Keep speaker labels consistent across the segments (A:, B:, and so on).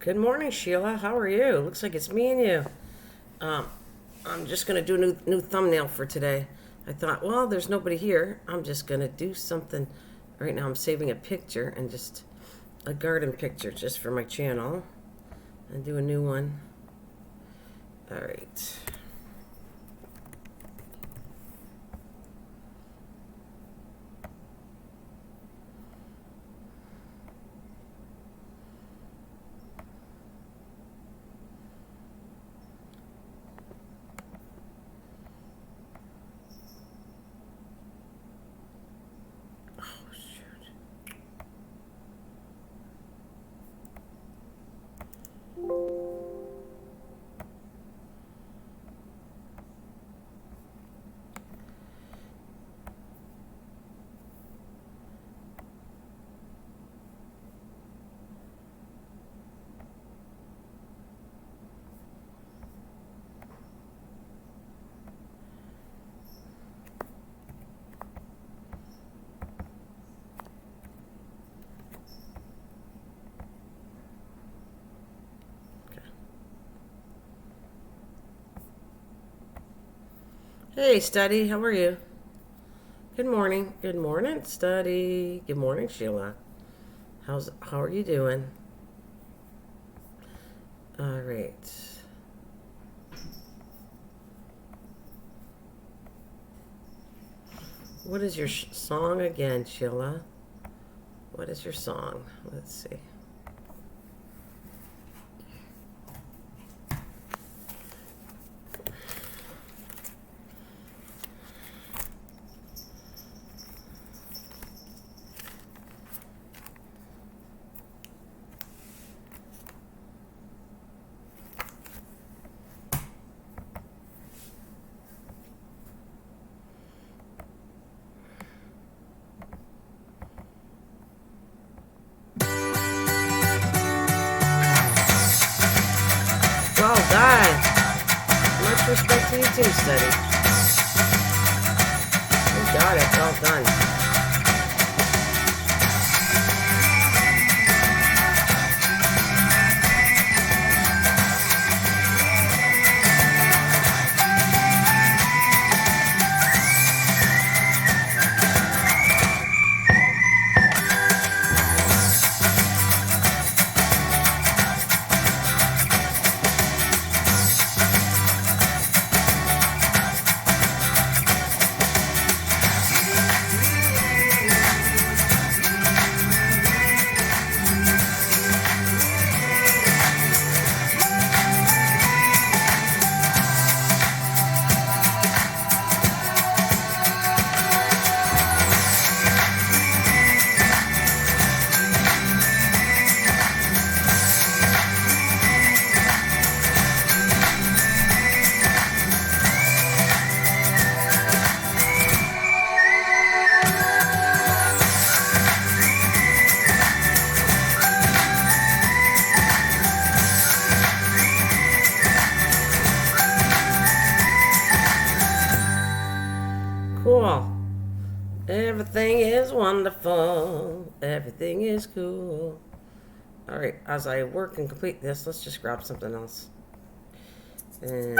A: Good morning, Sheila. How are you? Looks like it's me and you. I'm just going to do a new thumbnail for today. I thought, well, there's nobody here. I'm just going to do something. Right now I'm saving a picture and just a garden picture just for my channel. And do a new one. All right. Hey, Study, how are you? Good morning. Good morning, Study. Good morning, Sheila. How are you doing? All right. What is your song again, Sheila? What is your song? Let's see. Well done. Much respect to you too, Study. You got it. Well done. Cool. Everything is wonderful. Everything is cool. All right, as I work and complete this, let's just grab something else. And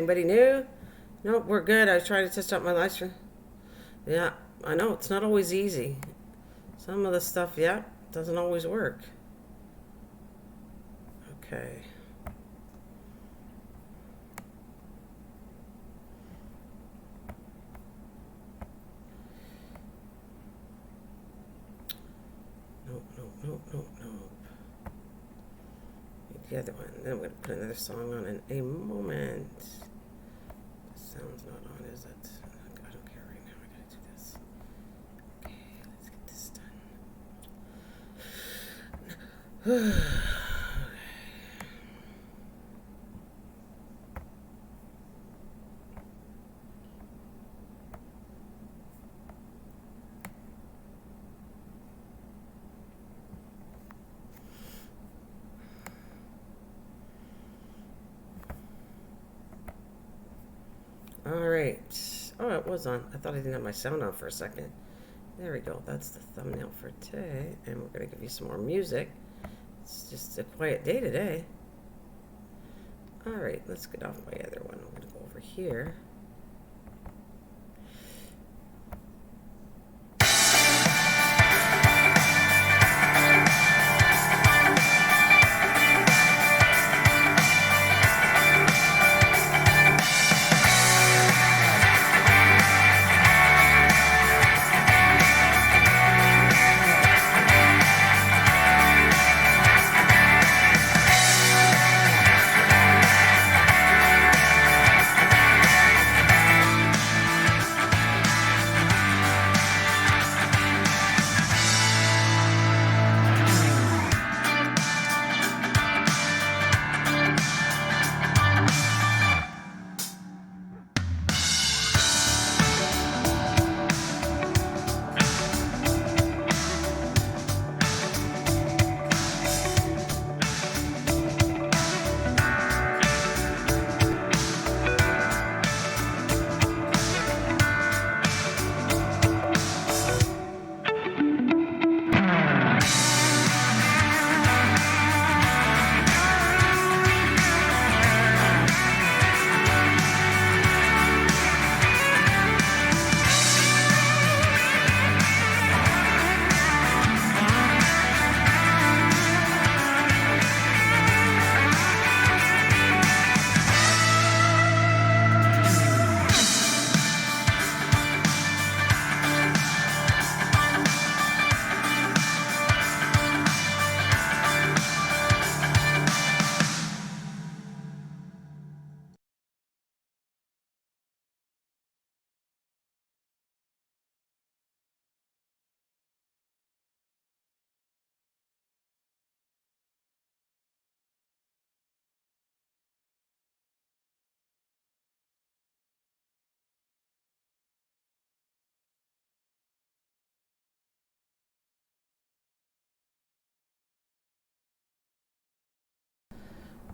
A: Anybody new? Nope, we're good. I was trying to test out my live stream. Yeah, I know. It's not always easy. Some of the stuff, yeah, doesn't always work. Okay. Nope. The other one. Then I'm going to put another song on in a moment. The sound's not on, is it? I don't care right now. I got to do this. Okay, let's get this done. All right. Oh, it was on. I thought I didn't have my sound on for a second. There we go. That's the thumbnail for today. And we're going to give you some more music. It's just a quiet day today. All right. Let's get off my other one. I'm going to go over here.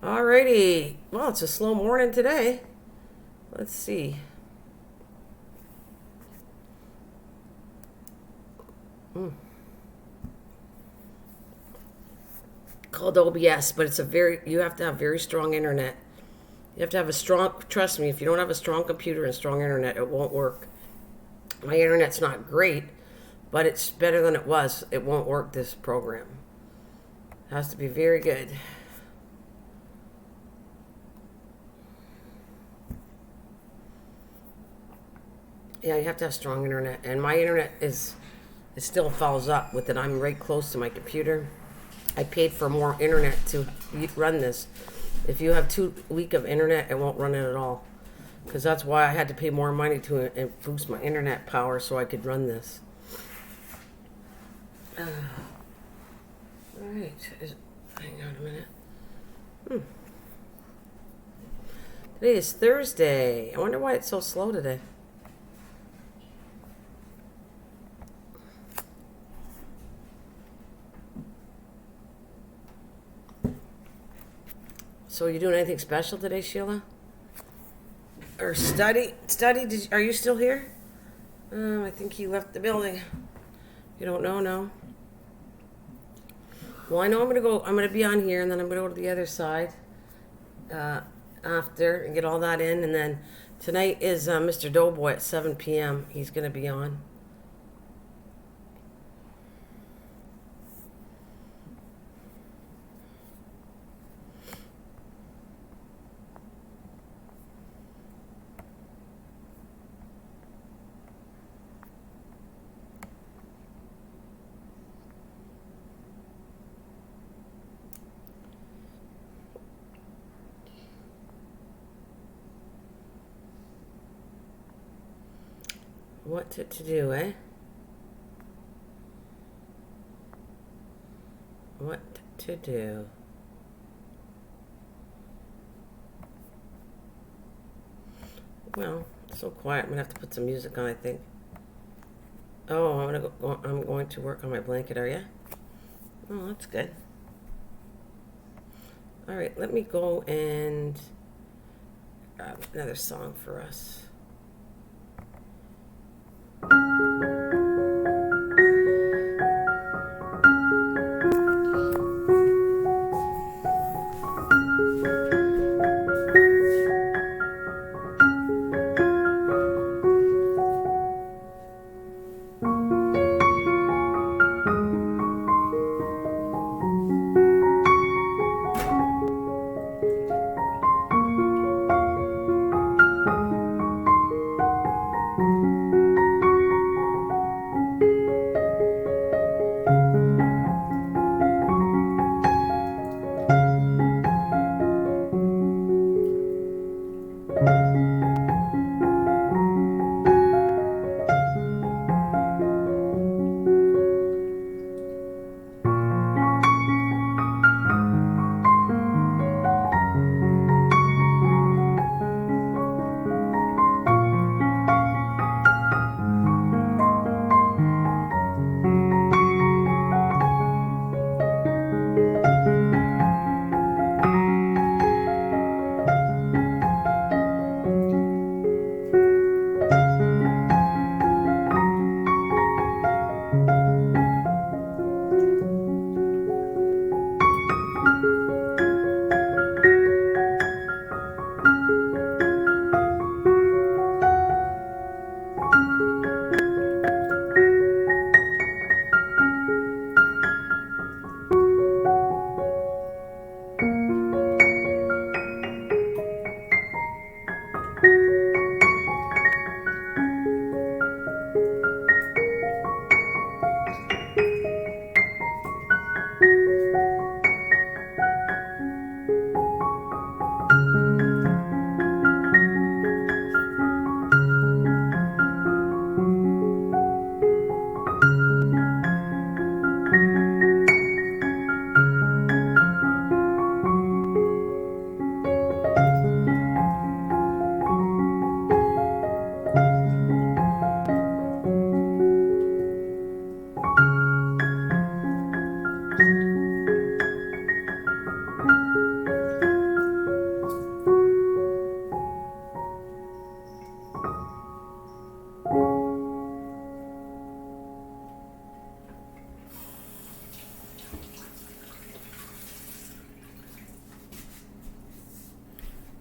A: Alrighty. Well, it's a slow morning today. Let's see. Called OBS, but you have to have very strong internet. You have to have trust me, if you don't have a strong computer and strong internet, it won't work. My internet's not great, but it's better than it was. It won't work, this program. It has to be very good. Yeah, you have to have strong internet. And my internet it still follows up with it. I'm right close to my computer. I paid for more internet to run this. If you have too weak of internet, it won't run it at all. Because that's why I had to pay more money to boost my internet power so I could run this. All right. Hang on a minute. Today is Thursday. I wonder why it's so slow today. So, are you doing anything special today, Sheila? Or study? Are you still here? I think he left the building. You don't know, no? Well, I know I'm going to be on here, and then I'm going to go to the other side. after and get all that in. And then tonight is Mr. Doughboy at 7 p.m. He's going to be on. What to do, eh? What to do? Well, it's so quiet. I'm gonna have to put some music on, I think. Oh, I'm going to work on my blanket. Are you? Oh, that's good. All right, let me go and grab another song for us.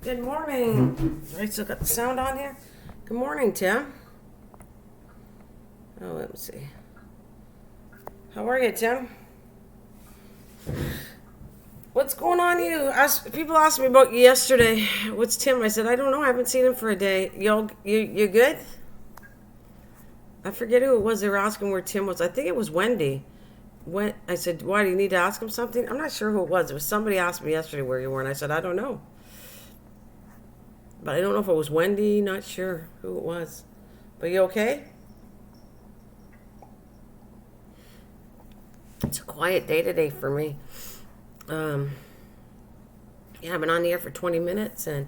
A: Good morning. I still got the sound on here. Good morning, Tim. Oh, let me see. How are you, Tim? What's going on? People asked me about you yesterday. What's Tim? I said I don't know. I haven't seen him for a day. You good? I forget who it was. They were asking where Tim was. I think it was Wendy. I said, why do you need to ask him something? I'm not sure who it was. It was somebody asked me yesterday where you were, and I said I don't know. But I don't know if it was Wendy. Not sure who it was. But you okay? It's a quiet day today for me. Yeah, I've been on the air for 20 minutes, and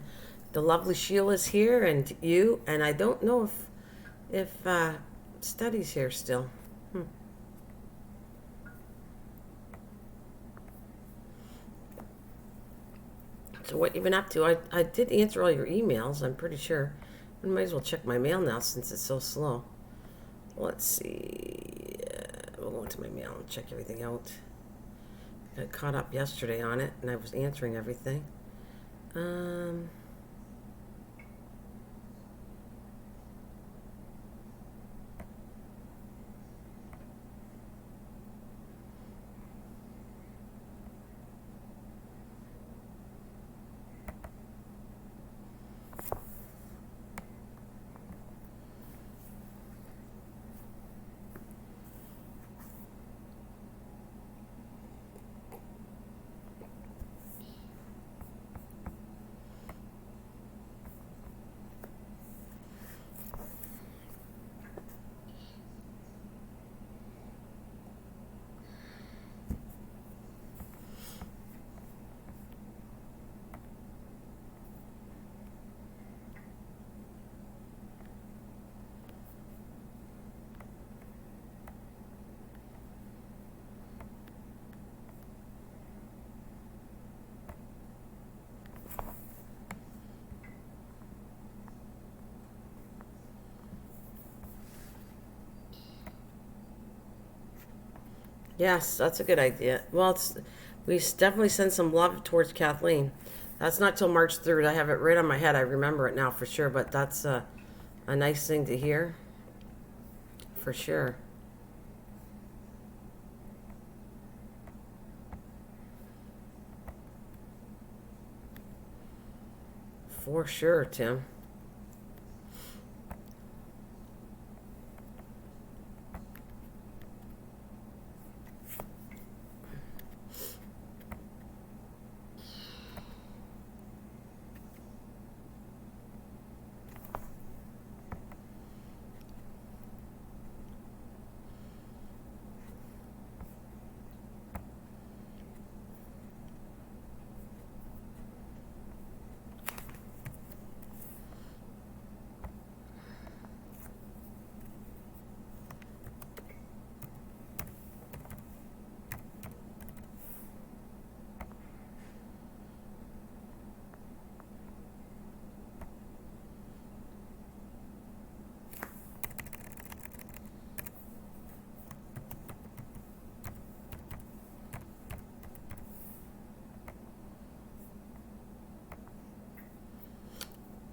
A: the lovely Sheila's here, and you, and I don't know if Study's here still. So what you been up to? I did answer all your emails, I'm pretty sure. I might as well check my mail now since it's so slow. Let's see. We'll go into my mail and check everything out. Got caught up yesterday on it, and I was answering everything. Yes, that's a good idea. Well, we definitely send some love towards Kathleen. That's not till March 3rd. I have it right on my head. I remember it now for sure, but that's a nice thing to hear for sure. For sure, Tim.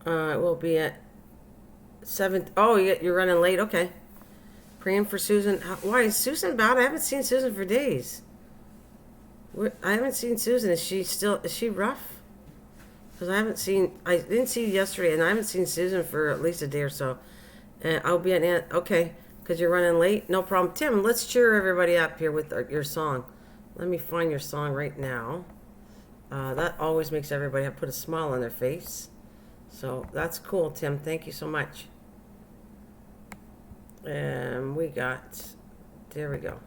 A: It will be at 7. Oh, you're running late. Okay. Praying for Susan. Why is Susan bad? I haven't seen Susan for days. I haven't seen Susan. Is she rough? Because I didn't see you yesterday, and I haven't seen Susan for at least a day or so. And I'll be at okay, because you're running late. No problem. Tim, let's cheer everybody up here with your song. Let me find your song right now. That always makes everybody put a smile on their face. So that's cool, Tim. Thank you so much. And there we go.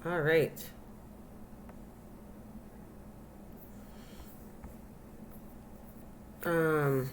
A: All right. Um,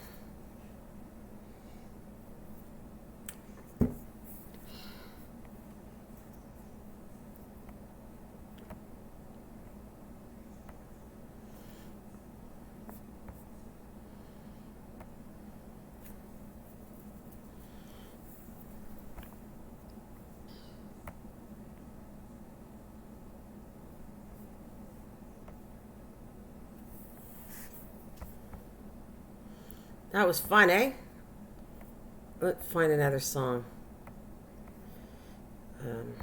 A: that was fun, eh? Let's find another song. Um,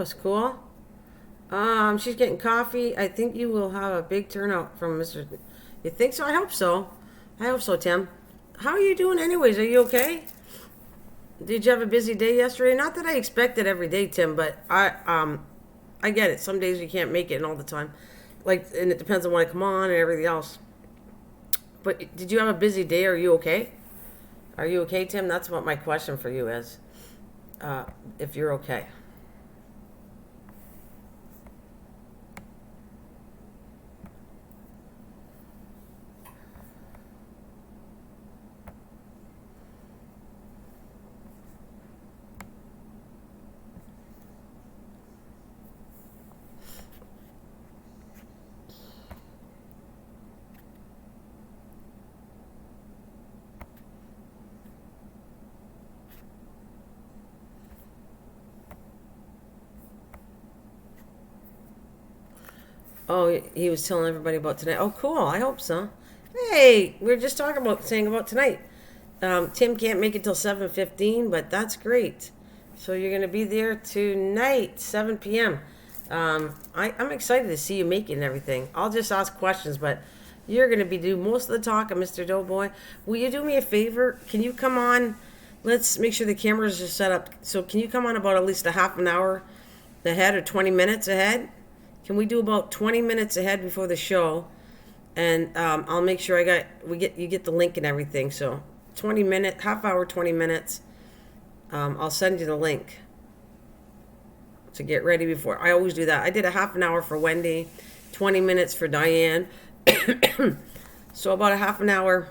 A: was cool. She's getting coffee. I think you will have a big turnout from Mr. You think so? I hope so. I hope so, Tim. How are you doing anyways? Are you okay? Did you have a busy day yesterday? Not that I expect it every day, Tim, but I get it. Some days you can't make it and all the time. And it depends on when I come on and everything else. But did you have a busy day? Are you okay? Are you okay, Tim? That's what my question for you is. If you're okay. Oh, he was telling everybody about tonight. Oh, cool. I hope so. Hey, we were just saying about tonight. Tim can't make it till 7:15, but that's great. So you're going to be there tonight, 7 p.m. I'm excited to see you make it and everything. I'll just ask questions, but you're going to be doing most of the talking, Mr. Doughboy. Will you do me a favor? Can you come on? Let's make sure the cameras are set up. So can you come on about at least a half an hour ahead or 20 minutes ahead? Can we do about 20 minutes ahead before the show? And I'll make sure you get the link and everything. So half hour, 20 minutes. I'll send you the link to get ready before. I always do that. I did a half an hour for Wendy, 20 minutes for Diane. So about a half an hour.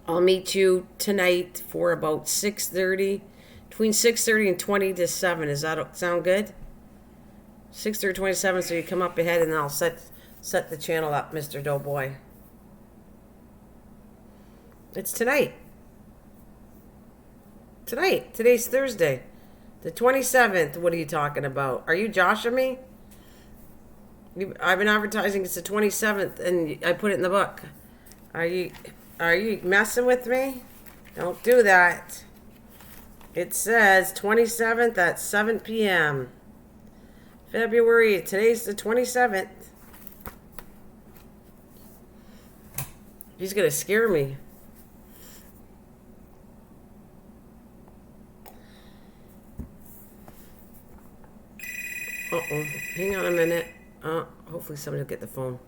A: I'll meet you tonight for about 6:30, between 6:30 and 20 to 7. Does that sound good? 6:30, 27, so you come up ahead and then I'll set the channel up, Mr. Doughboy. It's tonight. Today's Thursday. The 27th. What are you talking about? Are you joshing me? I've been advertising it's the 27th and I put it in the book. Are you messing with me? Don't do that. It says 27th at 7 p.m. February. Today's the 27th. He's going to scare me. Uh-oh. Hang on a minute. Hopefully somebody will get the phone.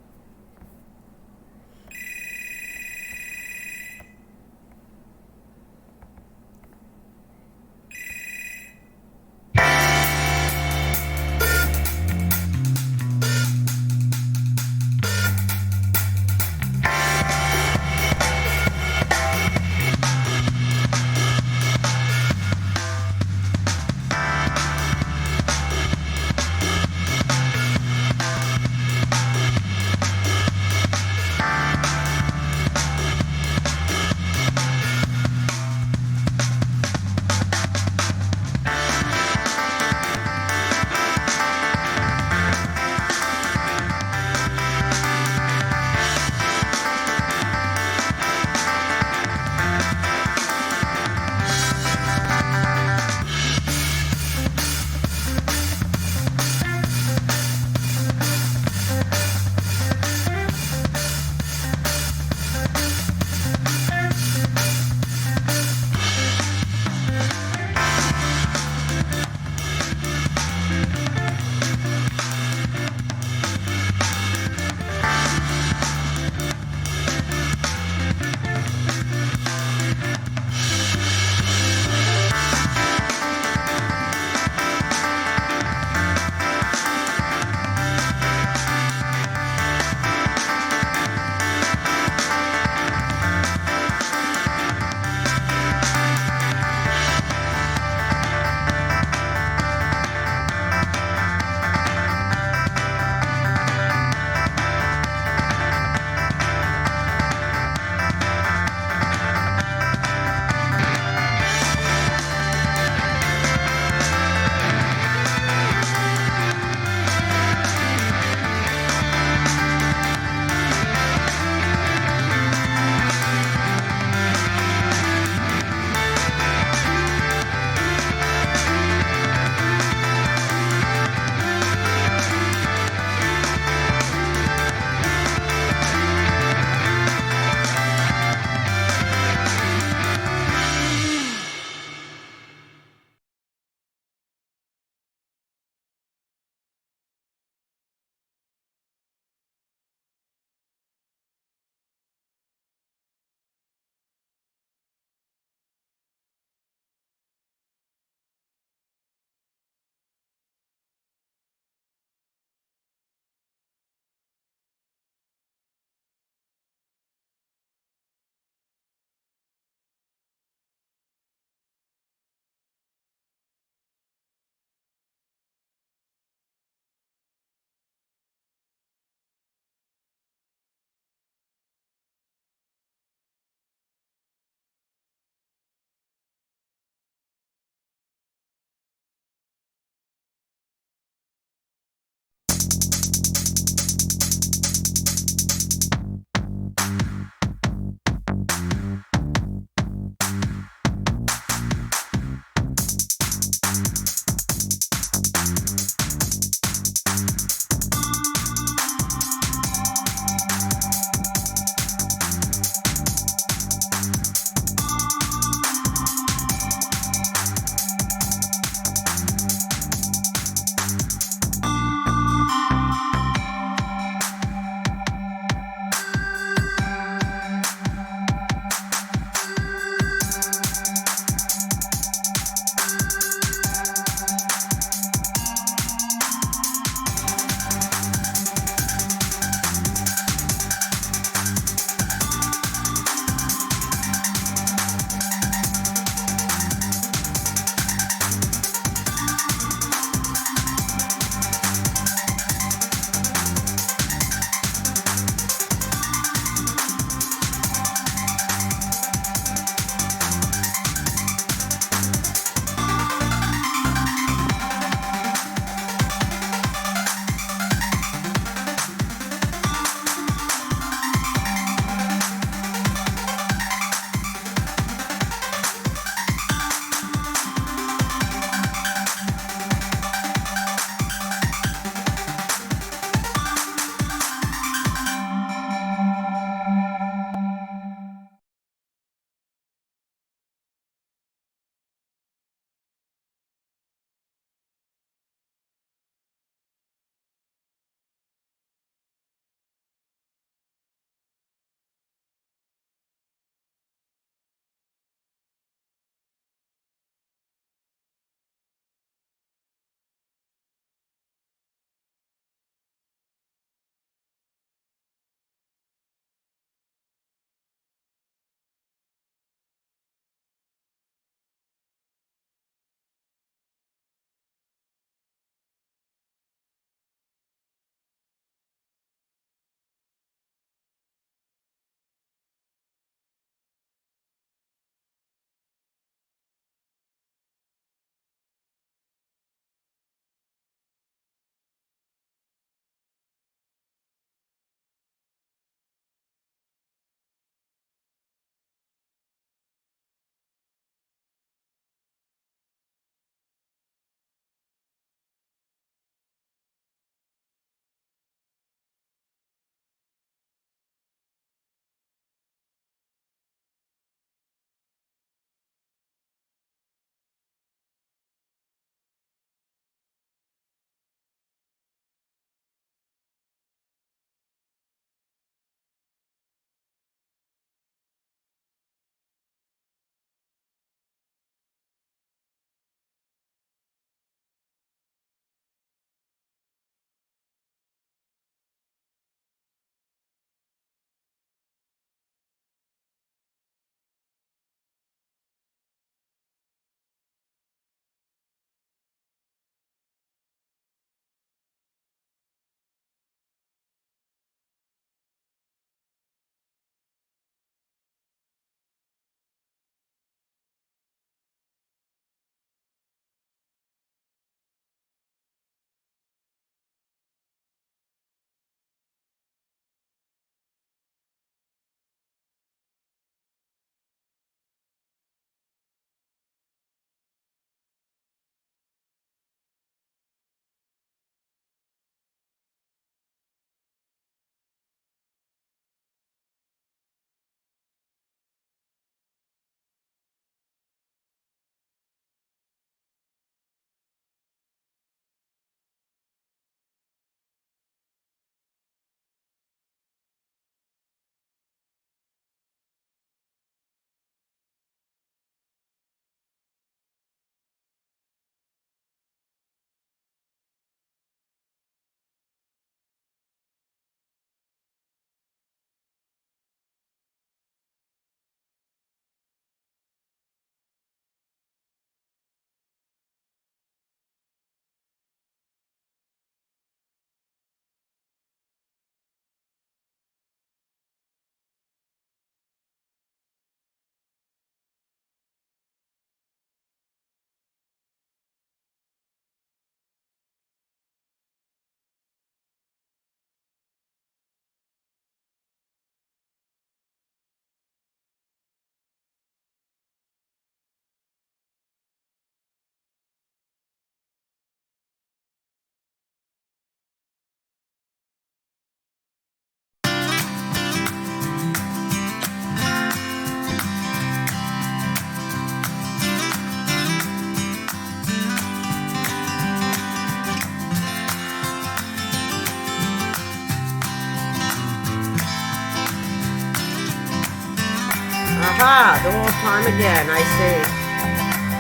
A: Aha, the whole time again, I see.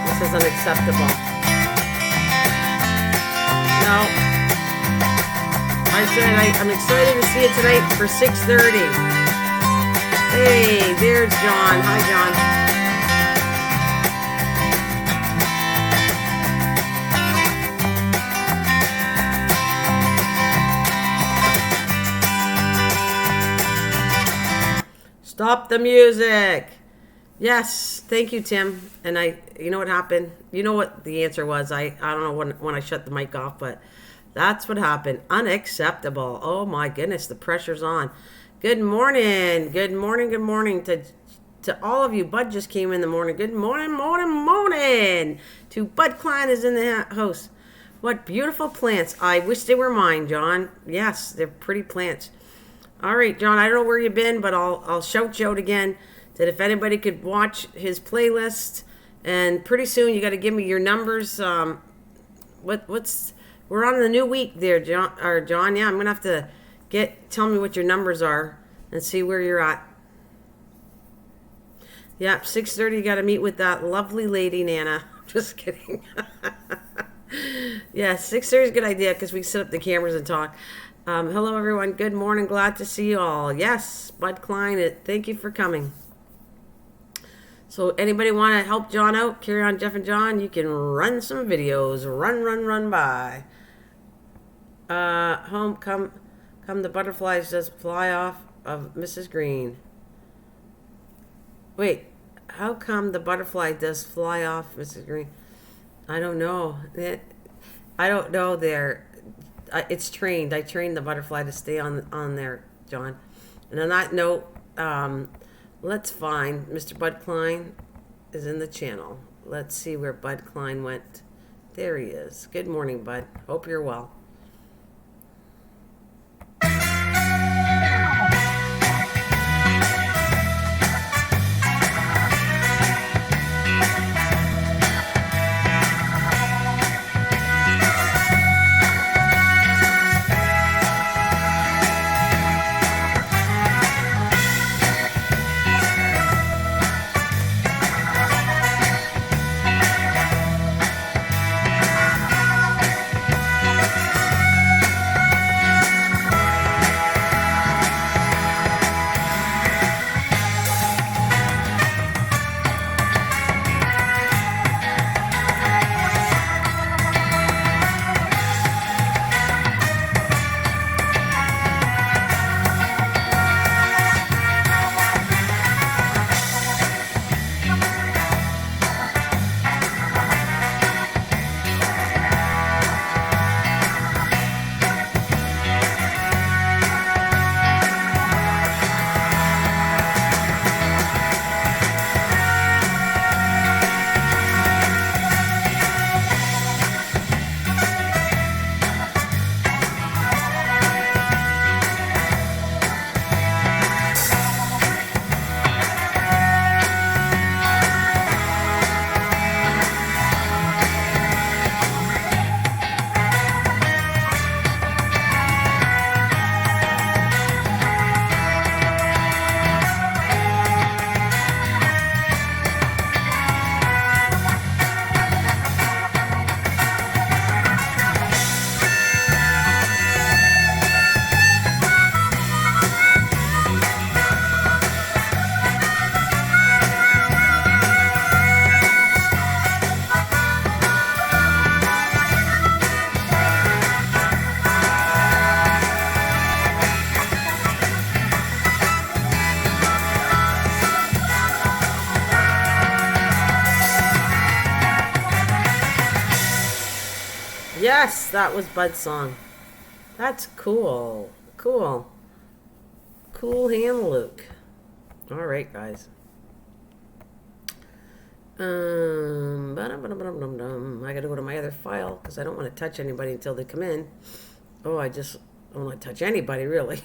A: This is unacceptable. No. I said I'm excited to see it tonight for 6:30. Hey, there's John. Hi, John. Stop the music. Yes, thank you, Tim. And you know what happened? You know what the answer was? I don't know when I shut the mic off, but that's what happened. Unacceptable. Oh my goodness, the pressure's on. Good morning. Good morning. Good morning to all of you. Bud just came in the morning. Good morning, morning. To Bud Klein is in the house. What beautiful plants. I wish they were mine, John. Yes, they're pretty plants. All right, John, I don't know where you've been, but I'll shout you out again that if anybody could watch his playlist, and pretty soon you got to give me your numbers. We're on the new week there, John. Yeah, I'm gonna have to tell me what your numbers are and see where you're at. Yep, 6:30. You got to meet with that lovely lady, Nana. Just kidding. Yeah, 6:30 is a good idea because we set up the cameras and talk. Hello, everyone. Good morning. Glad to see you all. Yes, Bud Klein, thank you for coming. So anybody want to help John out? Carry on, Jeff and John. You can run some videos. Run by. Home, come the butterflies just fly off of Mrs. Green. Wait, how come the butterfly does fly off Mrs. Green? I don't know. I don't know there. It's trained. I trained the butterfly to stay on there, John. And on that note, let's find Mr. Bud Klein is in the channel. Let's see where Bud Klein went. There he is. Good morning, Bud. Hope you're well. Yes, that was Bud's song. That's cool. Cool hand, Luke. All right, guys. I gotta go to my other file because I don't want to touch anybody until they come in. Oh, I don't want to touch anybody, really.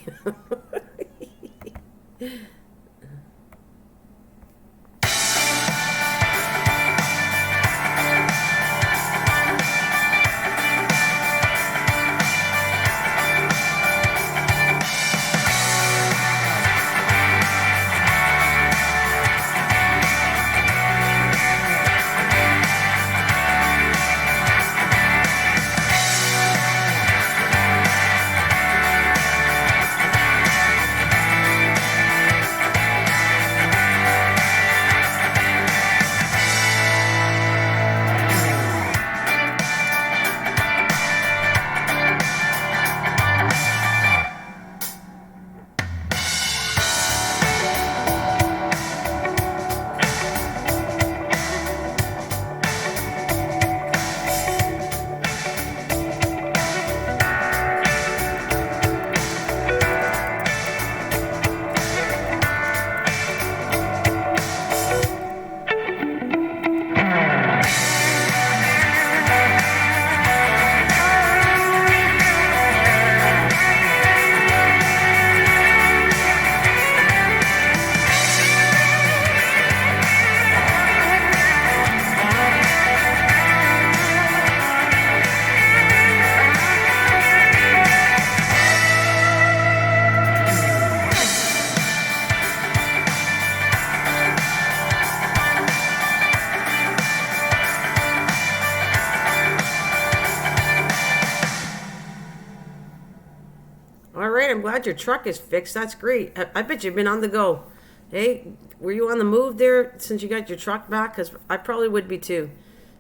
A: glad your truck is fixed. That's great. I bet you've been on the go. Hey, were you on the move there since you got your truck back? Because I probably would be too.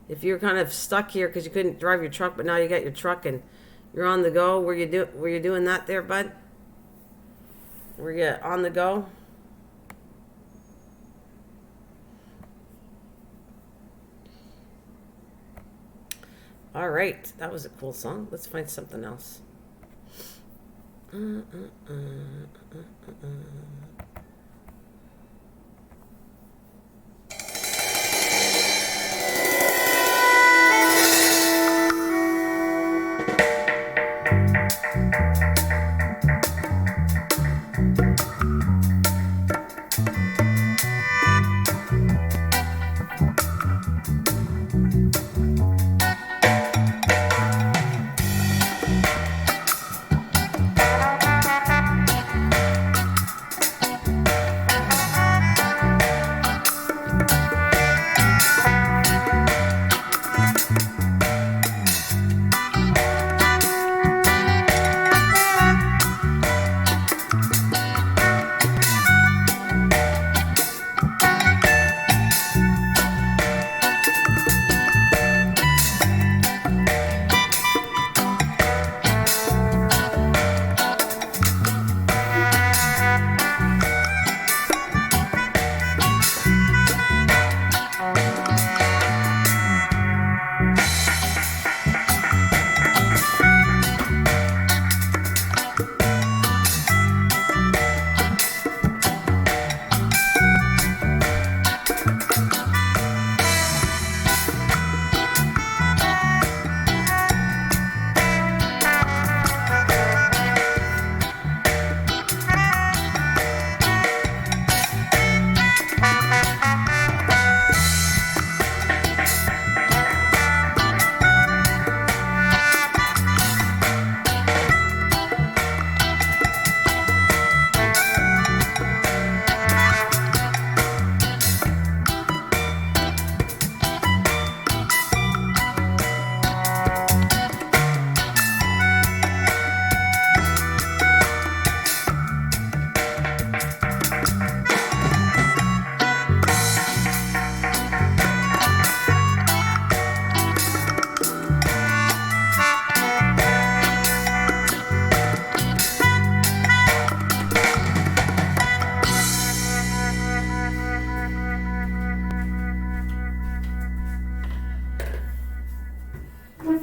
A: If you're kind of stuck here because you couldn't drive your truck, but now you got your truck and you're on the go. Were you doing that there, bud? Were you on the go? All right, that was a cool song. Let's find something else.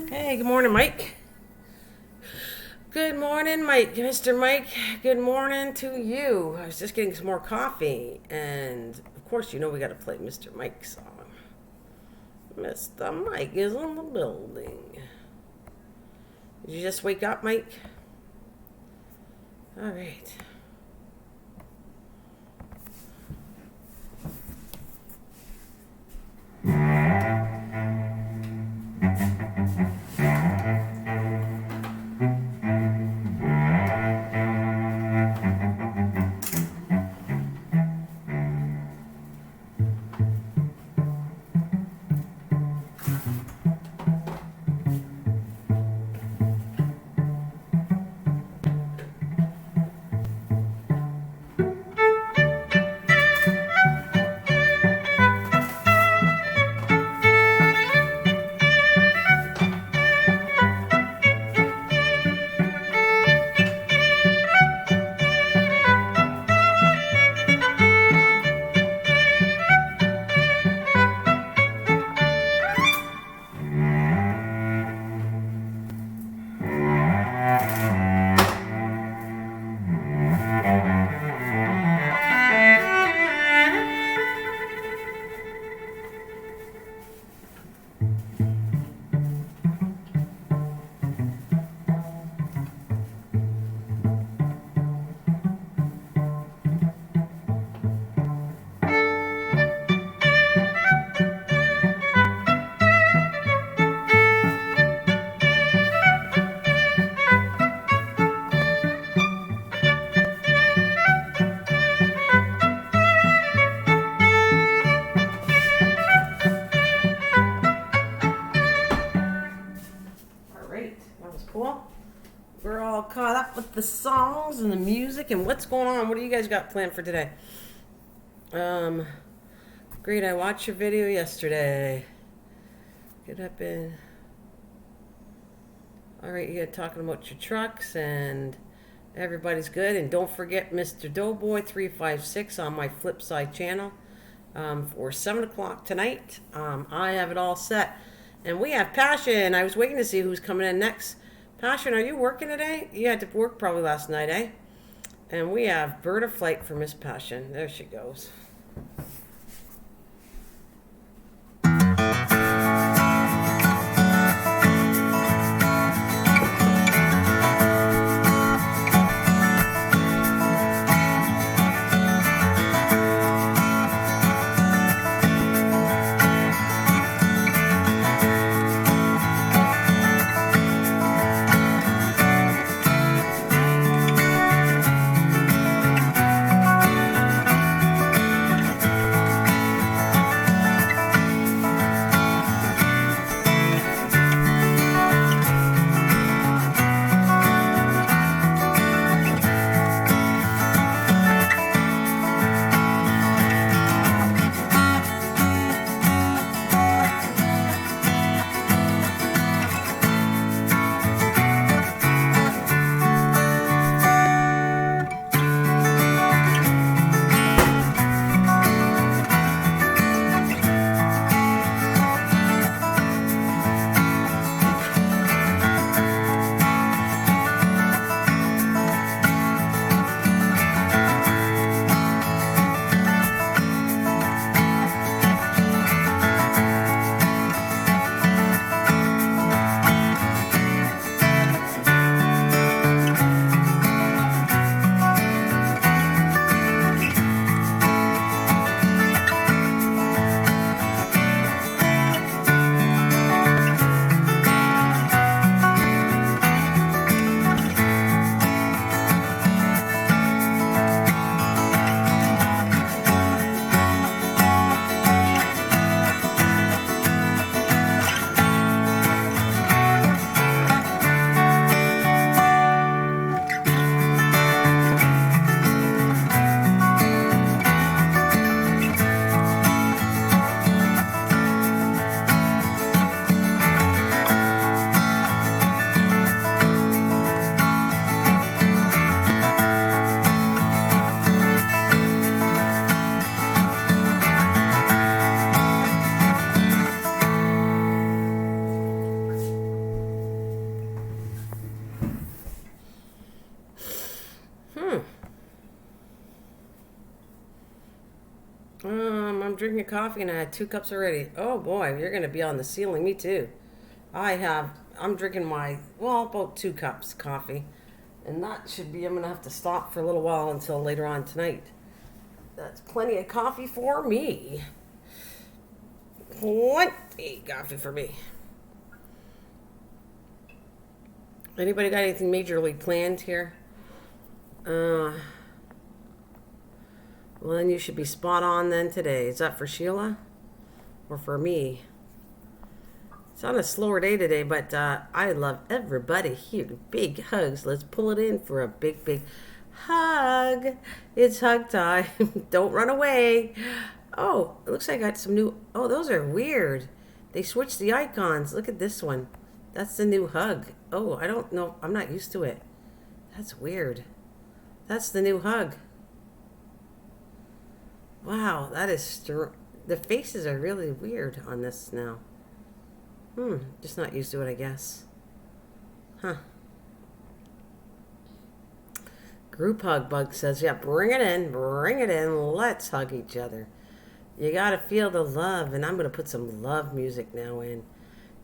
A: Hey, good morning, Mike. Good morning, Mike. Mr. Mike, good morning to you. I was just getting some more coffee. And, of course, you know we got to play Mr. Mike's song. Mr. Mike is in the building. Did you just wake up, Mike? All right. with the songs and the music and what's going on. What do you guys got planned for today? Great. I watched your video yesterday. Get up in. All right, you're talking about your trucks and everybody's good. And don't forget Mr. Doughboy 356 on my Flipside channel for 7 o'clock tonight. I have it all set. And we have Passion. I was waiting to see who's coming in next. Passion, are you working today? You had to work probably last night, eh? And we have Bird of Flight for Miss Passion. There she goes. I'm drinking coffee and I had 2 cups already. Oh boy, you're going to be on the ceiling. Me too. I'm drinking about 2 cups coffee. And that should be, I'm going to have to stop for a little while until later on tonight. That's plenty of coffee for me. Plenty coffee for me. Anybody got anything majorly planned here? Well, then you should be spot on then today. Is that for Sheila? Or for me? It's on a slower day today, but I love everybody here. Big hugs. Let's pull it in for a big, big hug. It's hug time. Don't run away. Oh, it looks like I got some new... Oh, those are weird. They switched the icons. Look at this one. That's the new hug. Oh, I don't know. I'm not used to it. That's weird. That's the new hug. Wow, that is... The faces are really weird on this now. Just not used to it, I guess. Huh. Group hug bug says, yeah, bring it in, let's hug each other. You gotta feel the love, and I'm gonna put some love music now in.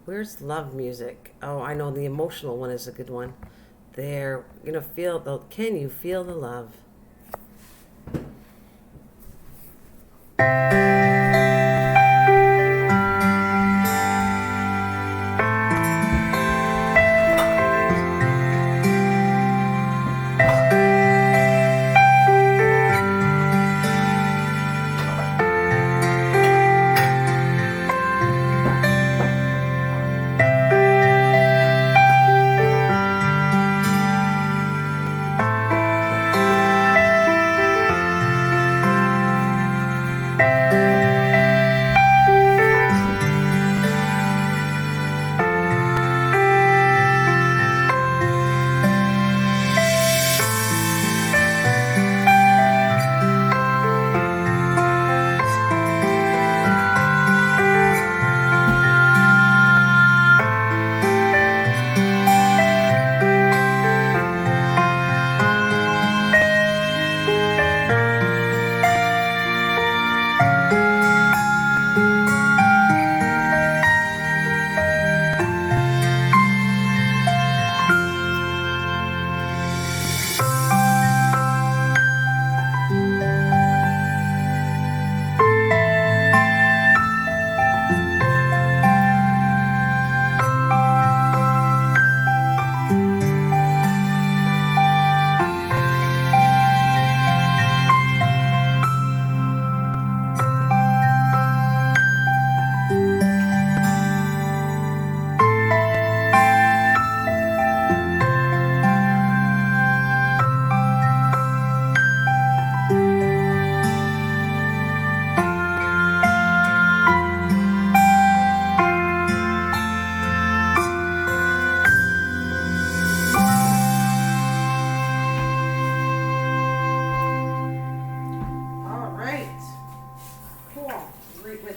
A: Where's love music? Oh, I know the emotional one is a good one. There, you're gonna feel the, can you feel the love?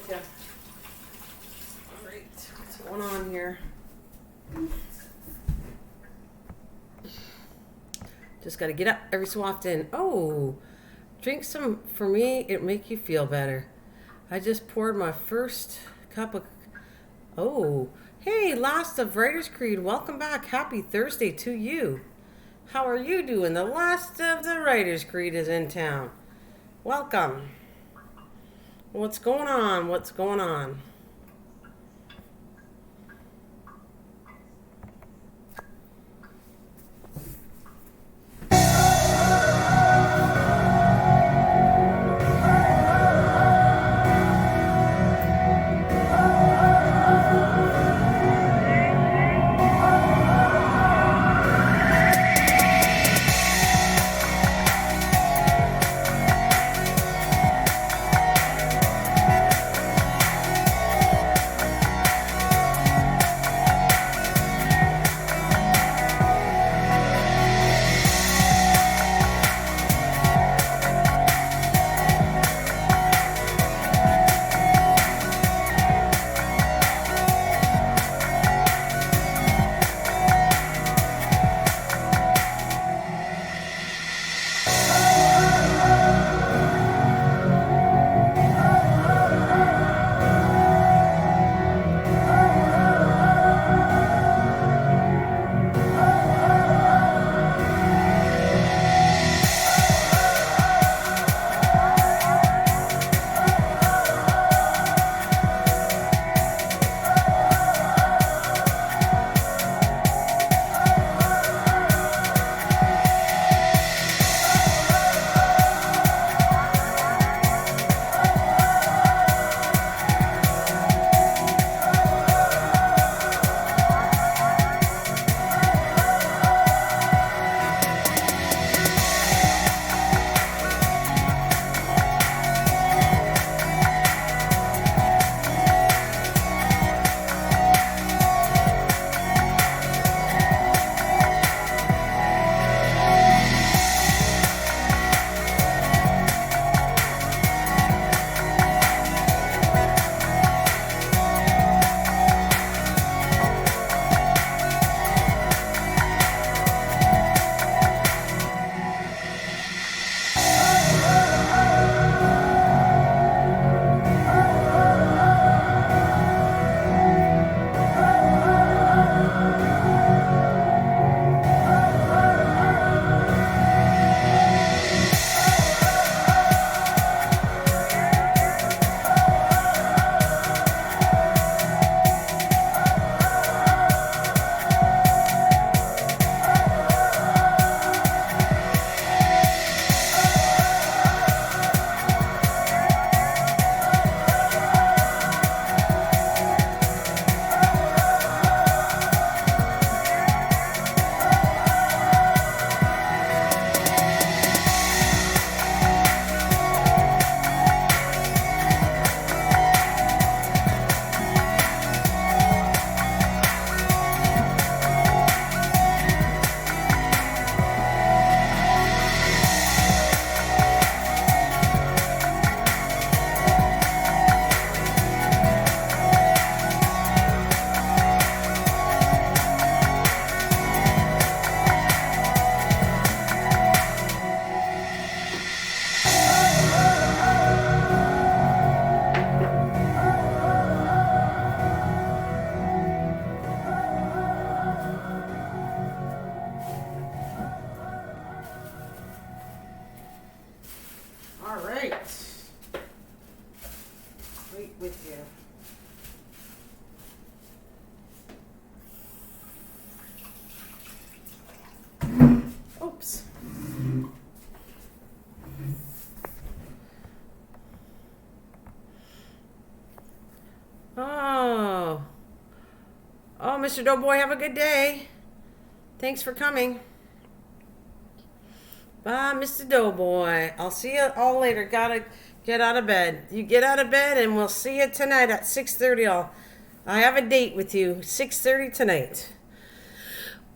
A: you. All right, what's going on here? Just got to get up every so often. Oh, drink some for me. It'll make you feel better. I just poured my first cup of... Oh, hey, Last of Writers Creed. Welcome back. Happy Thursday to you. How are you doing? The Last of the Writers Creed is in town. Welcome. What's going on? What's going on? Oops. Oh. Oh, Mr. Doughboy, have a good day. Thanks for coming. Bye, Mr. Doughboy. I'll see you all later. Gotta get out of bed. You get out of bed, and we'll see you tonight at 6:30. I have a date with you, 6:30 tonight.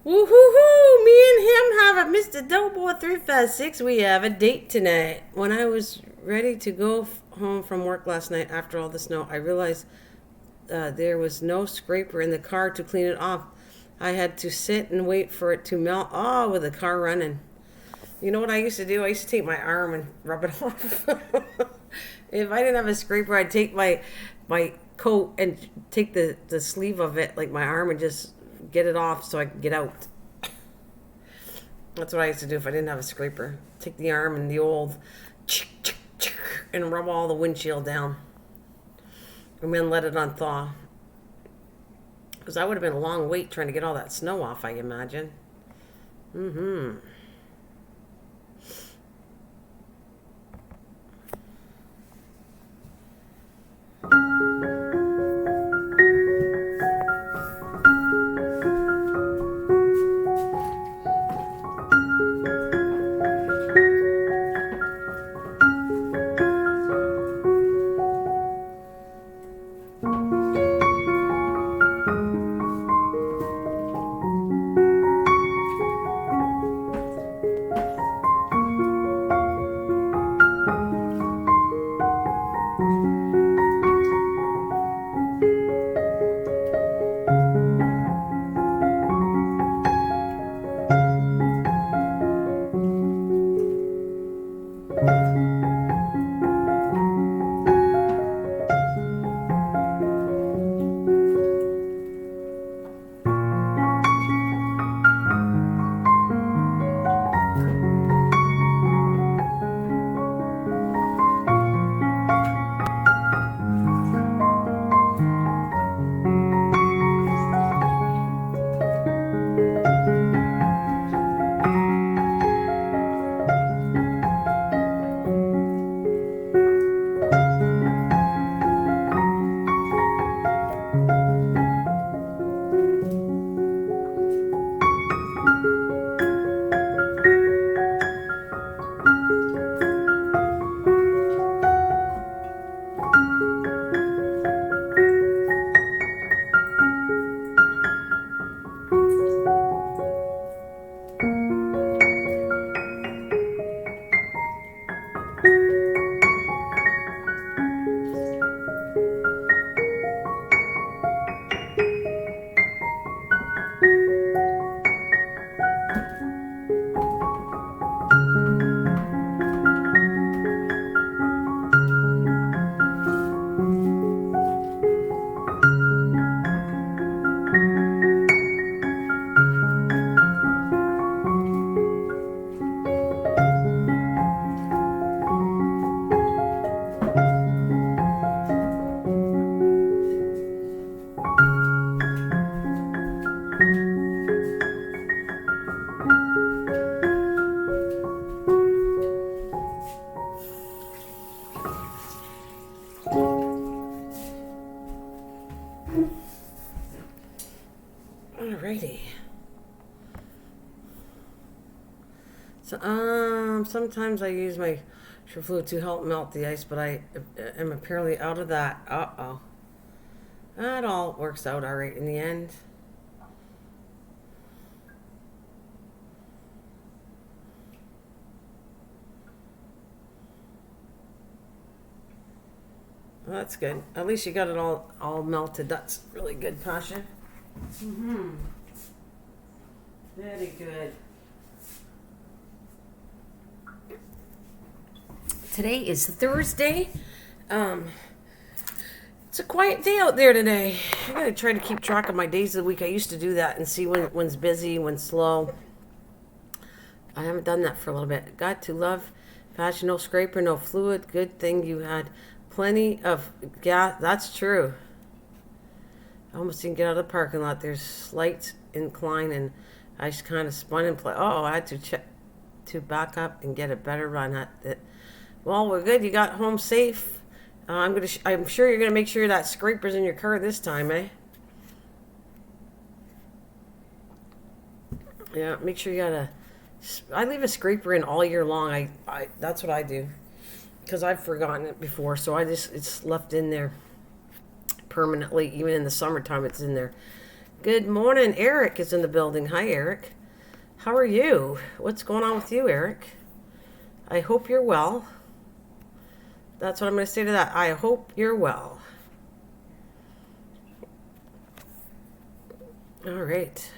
A: Woo-hoo-hoo! Me and him have a Mr. Doughboy 356. We have a date tonight. When I was ready to go home from work last night after all the snow, I realized there was no scraper in the car to clean it off. I had to sit and wait for it to melt. Oh, with the car running. You know what I used to do? I used to take my arm and rub it off. If I didn't have a scraper, I'd take my coat and take the sleeve of it, like my arm, and just get it off so I could get out. That's what I used to do if I didn't have a scraper. Take the arm and the old and rub all the windshield down. And then let it unthaw. Because that would have been a long wait trying to get all that snow off, I imagine. Mm-hmm. Alrighty. So, sometimes I use my fluid to help melt the ice, but I am apparently out of that. Uh-oh. That all works out all right in the end. Well, that's good. At least you got it all melted. That's really good, Passion. Mm-hmm. Very good. Today is Thursday. It's a quiet day out there today. I gotta try to keep track of my days of the week. I used to do that and see when's busy, when's slow. I haven't done that for a little bit. Got to love Passion. No scraper, no fluid. Good thing you had plenty of gas. That's true. I almost didn't get out of the parking lot. There's slight incline, and I just kind of spun and play. Oh, I had to check to back up and get a better run at it. Well, we're good. You got home safe. I'm sure you're gonna make sure that scraper's in your car this time, eh? Yeah, make sure you got I leave a scraper in all year long. That's what I do, because I've forgotten it before. So it's left in there permanently. Even in the summertime, it's in there. Good morning, Eric is in the building. Hi, Eric. How are you? What's going on with you, Eric? I hope you're well. That's what I'm going to say to that. I hope you're well. All right.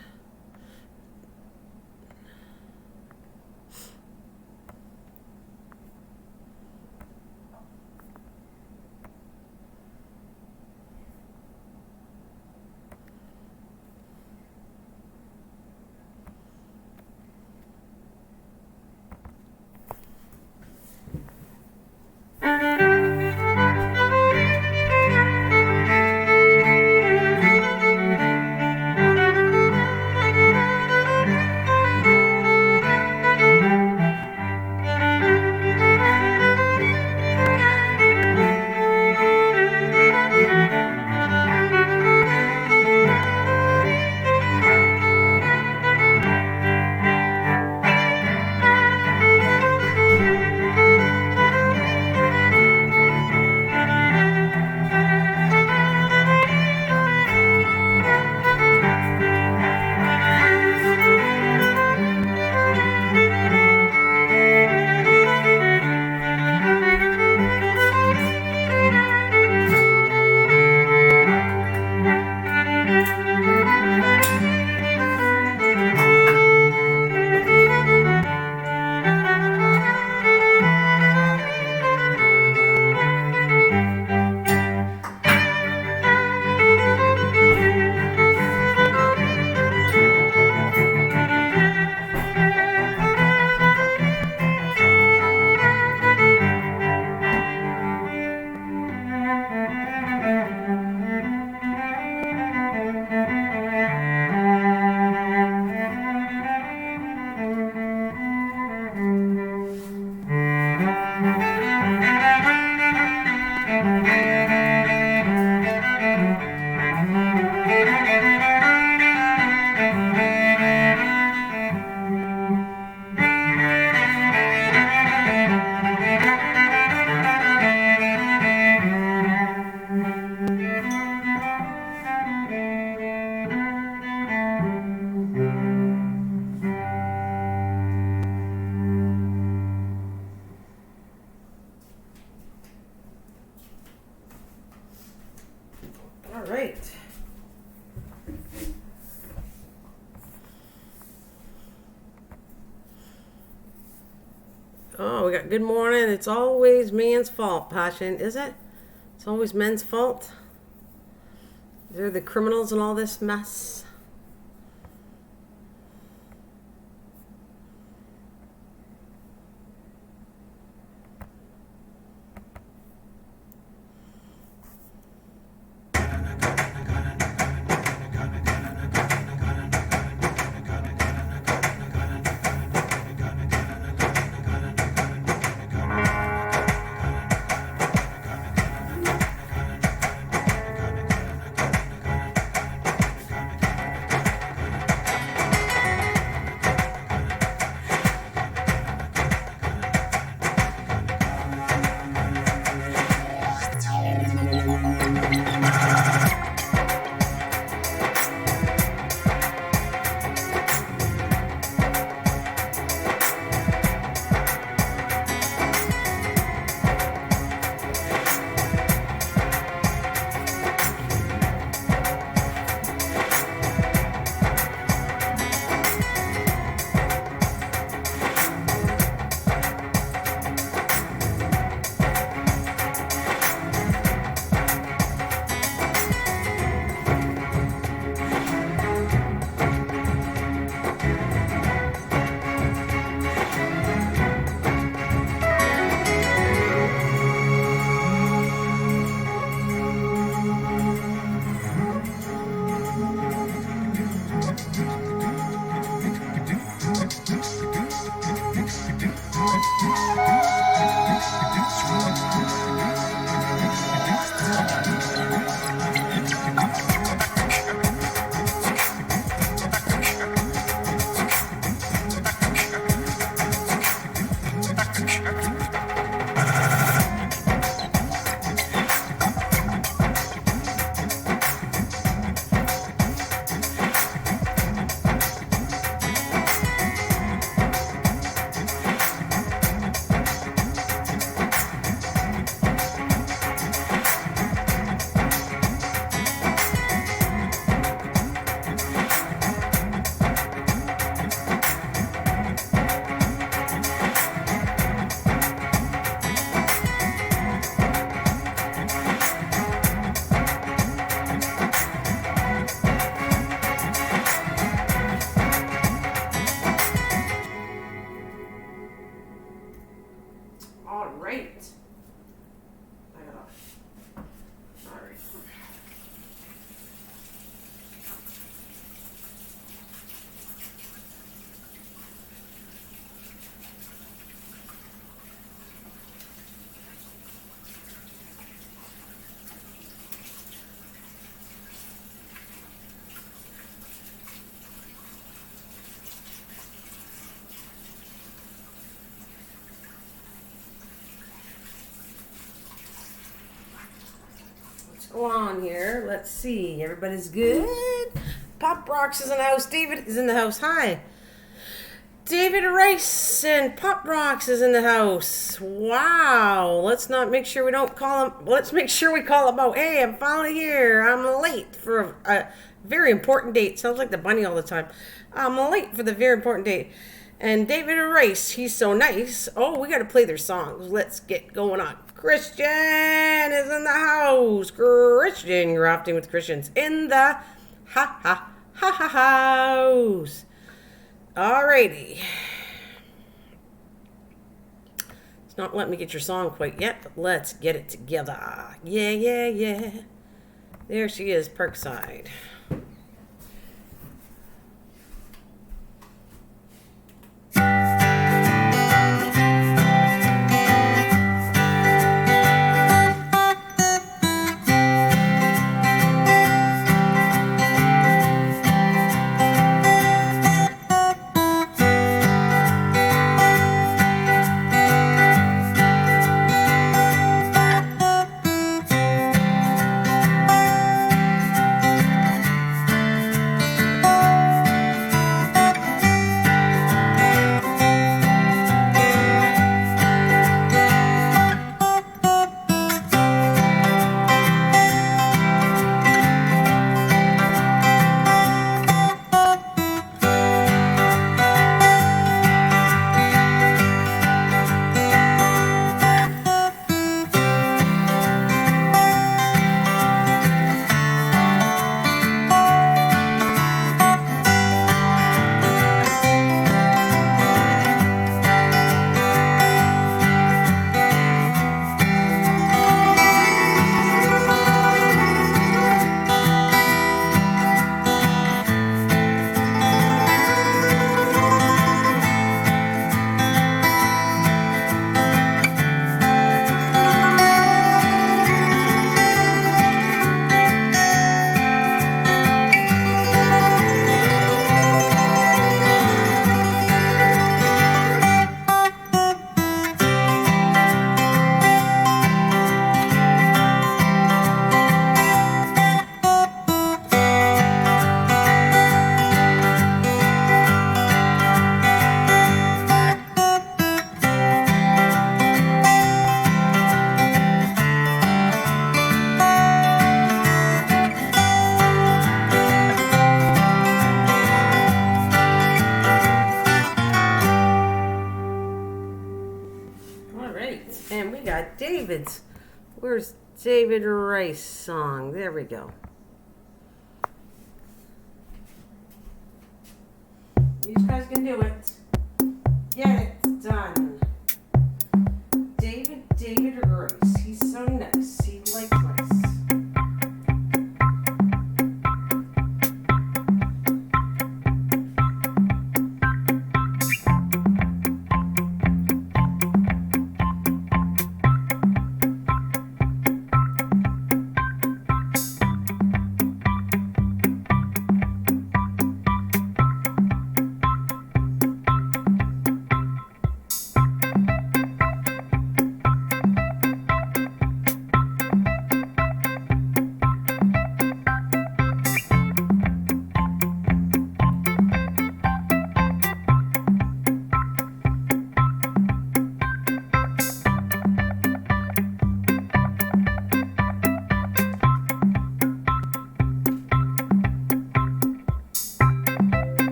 A: All right. Oh, we got good morning. It's always man's fault, Passion, is it? It's always men's fault. They're the criminals in all this mess. go on here? Let's see. Everybody's good. Pop Rocks is in the house. David is in the house. Hi. David Rice and Pop Rocks is in the house. Wow. Let's make sure we call him out. Hey, I'm finally here. I'm late for a very important date. Sounds like the bunny all the time. I'm late for the very important date. And David Rice, he's so nice. Oh, we got to play their songs. Let's get going on. Christian is in the house. Christian, grafting with Christians in the house. Alrighty. It's not letting me get your song quite yet, but let's get it together. Yeah. There she is, Parkside. And we got David's. Where's David Rice song? There we go. You guys can do it. Get it done. David Rice. He's so nice. He likes rice.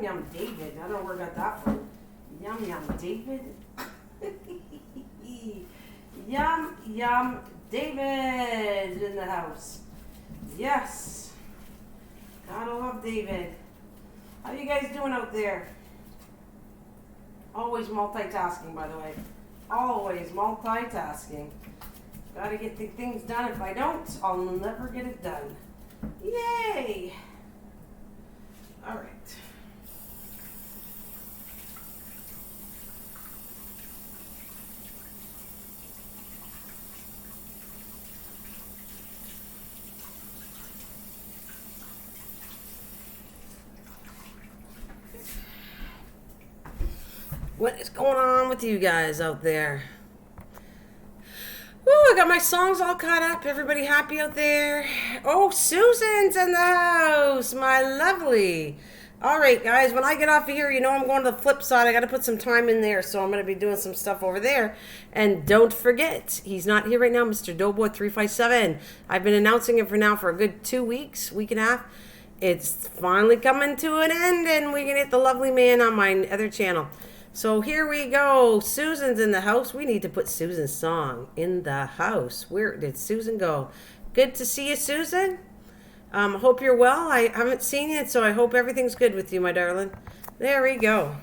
A: Yum David. I don't know where I got that from. Yum David. Yum David in the house. Yes. Gotta love David. How you guys doing out there? Always multitasking, by the way. Always. always multitasking. Gotta get the things done. If I don't, I'll never get it done. Yay! All right. What is going on with you guys out there? Woo, I got my songs all caught up. Everybody happy out there? Oh, Susan's in the house. My lovely. All right, guys, when I get off of here, you know I'm going to the flip side. I got to put some time in there, so I'm going to be doing some stuff over there. And don't forget, he's not here right now, Mr. Doughboy357. I've been announcing him for a good 2 weeks, week and a half. It's finally coming to an end, and we can hit the lovely man on my other channel. So here we go. Susan's in the house. We need to put Susan's song in the house. Where did Susan go? Good to see you, Susan. Hope you're well. I haven't seen you, so I hope everything's good with you, my darling. There we go.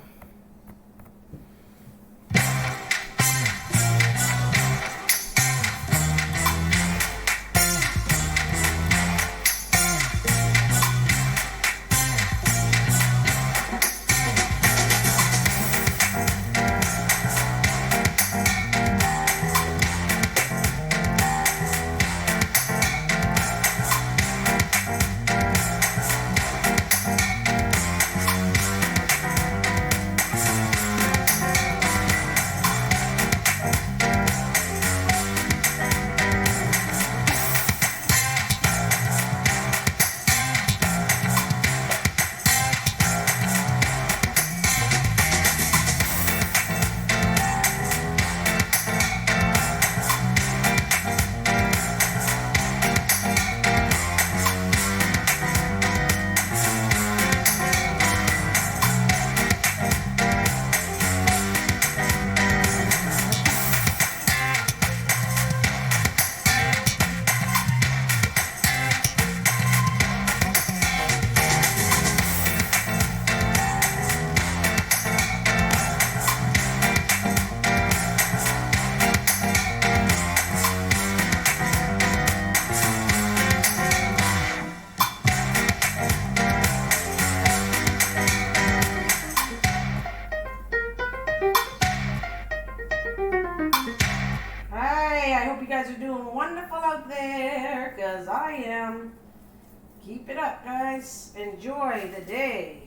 A: Keep it up, guys. Enjoy the day.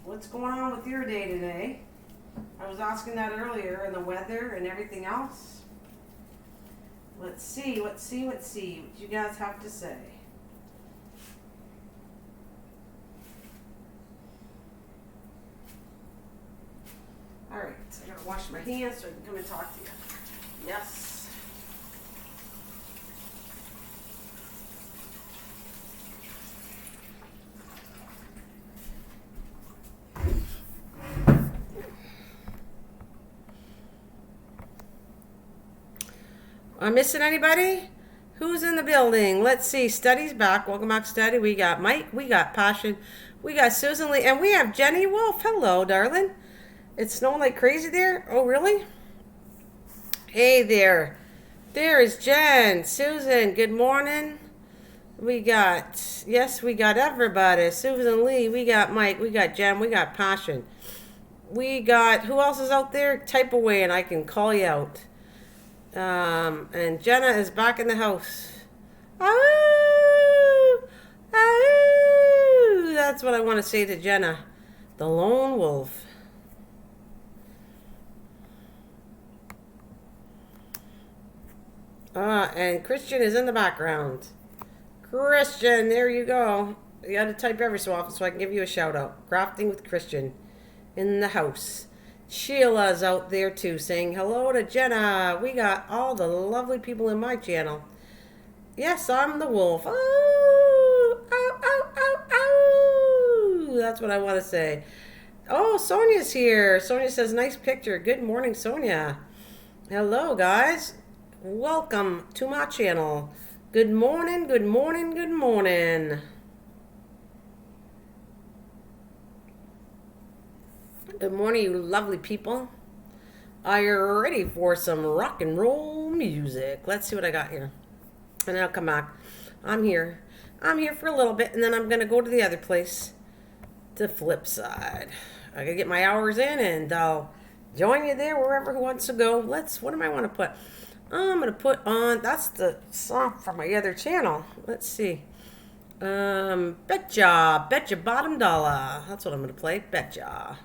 A: What's going on with your day today? I was asking that earlier, and the weather and everything else. Let's see what you guys have to say. All right, I gotta wash my hands so I can come and talk to you. Yes. I'm missing anybody? Who's in the building? Let's see. Study's back. Welcome back, Study. We got Mike. We got Passion. We got Susan Lee. And we have Jenny Wolf. Hello, darling. It's snowing like crazy there. Oh, really? Hey there. There is Jen. Susan, good morning. We got everybody. Susan Lee. We got Mike. We got Jen. We got Passion. We got, who else is out there? Type away and I can call you out. And Jenna is back in the house. Oh, oh, that's what I want to say to Jenna. The lone wolf. And Christian is in the background. Christian, there you go. You got to type every so often so I can give you a shout out. Crafting with Christian in the house. Sheila's out there too saying hello to Jenna. We got all the lovely people in my channel. Yes, I'm the wolf. Oh, ow, ow, ow, ow. That's what I want to say. Oh, Sonia's here. Sonia says, nice picture. Good morning, Sonia. Hello, guys. Welcome to my channel. Good morning, good morning, good morning. Good morning, you lovely people. Are you ready for some rock and roll music? Let's see what I got here. And then I'll come back. I'm here. I'm here for a little bit, and then I'm going to go to the other place to flip side. I got to get my hours in, and I'll join you there wherever who wants to go. What do I want to put? I'm going to put on, that's the song from my other channel. Let's see. Betcha bottom dollar. That's what I'm going to play. Betcha.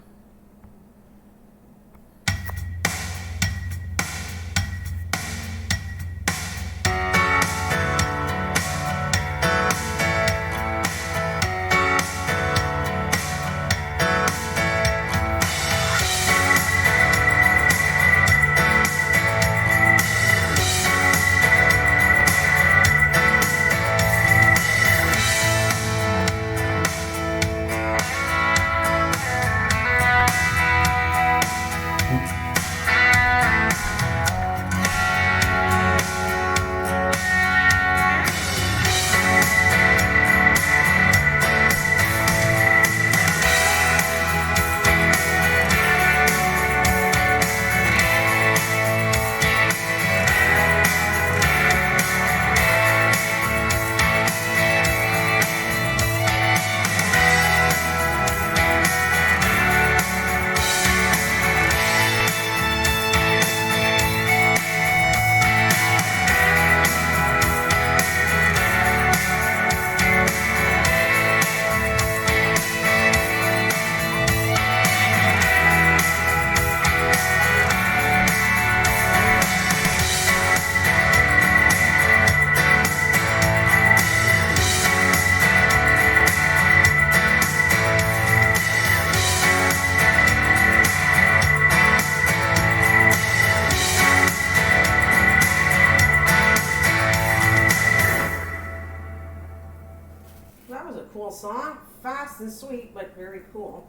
A: That was a cool song. Fast and sweet, but very cool.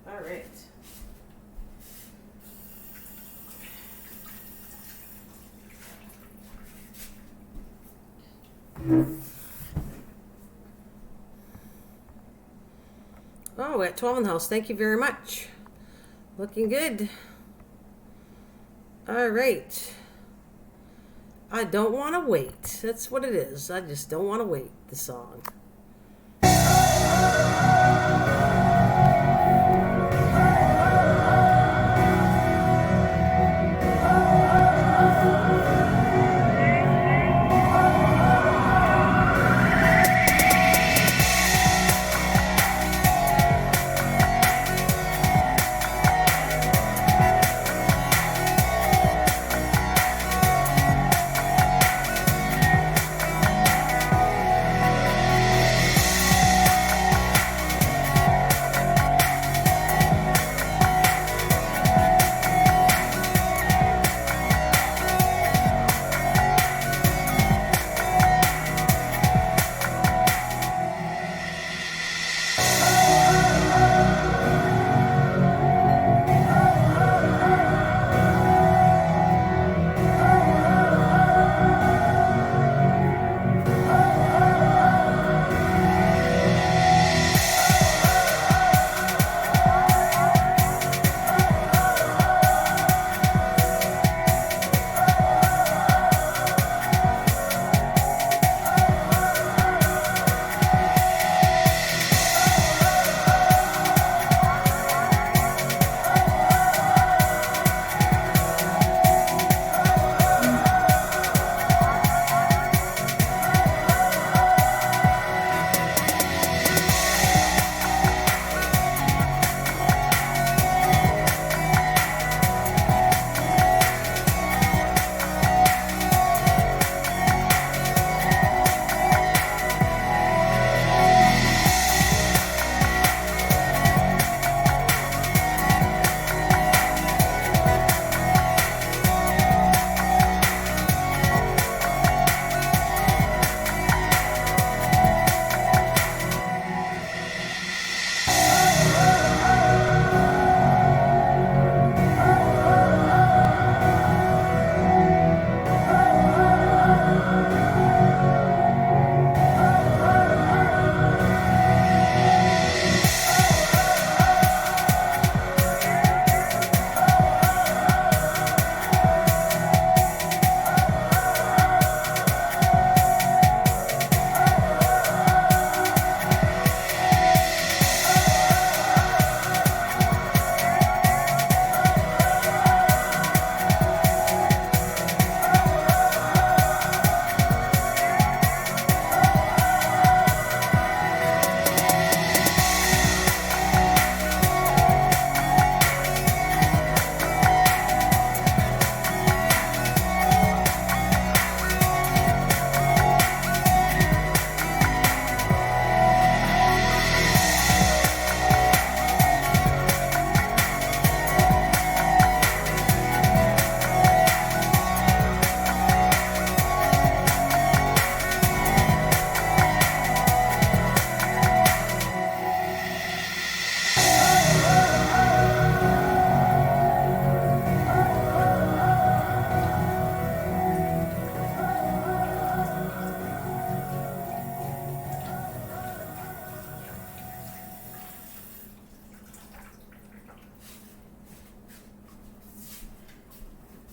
A: All right. Oh, at 12 in the house. Thank you very much. Looking good. All right. I don't want to wait. That's what it is. I just don't want to wait. The song.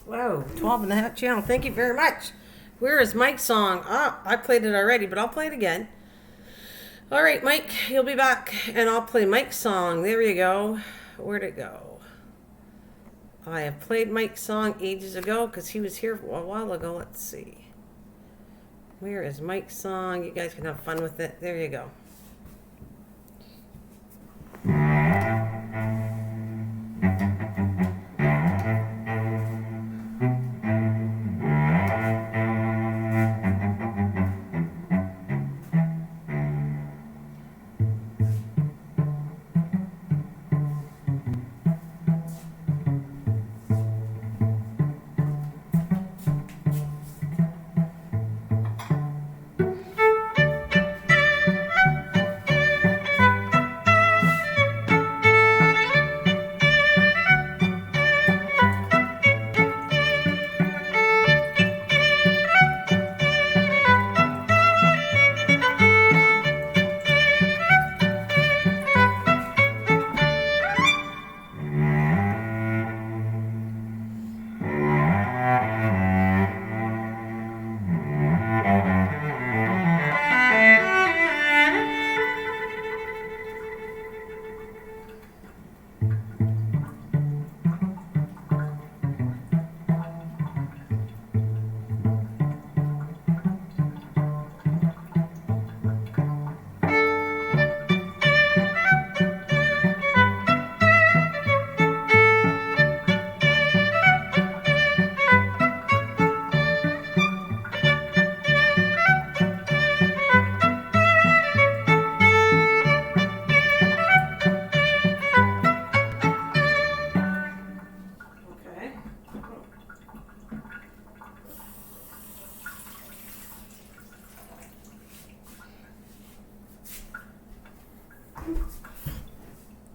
A: Whoa, 12 and a half channel. Thank you very much. Where is Mike's song? Oh, I played it already, but I'll play it again. All right, Mike, you'll be back, and I'll play Mike's song. There you go. Where'd it go? I have played Mike's song ages ago because he was here a while ago. Let's see. Where is Mike's song? You guys can have fun with it. There you go.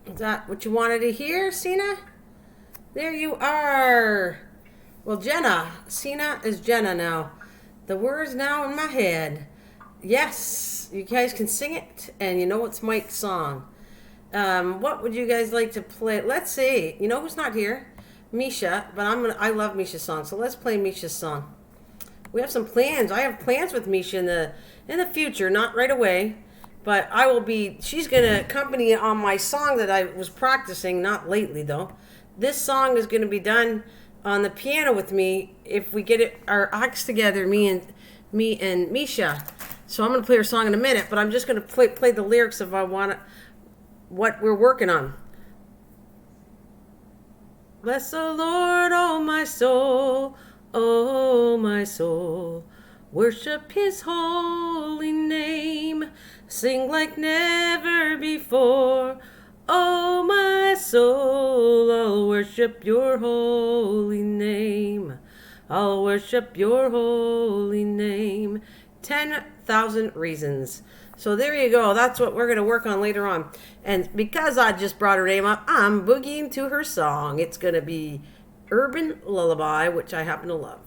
A: Is that what you wanted to hear, Sina? There you are. Well, Jenna. Sina is Jenna now. The word's now in my head. Yes, you guys can sing it, and you know it's Mike's song. What would you guys like to play? Let's see. You know who's not here? Misha, but I love Misha's song, so let's play Misha's song. We have some plans. I have plans with Misha in the future, not right away. But I will be, she's going to accompany on my song that I was practicing, not lately though. This song is going to be done on the piano with me if we get our acts together, me and Misha. So I'm going to play her song in a minute, but I'm just going to play the lyrics if I want it, what we're working on. Bless the Lord, oh my soul, worship his holy name. Sing like never before. Oh, my soul, I'll worship your holy name. I'll worship your holy name. 10,000 reasons. So there you go. That's what we're going to work on later on. And because I just brought her name up, I'm boogieing to her song. It's going to be Urban Lullaby, which I happen to love.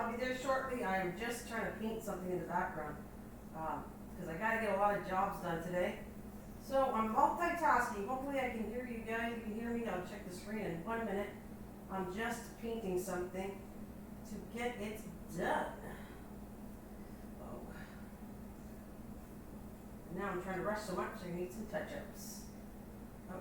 A: I'll be there shortly. I am just trying to paint something in the background because I got to get a lot of jobs done today. So I'm multitasking. Hopefully I can hear you guys. You can hear me. I'll check the screen in 1 minute. I'm just painting something to get it done. Oh. Now I'm trying to rush so much I need some touch-ups. Okay.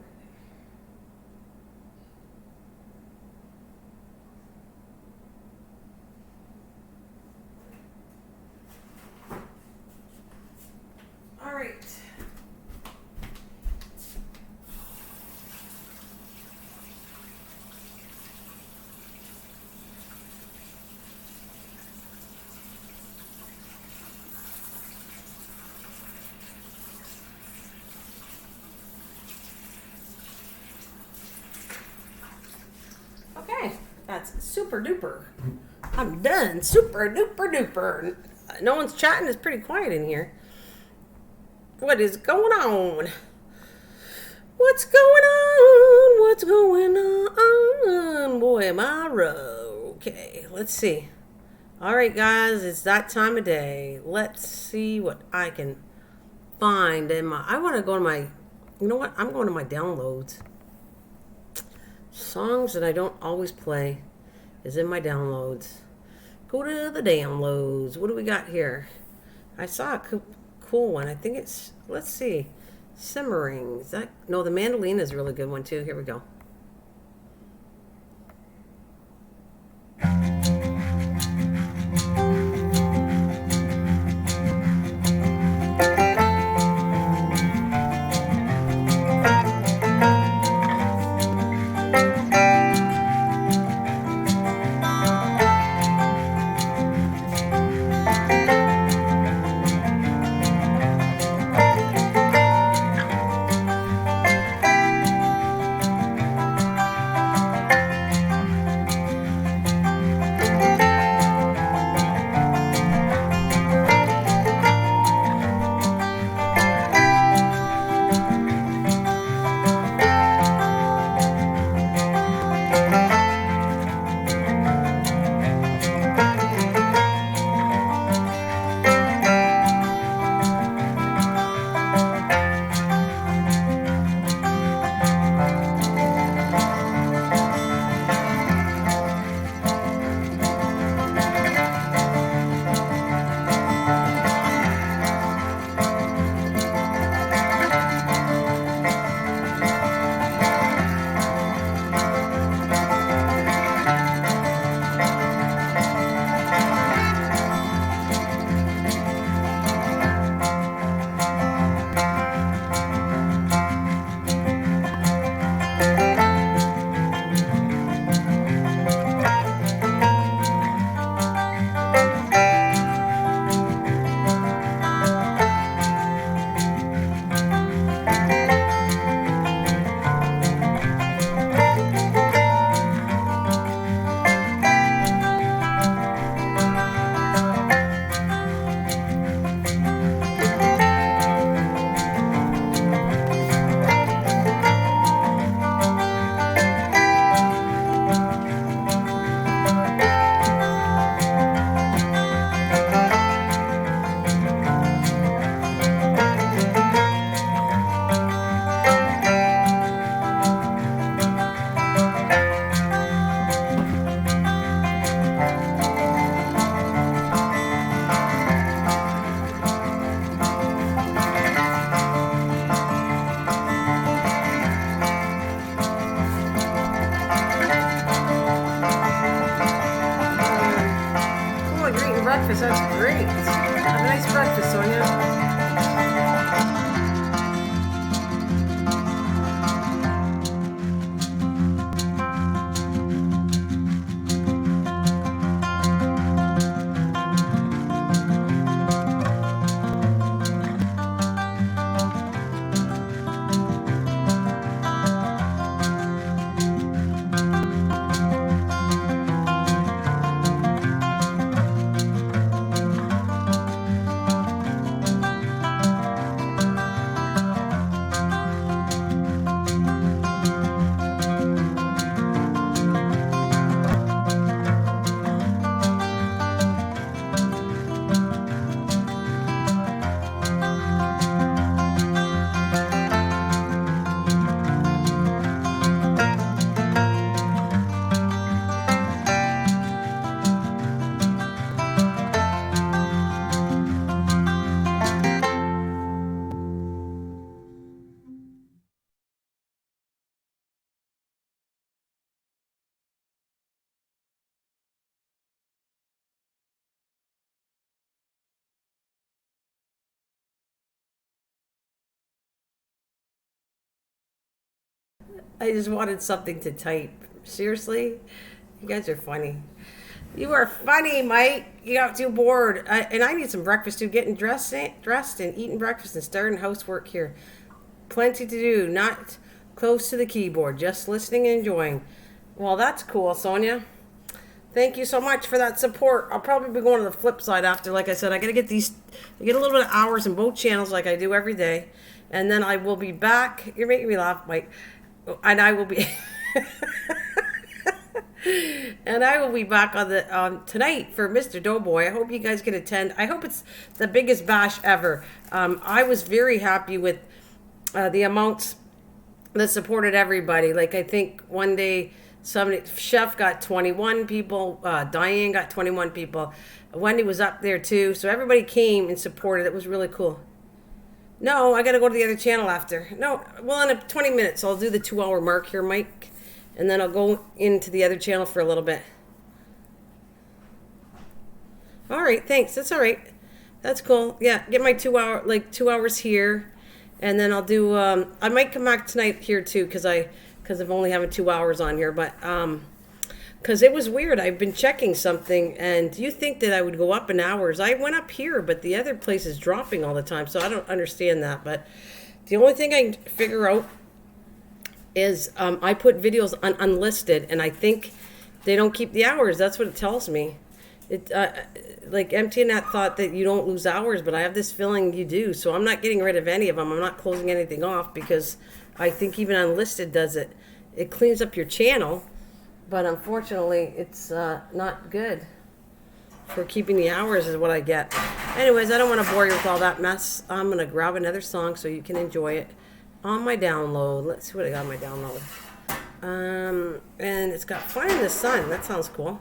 A: All right. Okay, that's super duper. I'm done. Super duper duper. No one's chatting. It's pretty quiet in here. What is going on? What's going on? What's going on? Boy, am I row. Okay, let's see. All right, guys, it's that time of day. Let's see what I can find in my... I want to go to my... You know what? I'm going to my downloads. Songs that I don't always play is in my downloads. Go to the downloads. What do we got here? I saw a cool one. I think it's, let's see, Simmering. Is that, no, the mandolin is a really good one too. Here we go. Breakfast, that's great. Have a nice breakfast, Sonia. I just wanted something to type. Seriously? You guys are funny. You are funny, Mike. You got too bored. And I need some breakfast too. Getting dressed and eating breakfast and starting housework here. Plenty to do. Not close to the keyboard. Just listening and enjoying. Well, that's cool, Sonia. Thank you so much for that support. I'll probably be going to the flip side after. Like I said, I got to get a little bit of hours in both channels like I do every day. And then I will be back. You're making me laugh, Mike. And I will be... And I will be back on the tonight for Mr. Doughboy. I hope you guys can attend. I hope it's the biggest bash ever. I was very happy with the amounts that supported everybody. Like, I think one day Chef got 21 people. Diane got 21 people. Wendy was up there too. So everybody came and supported. It was really cool. No, I got to go to the other channel after. No, well, in 20 minutes, I'll do the 2-hour mark here, Mike. And then I'll go into the other channel for a little bit. All right, thanks. That's all right. That's cool. Yeah, get my 2 hours here. And then I'll do, I might come back tonight here too, because I've only having 2 hours on here. But, because it was weird. I've been checking something, and you think that I would go up in hours. I went up here, but the other place is dropping all the time. So I don't understand that. But the only thing I can figure out is I put videos on unlisted, and I think they don't keep the hours. That's what it tells me. It like MTNet thought that you don't lose hours, but I have this feeling you do. So I'm not getting rid of any of them. I'm not closing anything off because I think even unlisted does it. It cleans up your channel, but unfortunately it's not good for keeping the hours is what I get. Anyways, I don't want to bore you with all that mess. I'm going to grab another song so you can enjoy it. On my download, let's see what I got on my download. And it's got Fun in the Sun. That sounds cool.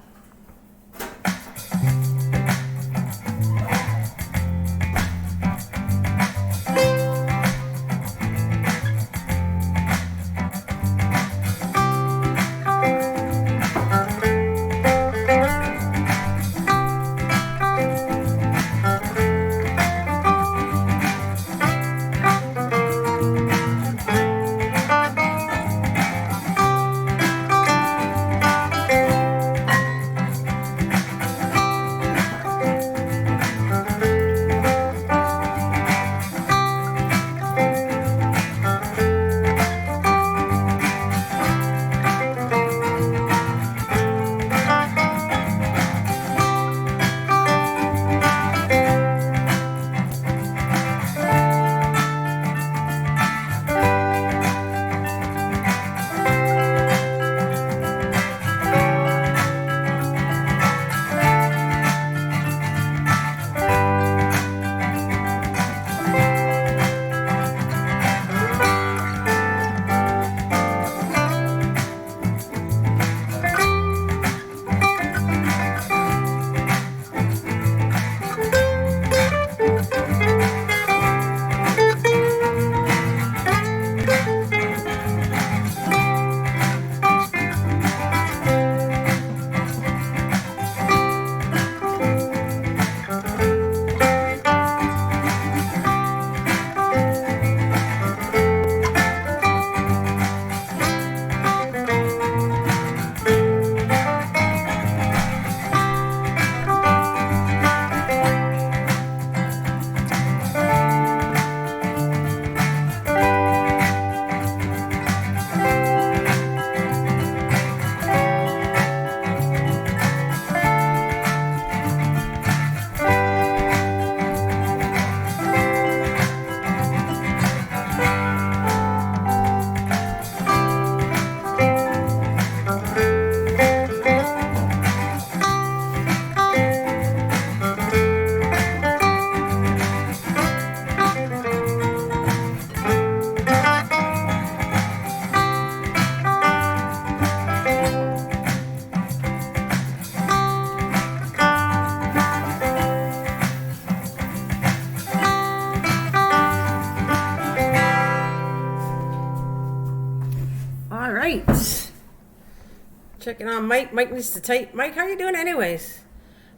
A: Checking on Mike. Mike needs to type. Mike, how are you doing anyways?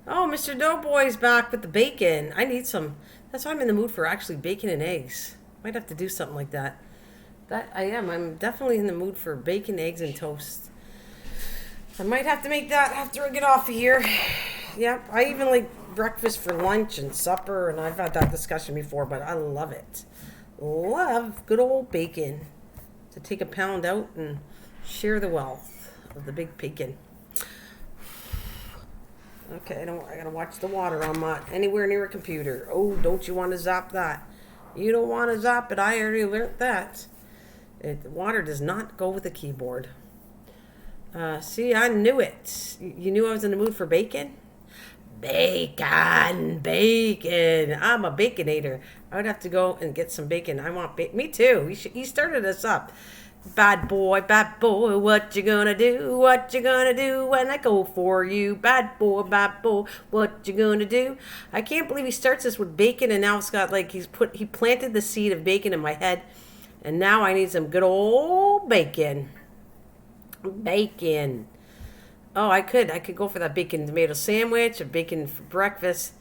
A: Oh, Mr. Doughboy's back with the bacon. I need some. That's why I'm in the mood for actually bacon and eggs. Might have to do something like that. That I am. I'm definitely in the mood for bacon, eggs, and toast. I might have to make that after I get off of here. Yep, I even like breakfast for lunch and supper, and I've had that discussion before, but I love it. Love good old bacon. To take a pound out and share the wealth of the big bacon. Okay, I gotta watch the water. I'm not anywhere near a computer. Oh, don't you want to zap that? You don't want to zap it. I already learned that. Water does not go with a keyboard. See, I knew it. You knew I was in the mood for bacon? Bacon. I'm a baconator. I would have to go and get some bacon. I want bacon. Me too. He started us up. Bad boy, what you gonna do? What you gonna do when I go for you? Bad boy, what you gonna do? I can't believe he starts us with bacon, and now it's got like he planted the seed of bacon in my head, and now I need some good old bacon. Bacon. Oh, I could go for that bacon tomato sandwich, a bacon for breakfast.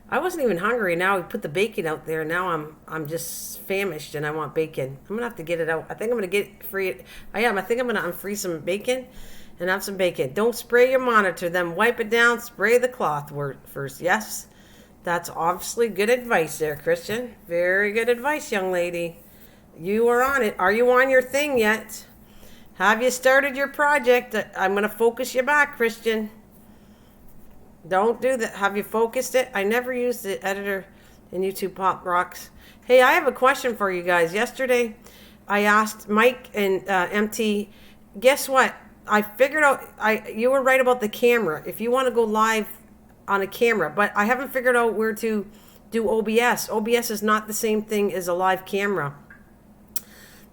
A: I wasn't even hungry. Now we put the bacon out there. Now I'm just famished and I want bacon. I'm gonna have to get it out. I think I'm gonna get free. I am. I think I'm gonna unfreeze some bacon and have some bacon. Don't spray your monitor. Then wipe it down. Spray the cloth first. Yes, that's obviously good advice there, Christian. Very good advice, young lady. You are on it. Are you on your thing yet? Have you started your project? I'm gonna focus you back, Christian. Don't do that. Have you focused it? I never used the editor in YouTube Pop Rocks. Hey, I have a question for you guys. Yesterday, I asked Mike and MT, guess what? I figured out, you were right about the camera. If you want to go live on a camera, but I haven't figured out where to do OBS. OBS is not the same thing as a live camera.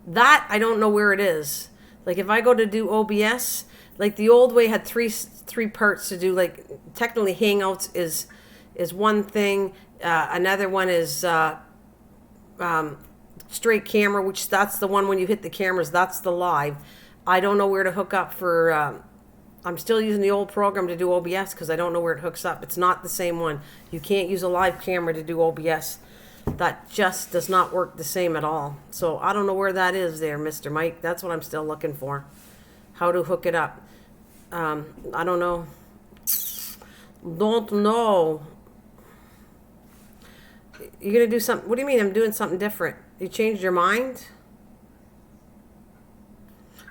A: That, I don't know where it is. Like if I go to do OBS, like the old way had three parts to do. Like technically Hangouts is one thing. Another one is straight camera, which that's the one when you hit the cameras, that's the live. I don't know where to hook up for. I'm still using the old program to do OBS because I don't know where it hooks up. It's not the same one. You can't use a live camera to do OBS. That just does not work the same at all. So I don't know where that is there, Mr. Mike. That's what I'm still looking for. How to hook it up. I don't know. Don't know. You're going to do something. What do you mean I'm doing something different? You changed your mind?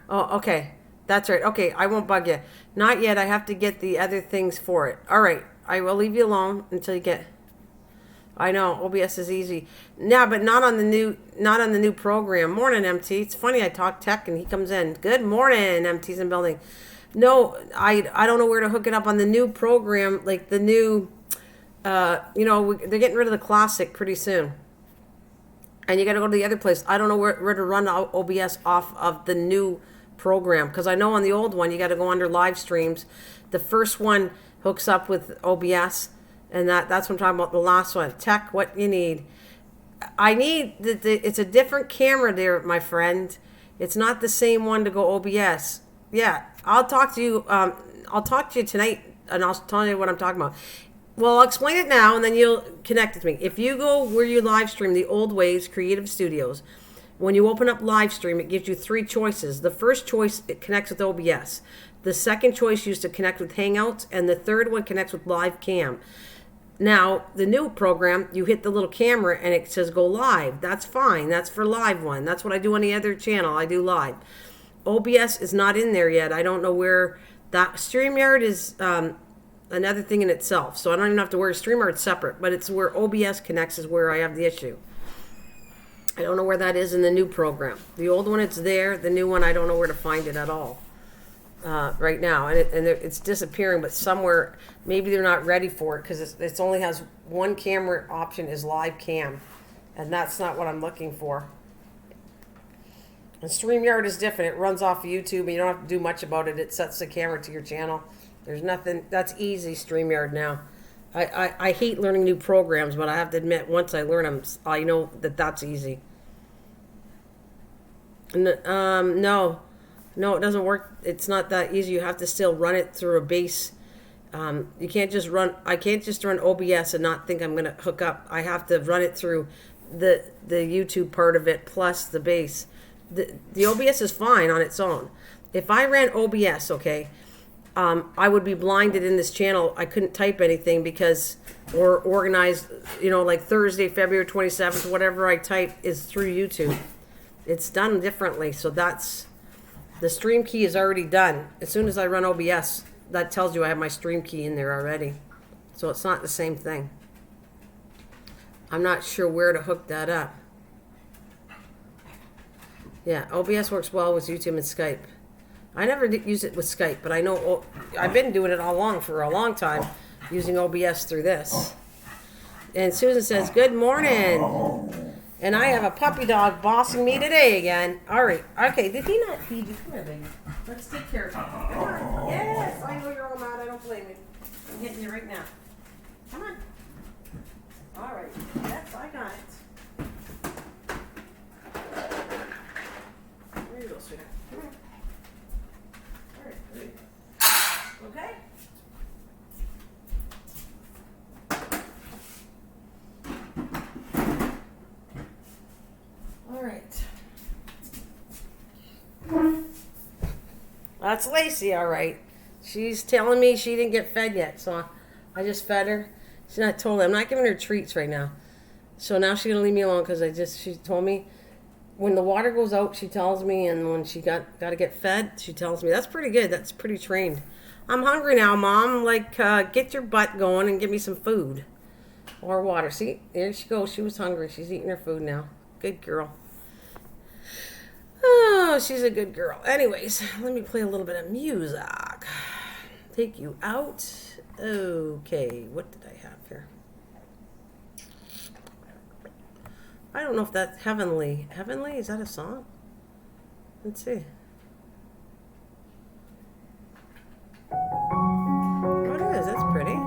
A: Oh, okay. That's right. Okay, I won't bug you. Not yet. I have to get the other things for it. All right. I will leave you alone until you get... I know OBS is easy. Yeah, but not on the new program. Morning, MT. It's funny, I talk tech and he comes in. Good morning, MT's in building. No, I don't know where to hook it up on the new program, like the new they're getting rid of the classic pretty soon. And you got to go to the other place. I don't know where to run OBS off of the new program because I know on the old one you got to go under live streams. The first one hooks up with OBS. And that's what I'm talking about, the last one. Tech, what you need. I need, it's a different camera there, my friend. It's not the same one to go OBS. Yeah, I'll talk to you tonight, and I'll tell you what I'm talking about. Well, I'll explain it now, and then you'll connect with me. If you go where you live stream, the old ways, Creative Studios, when you open up live stream, it gives you three choices. The first choice, it connects with OBS. The second choice used to connect with Hangouts, and the third one connects with Live Cam. Now, the new program, you hit the little camera and it says go live. That's fine. That's for live one. That's what I do on the other channel. I do live. OBS is not in there yet. I don't know where that. StreamYard is another thing in itself. So I don't even have to worry. StreamYard's separate, but it's where OBS connects is where I have the issue. I don't know where that is in the new program. The old one, it's there. The new one, I don't know where to find it at all. Right now, and it's disappearing, but somewhere maybe they're not ready for it because it only has one camera option is live cam, and that's not what I'm looking for. And StreamYard is different. It runs off of YouTube and you don't have to do much about it. It sets the camera to your channel. There's nothing. That's easy, StreamYard now. I hate learning new programs, but I have to admit once I learn them, I know that's easy. No, it doesn't work. It's not that easy. You have to still run it through a base. You can't just run. I can't just run OBS and not think I'm going to hook up. I have to run it through the YouTube part of it plus the base. The OBS is fine on its own. If I ran OBS, okay, I would be blinded in this channel. I couldn't type anything because, or organized, like Thursday, February 27th, whatever I type is through YouTube. It's done differently. So that's, the stream key is already done. As soon as I run OBS, that tells you I have my stream key in there already. So it's not the same thing. I'm not sure where to hook that up. Yeah, OBS works well with YouTube and Skype. I never did use it with Skype, but I know I've been doing it all along for a long time, using OBS through this. And Susan says, good morning. And I have a puppy dog bossing me today again. All right. Okay, did he not feed you? Come here, baby. Let's take care of him. Come on. Yes, I know you're all mad. I don't blame you. I'm getting you right now. Come on. All right. Yes, I got it. There you go, sweetheart. Come here. All right. Good. Okay. All right. That's Lacey, all right. She's telling me she didn't get fed yet, so I just fed her. She's not totally. I'm not giving her treats right now. So now she's gonna leave me alone because she told me when the water goes out, she tells me, and when she got to get fed, she tells me. That's pretty good. That's pretty trained. I'm hungry now, Mom. Like, get your butt going and give me some food or water. See, there she goes. She was hungry. She's eating her food now. Good girl. Oh, she's a good girl. Anyways, let me play a little bit of music. Take you out. Okay, what did I have here? I don't know if that's Heavenly. Heavenly? Is that a song? Let's see. Oh, it is. That's pretty.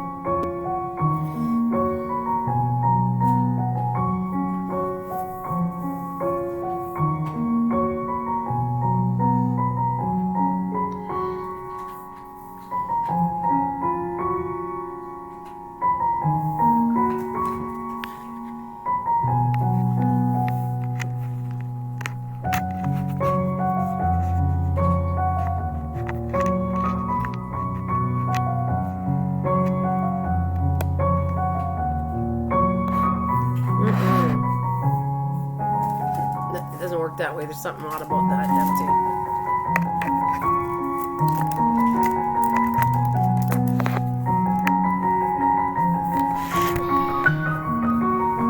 A: That way, there's something odd about that empty.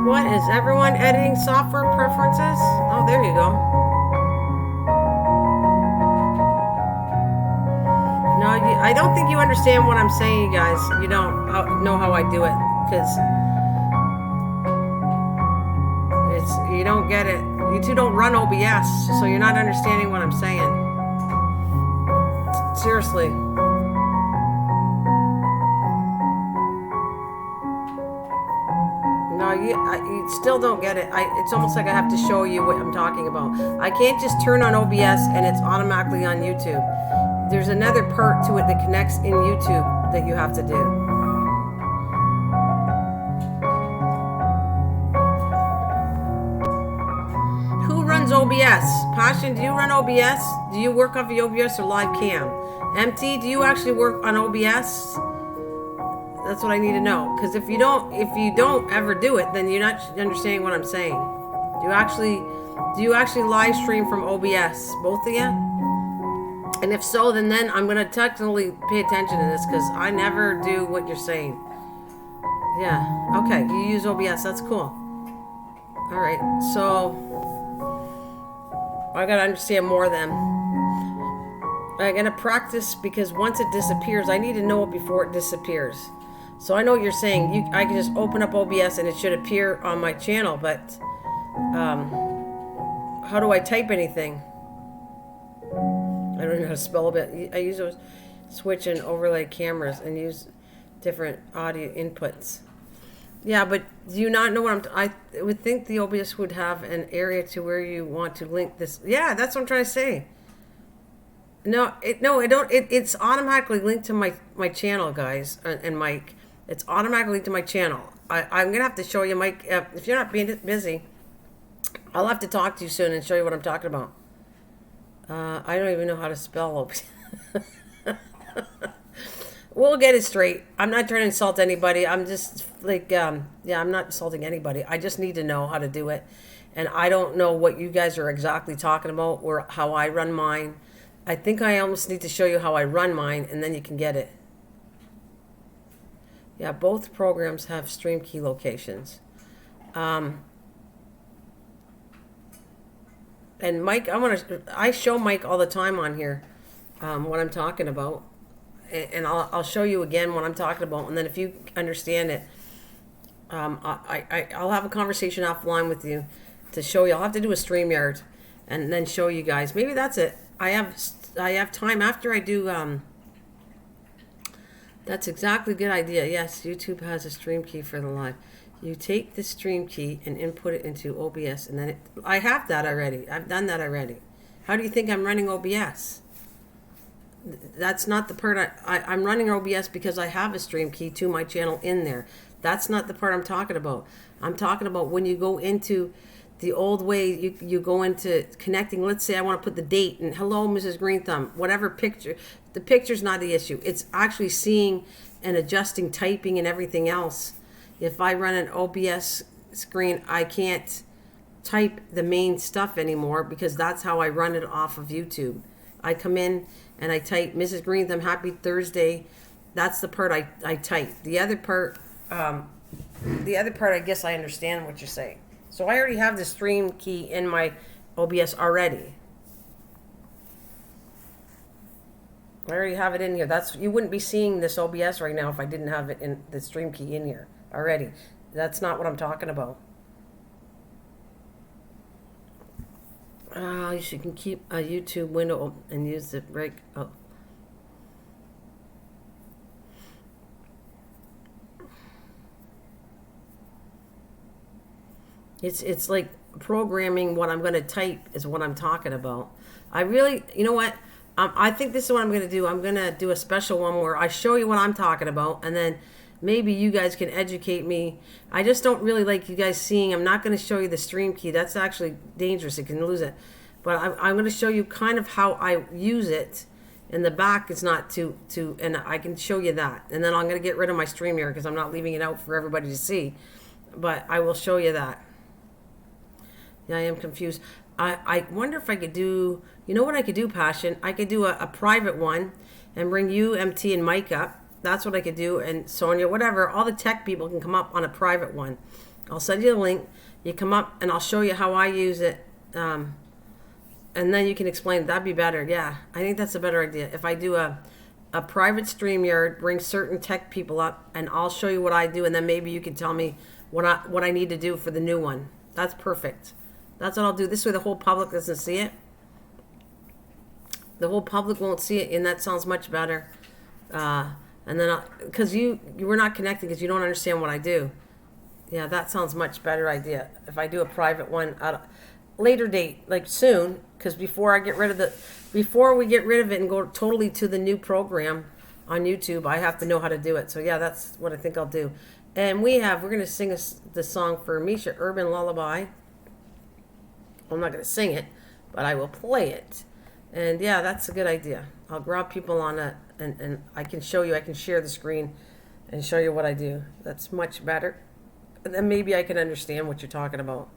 A: What is everyone editing software preferences? Oh, there you go. No, I don't think you understand what I'm saying, you guys. You don't know how I do it because you don't get it. You two don't run OBS, so you're not understanding what I'm saying. Seriously. No, you still don't get it. It's almost like I have to show you what I'm talking about. I can't just turn on OBS and it's automatically on YouTube. There's another part to it that connects in YouTube that you have to do. OBS. Passion, do you run OBS? Do you work off the OBS or live cam? MT, do you actually work on OBS? That's what I need to know. Because if you don't ever do it, then you're not understanding what I'm saying. Do you actually live stream from OBS? Both of you? And if so, then I'm gonna technically pay attention to this because I never do what you're saying. Yeah. Okay. You use OBS. That's cool. All right. So I gotta understand more of them. I'm gonna practice because once it disappears, I need to know it before it disappears. So I know what you're saying. I can just open up OBS and it should appear on my channel, but how do I type anything? I don't know how to spell a bit. I use those switch and overlay cameras and use different audio inputs. Yeah, but do you not know what I would think the OBS would have an area to where you want to link this. Yeah, that's what I'm trying to say. No, I don't. It's automatically linked to my channel, guys, and Mike. It's automatically linked to my channel. I'm gonna have to show you, Mike. If you're not being busy, I'll have to talk to you soon and show you what I'm talking about. I don't even know how to spell OBS. We'll get it straight. I'm not trying to insult anybody. I'm just like, yeah, I'm not insulting anybody. I just need to know how to do it. And I don't know what you guys are exactly talking about or how I run mine. I think I almost need to show you how I run mine, and then you can get it. Yeah, both programs have stream key locations. And Mike, I show Mike all the time on here what I'm talking about. And I'll show you again what I'm talking about. And then if you understand it, I'll have a conversation offline with you to show you. I'll have to do a StreamYard and then show you guys. Maybe that's it. I have time after I do. That's exactly a good idea. Yes, YouTube has a stream key for the live. You take the stream key and input it into OBS, and then I have that already. I've done that already. How do you think I'm running OBS? That's not the part I'm running OBS because I have a stream key to my channel in there. That's not the part I'm talking about. I'm talking about when you go into the old way, you go into connecting. Let's say I want to put the date and hello, Mrs. Green Thumb, whatever picture. The picture's not the issue. It's actually seeing and adjusting typing and everything else. If I run an OBS screen, I can't type the main stuff anymore because that's how I run it off of YouTube. I come in and I type Mrs. Green Thumb, happy Thursday. That's the part I type. The other part, I guess I understand what you're saying. So I already have the stream key in my OBS already. I already have it in here. You wouldn't be seeing this OBS right now if I didn't have it in the stream key in here already. That's not what I'm talking about. You can keep a YouTube window and use the break. Oh. It's like programming what I'm going to type is what I'm talking about. I really, you know what? I think this is what I'm going to do. I'm going to do a special one where I show you what I'm talking about, and then maybe you guys can educate me. I just don't really like you guys seeing. I'm not going to show you the stream key. That's actually dangerous. You can lose it. But I'm going to show you kind of how I use it. In the back, it's not to, and I can show you that. And then I'm going to get rid of my StreamYard because I'm not leaving it out for everybody to see. But I will show you that. Yeah, I am confused. I wonder if I could do, you know what I could do, Passion? I could do a private one and bring you, MT, and Mike up. That's what I could do. And Sonia, whatever, all the tech people can come up on a private one. I'll send you the link. You come up and I'll show you how I use it. And then you can explain. That'd be better. Yeah, I think that's a better idea. If I do a private StreamYard, bring certain tech people up, and I'll show you what I do, and then maybe you can tell me what I need to do for the new one. That's perfect. That's what I'll do. This way the whole public doesn't see it. The whole public won't see it, and that sounds much better. And then, because you were not connecting because you don't understand what I do. Yeah, that sounds much better idea. If I do a private one at a later date, like soon, because before we get rid of it and go totally to the new program on YouTube, I have to know how to do it. So yeah, that's what I think I'll do. And we're going to sing the song for Misha, Urban Lullaby. I'm not going to sing it, but I will play it. And yeah, that's a good idea. I'll grab people on it, and I can show you. I can share the screen and show you what I do. That's much better. And then maybe I can understand what you're talking about.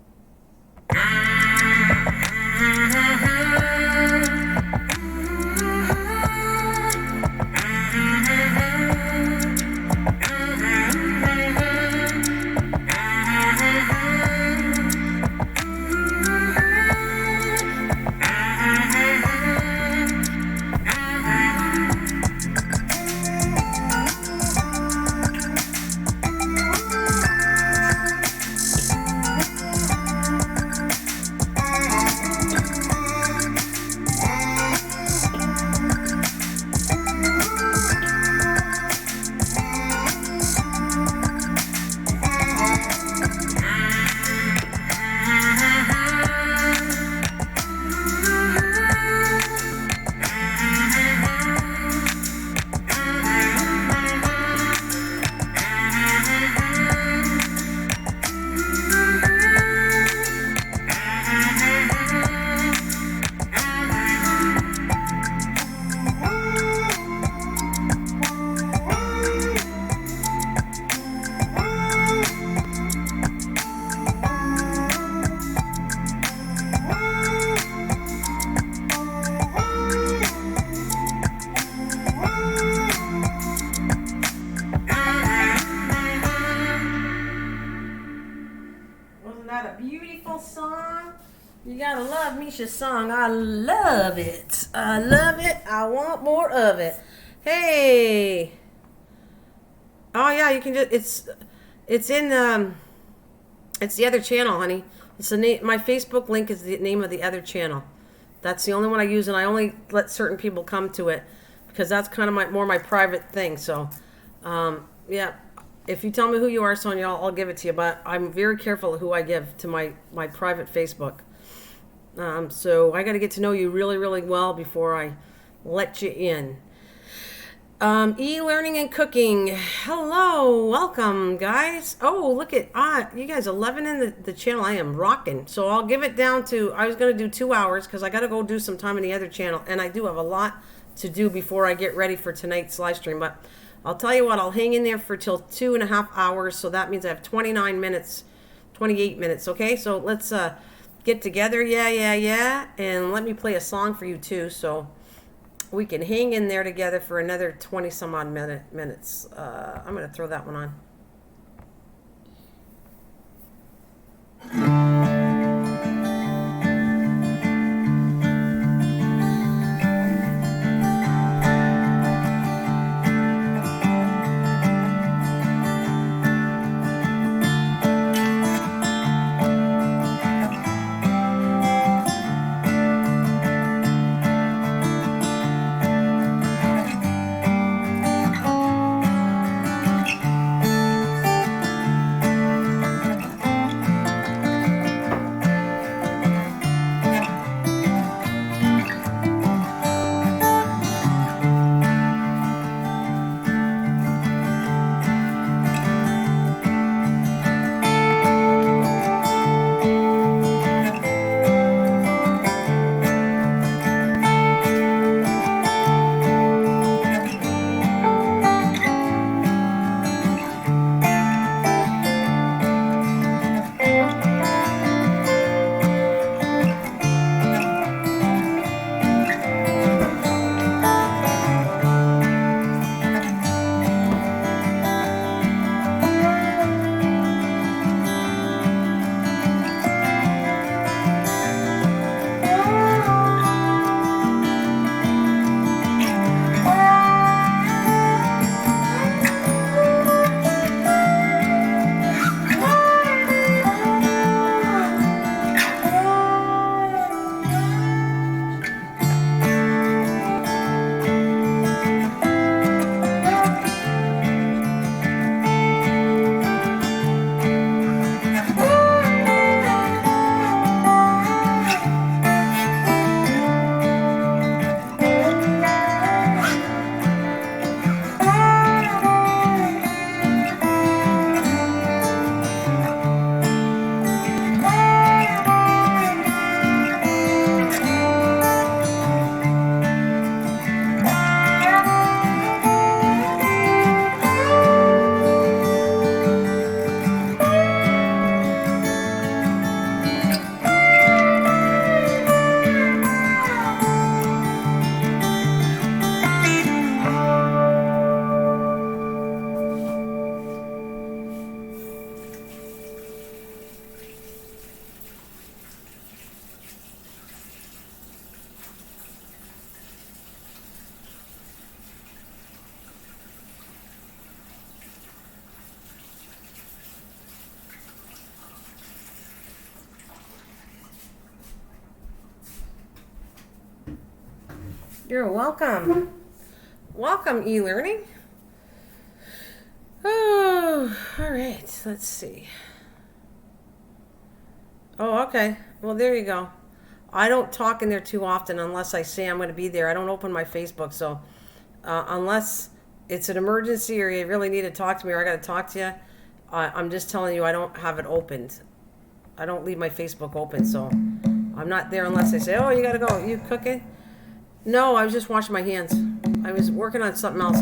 A: You gotta love Misha's song. I love it. I love it. I want more of it. Hey. Oh yeah, you can just it's in it's the other channel, honey. It's the name. My Facebook link is the name of the other channel. That's the only one I use, and I only let certain people come to it because that's kind of more my private thing. So, yeah, if you tell me who you are, Sonia, I'll give it to you. But I'm very careful who I give to my private Facebook. So I got to get to know you really, really well before I let you in. E-learning and cooking. Hello, welcome, guys. Oh, look at you guys, 11 in the channel. I am rocking. So I'll give it down to. I was gonna do 2 hours because I got to go do some time in the other channel, and I do have a lot to do before I get ready for tonight's live stream. But I'll tell you what, I'll hang in there for till 2.5 hours. So that means I have 29 minutes, 28 minutes. Okay, so let's get together. Yeah, and let me play a song for you too. So we can hang in there together for another 20 some odd minutes. I'm going to throw that one on. You're welcome. Welcome, e-learning. Oh, all right. Let's see. Oh, okay. Well, there you go. I don't talk in there too often unless I say I'm going to be there. I don't open my Facebook, so unless it's an emergency or you really need to talk to me or I got to talk to you, I'm just telling you I don't have it opened. I don't leave my Facebook open, so I'm not there unless they say, oh, you got to go. You cooking? No, I was just washing my hands. I was working on something else,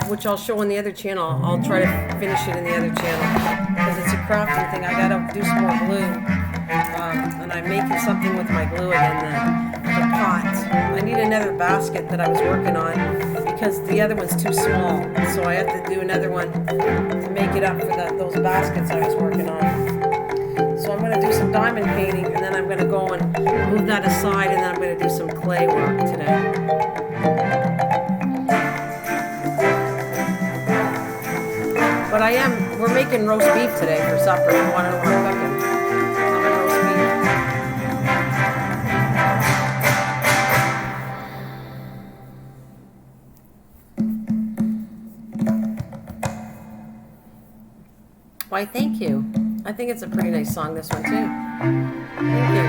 A: which I'll show on the other channel. I'll try to finish it in the other channel because it's a crafting thing. I got to do some more glue, and I'm making something with my glue again, the pot. I need another basket that I was working on because the other one's too small, so I have to do another one to make it up for those baskets I was working on. So I'm going to do some diamond painting, and then I'm going to go and move that aside, and then I'm going to do some clay work today. But we're making roast beef today for supper. If you want to know what I'm cooking. Some roast beef. Why, thank you. I think it's a pretty nice song, this one, too. Thank you.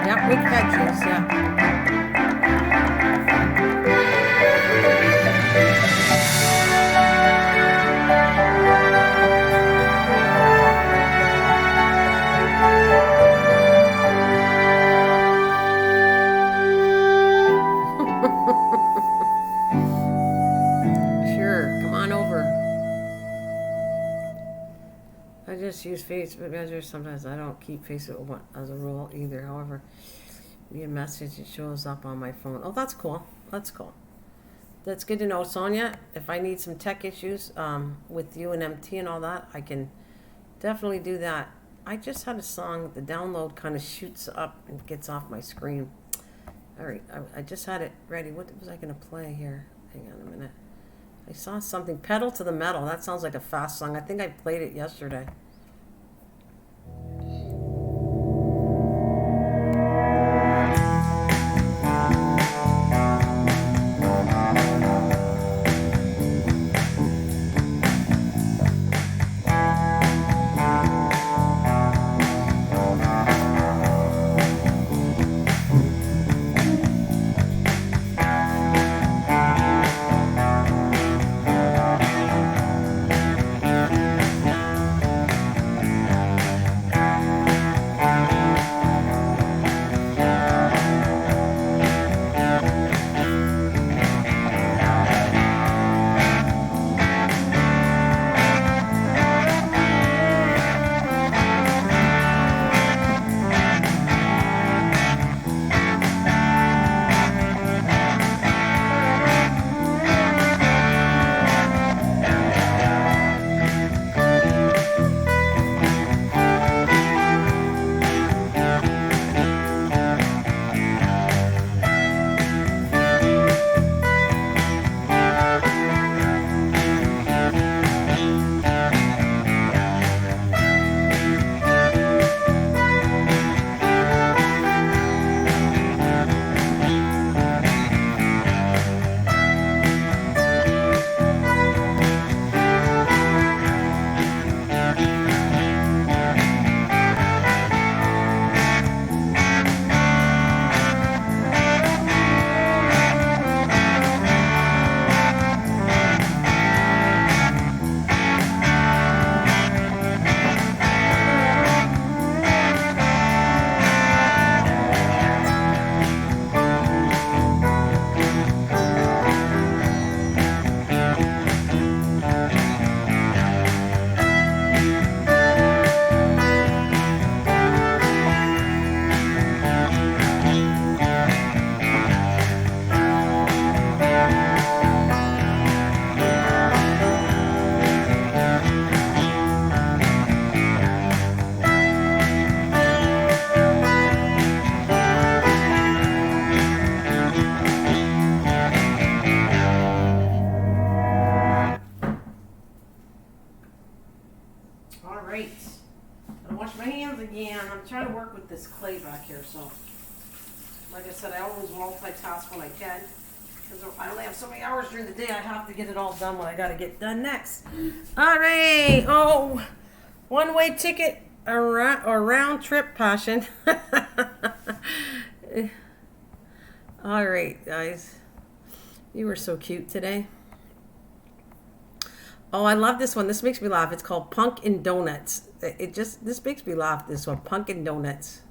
A: Yep, with veggies, yeah. Sure, come on over. I just use Facebook Messenger. Sometimes I don't keep Facebook as a rule either. However, via message, it shows up on my phone. Oh, that's cool. That's cool. That's good to know, Sonia. If I need some tech issues with you and MT and all that, I can definitely do that. I just had a song. The download kind of shoots up and gets off my screen. All right, I just had it ready. What was I going to play here? Hang on a minute. I saw something. Pedal to the Metal. That sounds like a fast song. I think I played it yesterday. I'm trying to work with this clay back here, so like I said, I always multitask when I can. Because I only have so many hours during the day. I have to get it all done what I got to get done next. All right. Oh, one-way ticket or round trip passion. All right, guys. You were so cute today. Oh, I love this one. This makes me laugh. It's called Pumpkin Donuts. This makes me laugh, this one. Pumpkin Donuts.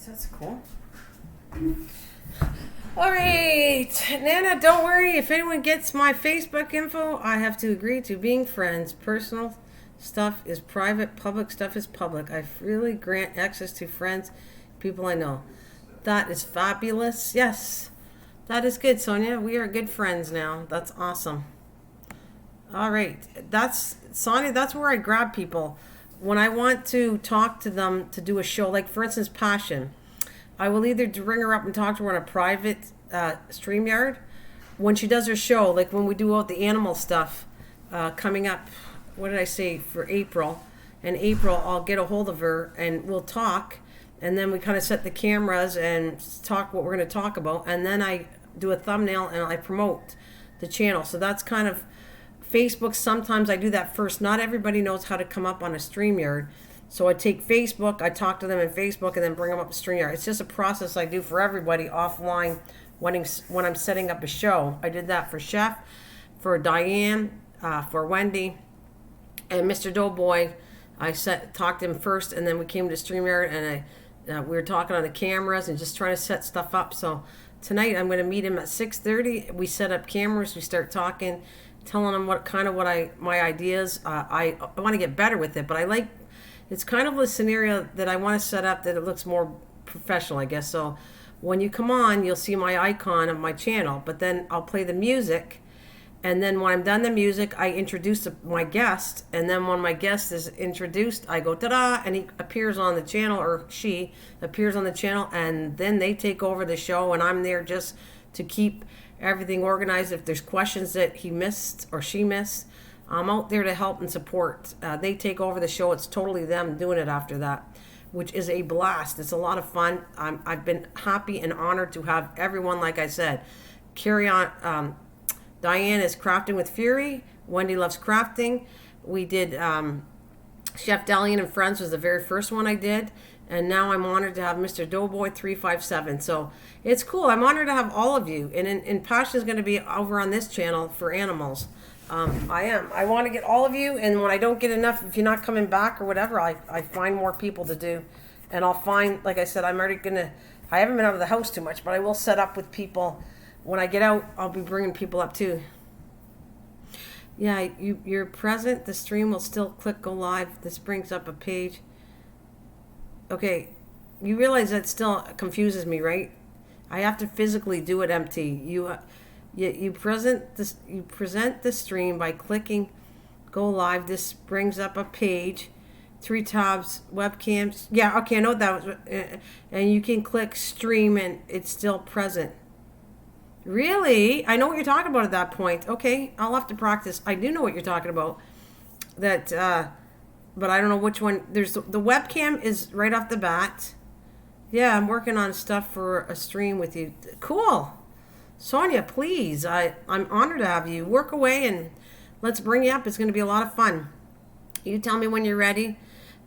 A: That's cool. All right, Nana, don't worry. If anyone gets my Facebook info, I have to agree to being friends. Personal stuff is private. Public stuff is public. I freely grant access to friends, people I know. That is fabulous. Yes, that is good, Sonia. We are good friends now. That's awesome. All right, that's Sonia. That's where I grab people when I want to talk to them to do a show. Like for instance, Passion. I will either ring her up and talk to her on a private StreamYard when she does her show, like when we do all the animal stuff coming up. What did I say for April? In April, I'll get a hold of her and we'll talk, and then we kind of set the cameras and talk what we're going to talk about, and then I do a thumbnail and I promote the channel. So that's kind of Facebook. Sometimes I do that first. Not everybody knows how to come up on a StreamYard. So I take Facebook, I talk to them in Facebook, and then bring them up to StreamYard. It's just a process I do for everybody offline when I'm setting up a show. I did that for Chef, for Diane, for Wendy, and Mr. Doughboy. I talked to him first, and then we came to StreamYard, and we were talking on the cameras and just trying to set stuff up. So tonight I'm going to meet him at 6:30. We set up cameras. We start talking, telling him my ideas. I want to get better with it, but I like. It's kind of a scenario that I want to set up that it looks more professional, I guess. So when you come on, you'll see my icon of my channel, but then I'll play the music. And then when I'm done the music, I introduce my guest. And then when my guest is introduced, I go, ta-da, and he appears on the channel, or she appears on the channel, and then they take over the show, and I'm there just to keep everything organized. If there's questions that he missed or she missed, I'm out there to help and support. They take over the show. It's totally them doing it after that, which is a blast. It's a lot of fun. I've been happy and honored to have everyone, like I said, carry on. Diane is Crafting with Fury. Wendy loves crafting. We did Chef Dalian and Friends was the very first one I did. And now I'm honored to have Mr. Doughboy 357. So it's cool. I'm honored to have all of you. And Pasha is going to be over on this channel for animals. I am. I want to get all of you, and when I don't get enough, if you're not coming back or whatever, I find more people to do. And I'll find, like I said, I haven't been out of the house too much, but I will set up with people. When I get out, I'll be bringing people up too. Yeah, you're present. The stream will still click go live. This brings up a page. Okay, you realize that still confuses me, right? I have to physically do it empty. You present this. You present the stream by clicking go live. This brings up a page, 3 tabs, webcams. Yeah, okay, I know what that was. And you can click stream and it's still present. Really? I know what you're talking about at that point. Okay, I'll have to practice. I do know what you're talking about. That, but I don't know which one. There's the webcam is right off the bat. Yeah, I'm working on stuff for a stream with you. Cool. Sonia, please. I'm honored to have you. Work away and let's bring you up. It's going to be a lot of fun. You tell me when you're ready.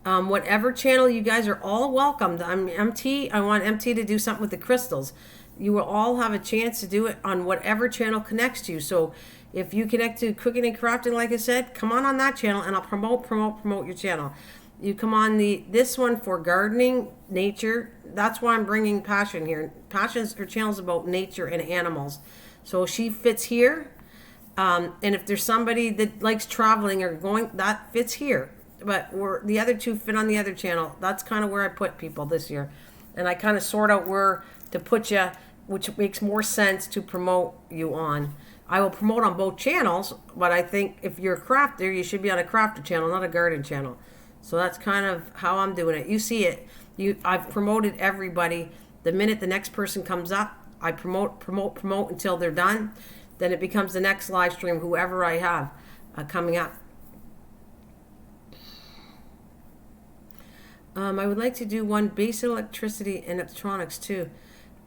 A: Whatever channel, you guys are all welcomed. I'm MT. I want MT to do something with the crystals. You will all have a chance to do it on whatever channel connects to you. So if you connect to cooking and crafting, like I said, come on that channel and I'll promote your channel. You come on this one for gardening, nature. That's why I'm bringing Passion here. Her channel's about nature and animals. So she fits here. And if there's somebody that likes traveling or going, that fits here. But the other two fit on the other channel. That's kind of where I put people this year. And I kind of sort out where to put you, which makes more sense to promote you on. I will promote on both channels, but I think if you're a crafter, you should be on a crafter channel, not a garden channel. So that's kind of how I'm doing it. You see it. I've promoted everybody. The minute the next person comes up, I promote until they're done. Then it becomes the next live stream, whoever I have coming up. I would like to do one basic electricity and electronics too.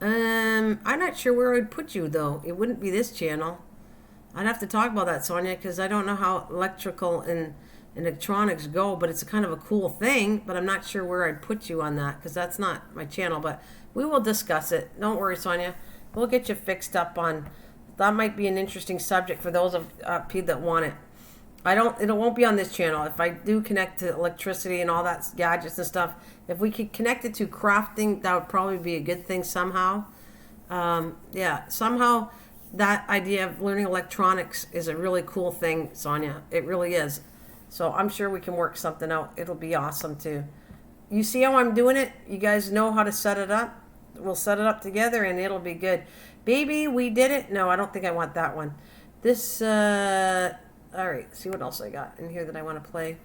A: I'm not sure where I'd put you though. It wouldn't be this channel. I'd have to talk about that, Sonia, because I don't know how electrical and electronics go, but it's a kind of a cool thing, but I'm not sure where I'd put you on that because that's not my channel, but we will discuss it. Don't worry, Sonia. We'll get you fixed up on. That might be an interesting subject for those of you that want it. It won't be on this channel. If I do connect to electricity and all that gadgets and stuff, if we could connect it to crafting, that would probably be a good thing somehow. Somehow that idea of learning electronics is a really cool thing, Sonia. It really is. So I'm sure we can work something out. It'll be awesome too. You see how I'm doing it? You guys know how to set it up? We'll set it up together and it'll be good. Baby, we did it. No, I don't think I want that one. This, all right, see what else I got in here that I want to play.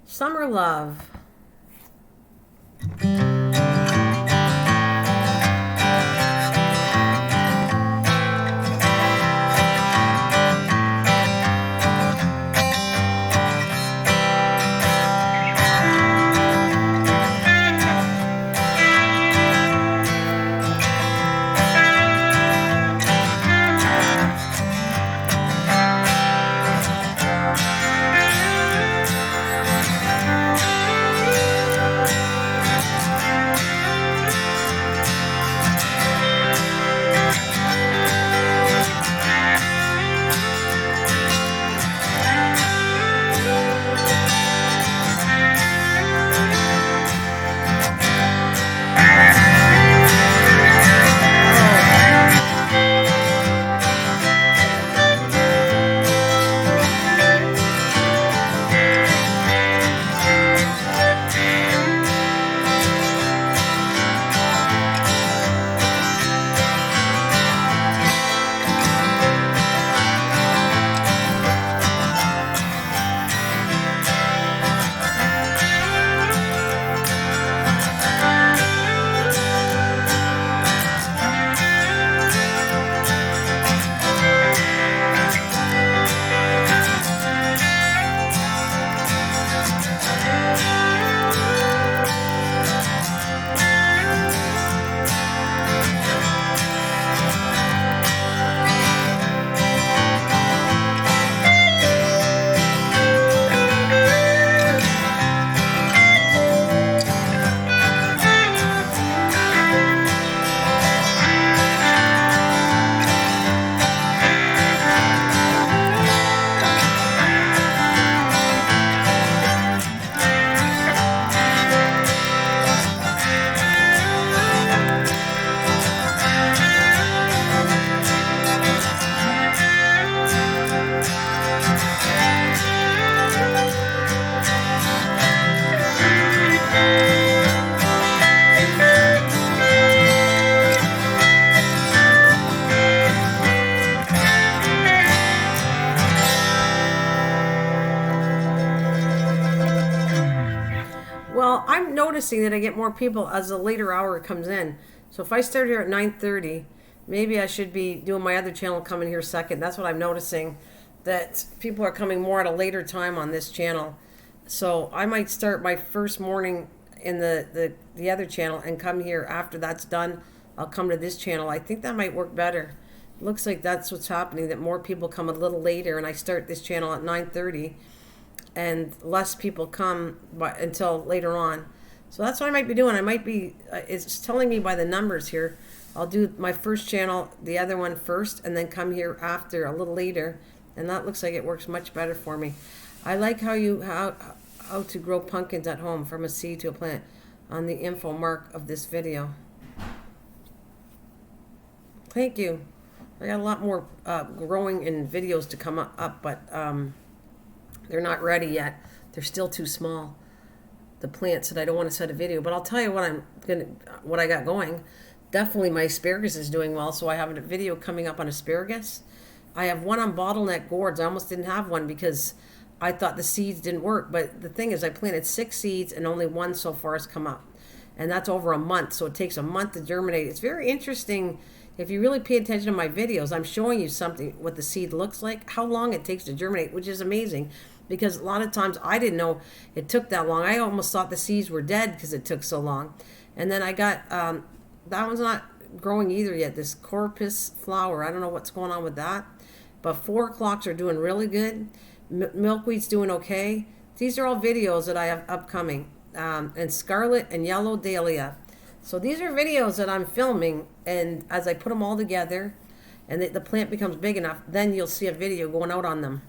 A: Summer Love. I'm noticing that I get more people as the later hour comes in. So if I start here at 9:30, maybe I should be doing my other channel coming here second. That's what I'm noticing, that people are coming more at a later time on this channel. So I might start my first morning in the other channel and come here after that's done. I'll come to this channel. I think that might work better. Looks like that's what's happening, that more people come a little later and I start this channel at 9:30 and less people come until later on. So that's what I might be doing. I might be, it's telling me by the numbers here, I'll do my first channel, the other one first, and then come here after a little later. And that looks like it works much better for me. I like how to grow pumpkins at home from a seed to a plant on the info mark of this video. Thank you. I got a lot more growing in videos to come up, but they're not ready yet. They're still too small, the plants, that I don't want to set a video. But I'll tell you what I got going. Definitely my asparagus is doing well, so I have a video coming up on asparagus. I have one on bottleneck gourds. I almost didn't have one because I thought the seeds didn't work. But the thing is, I planted 6 seeds and only one so far has come up. And that's over a month, so it takes a month to germinate. It's very interesting. If you really pay attention to my videos, I'm showing you something, what the seed looks like, how long it takes to germinate, which is amazing. Because a lot of times I didn't know it took that long. I almost thought the seeds were dead because it took so long. And then I got, that one's not growing either yet, this corpus flower. I don't know what's going on with that. But 4 o'clocks are doing really good. Milkweed's doing okay. These are all videos that I have upcoming. And scarlet and yellow dahlia. So these are videos that I'm filming, and as I put them all together and the plant becomes big enough, then you'll see a video going out on them.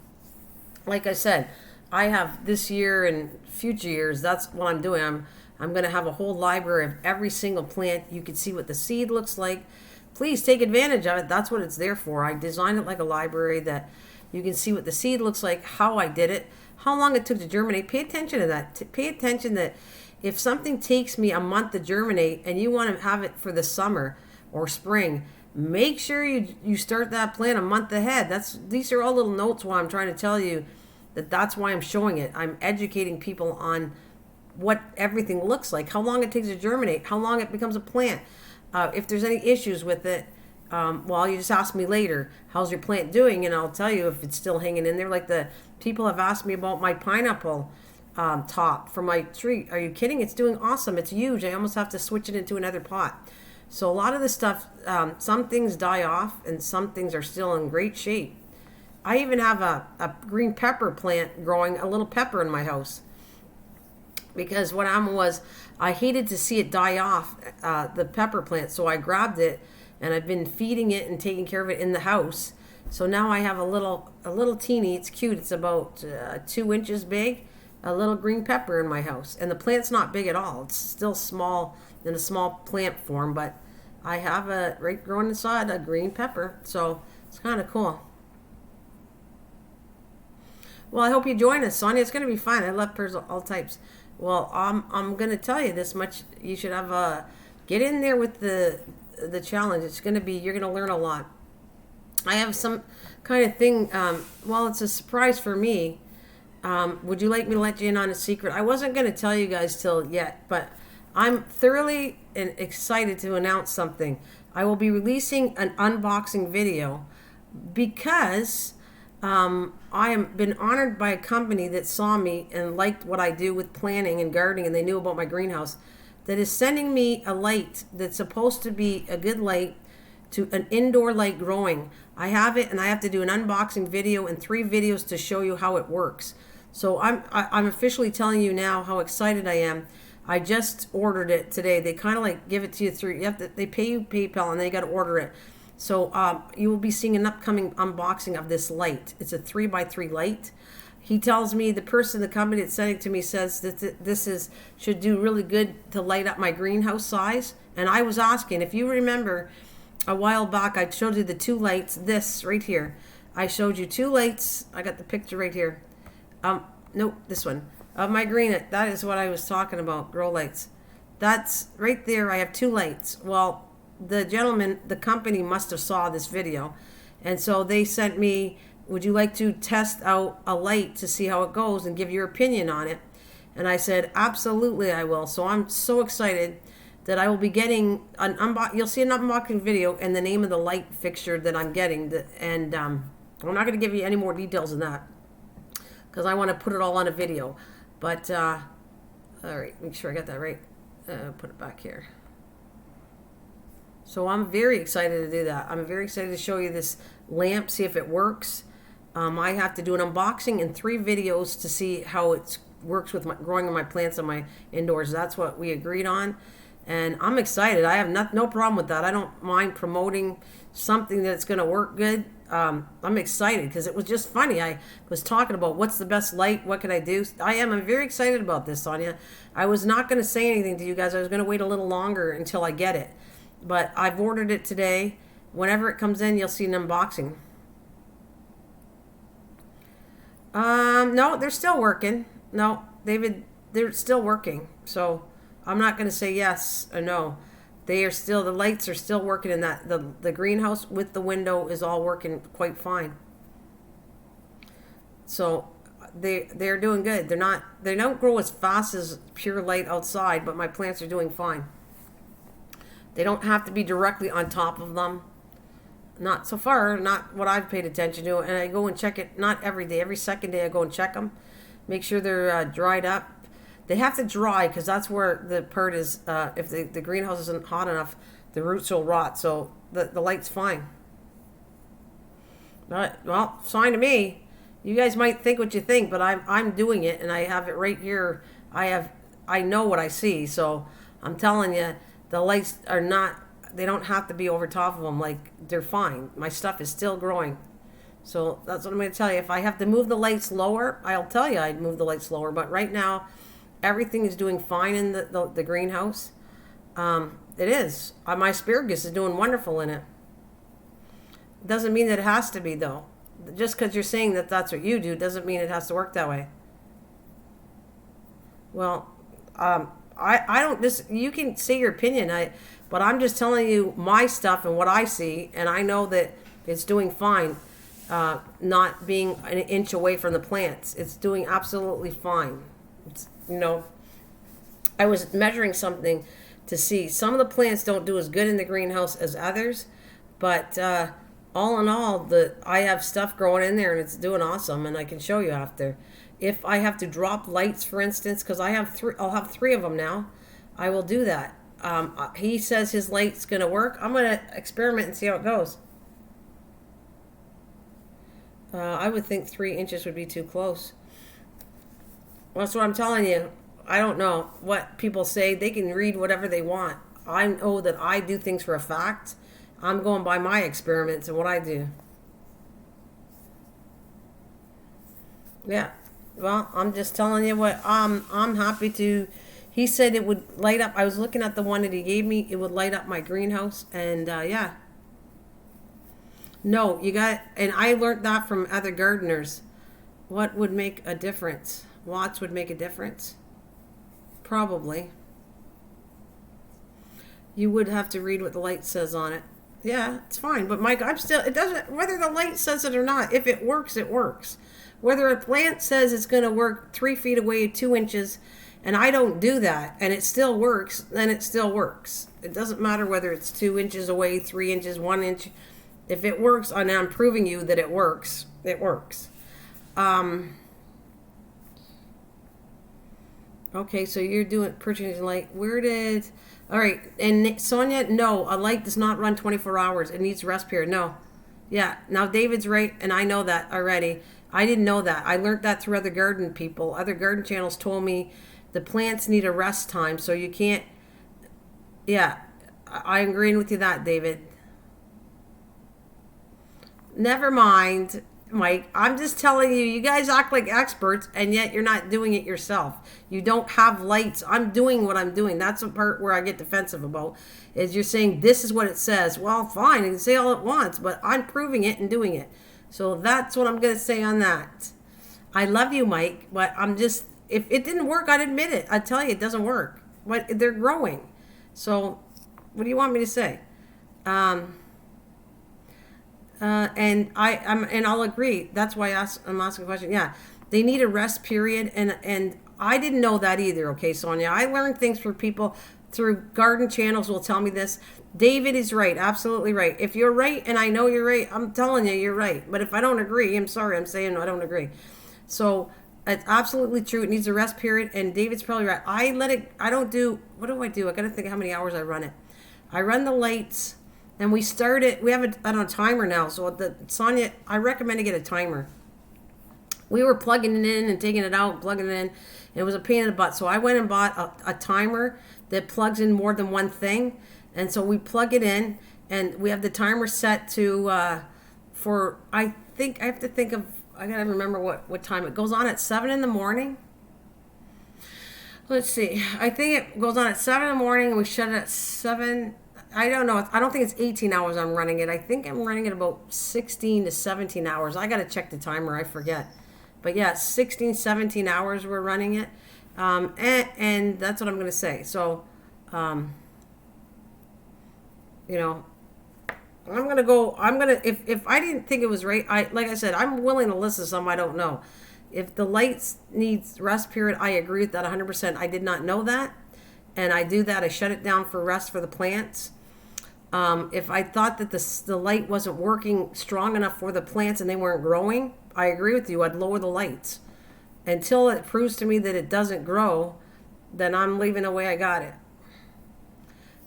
A: Like I said, I have this year and future years, that's what I'm doing. I'm going to have a whole library of every single plant. You can see what the seed looks like. Please take advantage of it. That's what it's there for. I designed it like a library that you can see what the seed looks like, how I did it, how long it took to germinate. Pay attention to that. Pay attention that if something takes me a month to germinate and you want to have it for the summer or spring, make sure you start that plant a month ahead. These are all little notes while I'm trying to tell you that's why I'm showing it. I'm educating people on what everything looks like, how long it takes to germinate, how long it becomes a plant. If there's any issues with it, well, you just ask me later, how's your plant doing? And I'll tell you if it's still hanging in there. Like the people have asked me about my pineapple top for my tree. Are you kidding? It's doing awesome. It's huge. I almost have to switch it into another pot. So a lot of the stuff, some things die off and some things are still in great shape. I even have a green pepper plant growing, a little pepper in my house. Because what happened was I hated to see it die off, the pepper plant. So I grabbed it and I've been feeding it and taking care of it in the house. So now I have a little teeny, it's cute. It's about 2 inches big, a little green pepper in my house. And the plant's not big at all. It's still small in a small plant form, but I have right growing inside a green pepper. So it's kind of cool. Well, I hope you join us, Sonia. It's going to be fun. I love pears all types. Well, I'm going to tell you this much. You should have get in there with the challenge. It's going to be, you're going to learn a lot. I have some kind of thing. Well, it's a surprise for me. Would you like me to let you in on a secret? I wasn't going to tell you guys till yet, but I'm thoroughly excited to announce something. I will be releasing an unboxing video because I am been honored by a company that saw me and liked what I do with planting and gardening, and they knew about my greenhouse, that is sending me a light that's supposed to be a good light to an indoor light growing. I have it, and I have to do an unboxing video and 3 videos to show you how it works. So I'm officially telling you now how excited I am. I just ordered it today. They kind of like give it to you through, they pay you PayPal and they got to order it. So you will be seeing an upcoming unboxing of this light. It's a 3x3 light. He tells me, the company that's sending it to me says that this should do really good to light up my greenhouse size. And I was asking, if you remember a while back, I showed you the 2 lights, this right here. I showed you 2 lights. I got the picture right here. Nope, this one. Of my green, that is what I was talking about, grow lights. That's right there. I have 2 lights. Well, the gentleman, the company must have saw this video. And so they sent me, would you like to test out a light to see how it goes and give your opinion on it? And I said, absolutely I will. So I'm so excited that I will be getting you'll see an unboxing video and the name of the light fixture that I'm getting. And I'm not going to give you any more details than that because I want to put it all on a video. But, all right, make sure I got that right. Put it back here. So I'm very excited to do that. I'm very excited to show you this lamp, see if it works. I have to do an unboxing and 3 videos to see how it works with growing my plants in my indoors. That's what we agreed on. And I'm excited. I have no problem with that. I don't mind promoting something that's going to work good. I'm excited because it was just funny. I was talking about what's the best light, what can I do. I'm very excited about this, Sonia. I was not going to say anything to you guys. I was going to wait a little longer until I get it. But I've ordered it today. Whenever it comes in, you'll see an unboxing. No, they're still working. No, David, they're still working. So I'm not going to say yes or no. They are still, the lights are still working in that. The greenhouse with the window is all working quite fine. So they're doing good. They don't grow as fast as pure light outside, but my plants are doing fine. They don't have to be directly on top of them. Not so far, not what I've paid attention to. And I go and check it, not every day. Every second day I go and check them. Make sure they're dried up. They have to dry because that's where the part is. If the greenhouse isn't hot enough, the roots will rot. So the light's fine. But, well, fine to me. You guys might think what you think, but I'm doing it, and I have it right here. I know what I see. So I'm telling you, the lights are not. They don't have to be over top of them. Like, they're fine. My stuff is still growing. So that's what I'm going to tell you. If I have to move the lights lower, I'll tell you I'd move the lights lower. But right now, everything is doing fine in the greenhouse. It is. My asparagus is doing wonderful in it. Doesn't mean that it has to be, though. Just because you're saying that that's what you do doesn't mean it has to work that way. Well, I don't just, you can say your opinion, but I'm just telling you my stuff and what I see, and I know that it's doing fine, not being an inch away from the plants. It's doing absolutely fine. It's, I was measuring something to see. Some of the plants don't do as good in the greenhouse as others, but all in all, I have stuff growing in there and it's doing awesome, and I can show you after. If I have to drop lights, for instance, because I'll have 3 of them now, I will do that. He says his light's going to work. I'm going to experiment and see how it goes. I would think 3 inches would be too close. Well, that's what I'm telling you. I don't know what people say. They can read whatever they want. I know that I do things for a fact. I'm going by my experiments and what I do. Yeah. Well, I'm just telling you what I'm happy to. He said it would light up. I was looking at the one that he gave me. It would light up my greenhouse, and yeah. No, and I learned that from other gardeners. What would make a difference? Watts would make a difference. Probably. You would have to read what the light says on it. Yeah, it's fine. But Mike, it doesn't, whether the light says it or not, if it works, it works. Whether a plant says it's going to work 3 feet away, 2 inches, and I don't do that, and it still works, then it still works. It doesn't matter whether it's 2 inches away, 3 inches, 1 inch. If it works, and I'm proving you that it works, it works. Okay, so you're purchasing light. All right, and Sonia, no, a light does not run 24 hours. It needs rest period. No. Yeah, now David's right, and I know that already. I didn't know that. I learned that through other garden people. Other garden channels told me the plants need a rest time, so you can't. Yeah, I'm agreeing with you that, David. Never mind, Mike. I'm just telling you, you guys act like experts, and yet you're not doing it yourself. You don't have lights. I'm doing what I'm doing. That's the part where I get defensive about, is you're saying this is what it says. Well, fine, you can say all at once, but I'm proving it and doing it. So that's what I'm going to say on that. I love you, Mike, but I'm just, if it didn't work, I'd admit it. I'd tell you it doesn't work. But they're growing. So what do you want me to say? And I'll agree. That's why I'm asking a question. Yeah, they need a rest period, and I didn't know that either, okay, Sonia? I learned things from people through garden channels will tell me this. David is right, absolutely right. If you're right and I know you're right, I'm telling you, you're right. But if I don't agree, I'm sorry, I'm saying I don't agree. So it's absolutely true. It needs a rest period, and David's probably right. I don't do, what do? I got to think how many hours I run it. I run the lights, and we start it, we have a timer now. So Sonia, I recommend to get a timer. We were plugging it in and taking it out, plugging it in. And it was a pain in the butt. So I went and bought a timer that plugs in more than one thing. And so we plug it in, and we have the timer set to, I have to think of, I got to remember what time. It goes on at 7 in the morning. Let's see. I think it goes on at 7 in the morning, and we shut it at 7. I don't know. I don't think it's 18 hours I'm running it. I think I'm running it about 16 to 17 hours. I got to check the timer. I forget. But yeah, 16, 17 hours we're running it. And that's what I'm going to say. So, you know, if I didn't think it was right, like I said, I'm willing to listen to some I don't know. If the lights needs rest period, I agree with that 100%. I did not know that. And I do that. I shut it down for rest for the plants. If I thought that the light wasn't working strong enough for the plants and they weren't growing, I agree with you. I'd lower the lights. Until it proves to me that it doesn't grow, then I'm leaving the way I got it.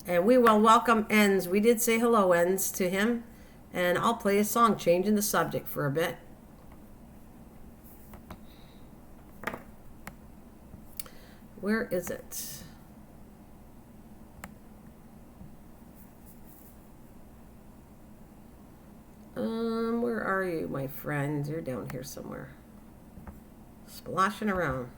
A: And we will welcome Enz. We did say hello, Enz, to him. And I'll play a song, changing the subject for a bit. Where is it? Where are you, my friend? You're down here somewhere. Splashing around.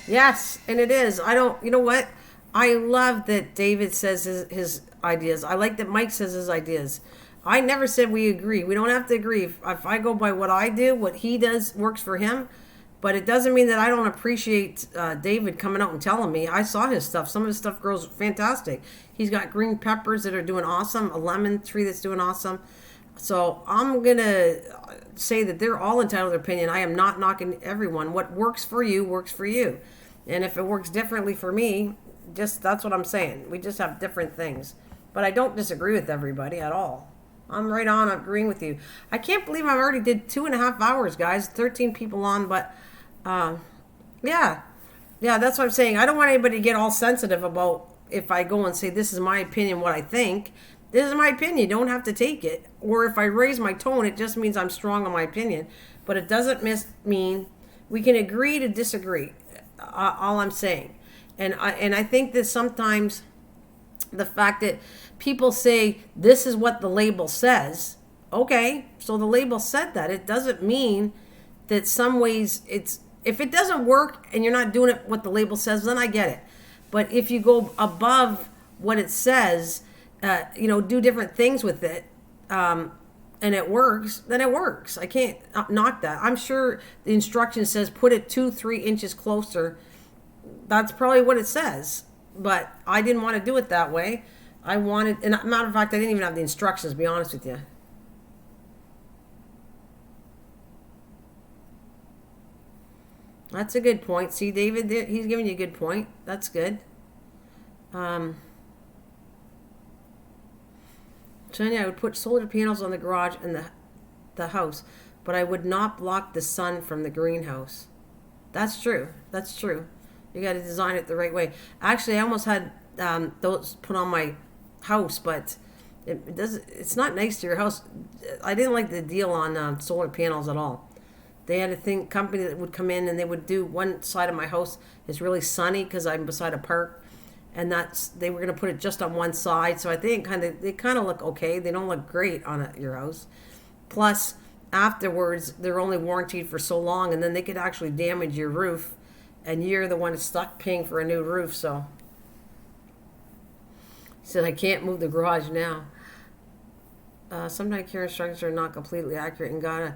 A: Yes, and it is. You know what? I love that David says his ideas. I like that Mike says his ideas. I never said we agree. We don't have to agree. If I go by what I do, what he does works for him. But it doesn't mean that I don't appreciate David coming out and telling me. I saw his stuff. Some of his stuff grows fantastic. He's got green peppers that are doing awesome, a lemon tree that's doing awesome. So I'm going to say that they're all entitled to their opinion. I am not knocking everyone. What works for you works for you. And if it works differently for me, just that's what I'm saying. We just have different things. But I don't disagree with everybody at all. I'm right on agreeing with you. I can't believe I already did 2.5 hours, guys. 13 people on, but yeah. Yeah, that's what I'm saying. I don't want anybody to get all sensitive about if I go and say, this is my opinion, what I think. This is my opinion. You don't have to take it. Or if I raise my tone, it just means I'm strong on my opinion. But it doesn't mean we can agree to disagree. All I'm saying. And I think that sometimes the fact that people say, this is what the label says. Okay, so the label said that. It doesn't mean that some ways if it doesn't work and you're not doing it what the label says, then I get it. But if you go above what it says, do different things with it, and it works, then it works. I can't knock that. I'm sure the instruction says put it 2-3 inches closer. That's probably what it says. But I didn't want to do it that way. I wanted, and matter of fact, I didn't even have the instructions, to be honest with you. That's a good point. See, David, he's giving you a good point. That's good. Sonia, I would put solar panels on the garage and the house, but I would not block the sun from the greenhouse. That's true. That's true. You got to design it the right way. Actually, I almost had those put on my house, but it's not nice to your house. I didn't like the deal on solar panels at all. They had a company that would come in and they would do one side of my house is really sunny because I'm beside a park, and they were going to put it just on one side. So I think they kind of look okay. They don't look great on your house. Plus, afterwards, they're only warranted for so long, and then they could actually damage your roof, and you're the one that's stuck paying for a new roof. So he said, I can't move the garage now. Sometimes care instructions are not completely accurate and gotta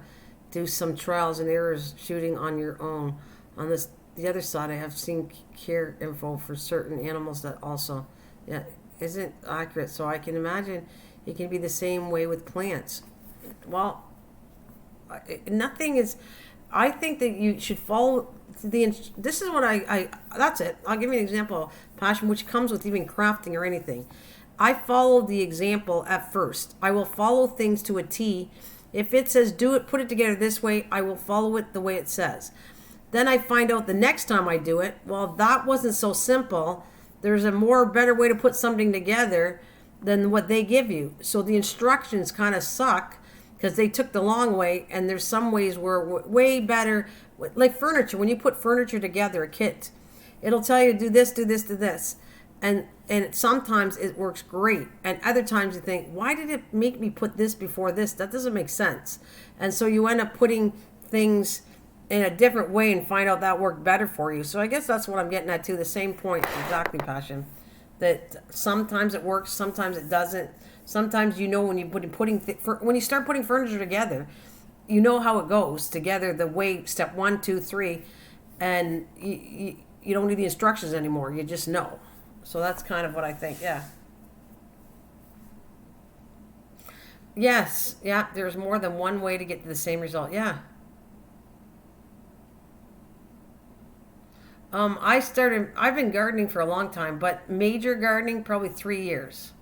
A: do some trials and errors shooting on your own. On the other side, I have seen care info for certain animals that also isn't accurate. So I can imagine it can be the same way with plants. Well, nothing is. I think that you should follow this is what that's it. I'll give you an example, passion, which comes with even crafting or anything. I follow the example at first. I will follow things to a T. If it says do it, put it together this way, I will follow it the way it says. Then I find out the next time I do it, well, that wasn't so simple. There's a better way to put something together than what they give you. So the instructions kind of suck because they took the long way, and there's some ways where way better, like furniture. When you put furniture together, a kit, it'll tell you do this, do this, do this. And sometimes it works great. And other times you think, why did it make me put this before this? That doesn't make sense. And so you end up putting things in a different way and find out that worked better for you. So I guess that's what I'm getting at too. The same point, exactly, Passion. That sometimes it works, sometimes it doesn't. Sometimes when you start putting furniture together, you know how it goes together, the way step 1, 2, 3, and you don't need the instructions anymore. You just know. So that's kind of what I think. Yeah. Yes. Yeah. There's more than one way to get to the same result. Yeah. I've been gardening for a long time, but major gardening, probably 3 years.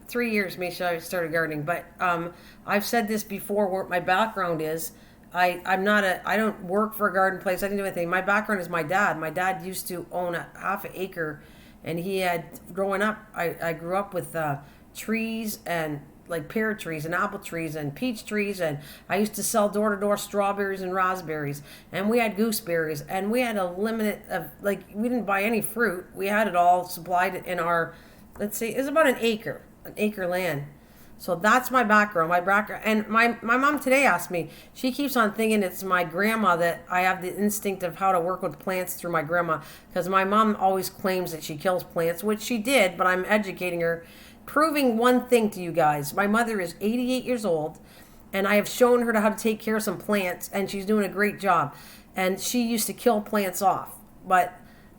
A: 3 years, Misha, I started gardening. But I've said this before, what my background is. I don't work for a garden place. I didn't do anything. My background is my dad. My dad used to own a half an acre, and he had, growing up, I grew up with trees and like pear trees and apple trees and peach trees, and I used to sell door-to-door strawberries and raspberries, and we had gooseberries, and we had a limit of, like, we didn't buy any fruit. We had it all supplied in our, let's see, it's about an acre land. So that's my background. And my mom today asked me, she keeps on thinking it's my grandma, that I have the instinct of how to work with plants through my grandma, because my mom always claims that she kills plants, which she did, but I'm educating her, proving one thing to you guys. My mother is 88 years old, and I have shown her how to take care of some plants, and she's doing a great job. And she used to kill plants off, but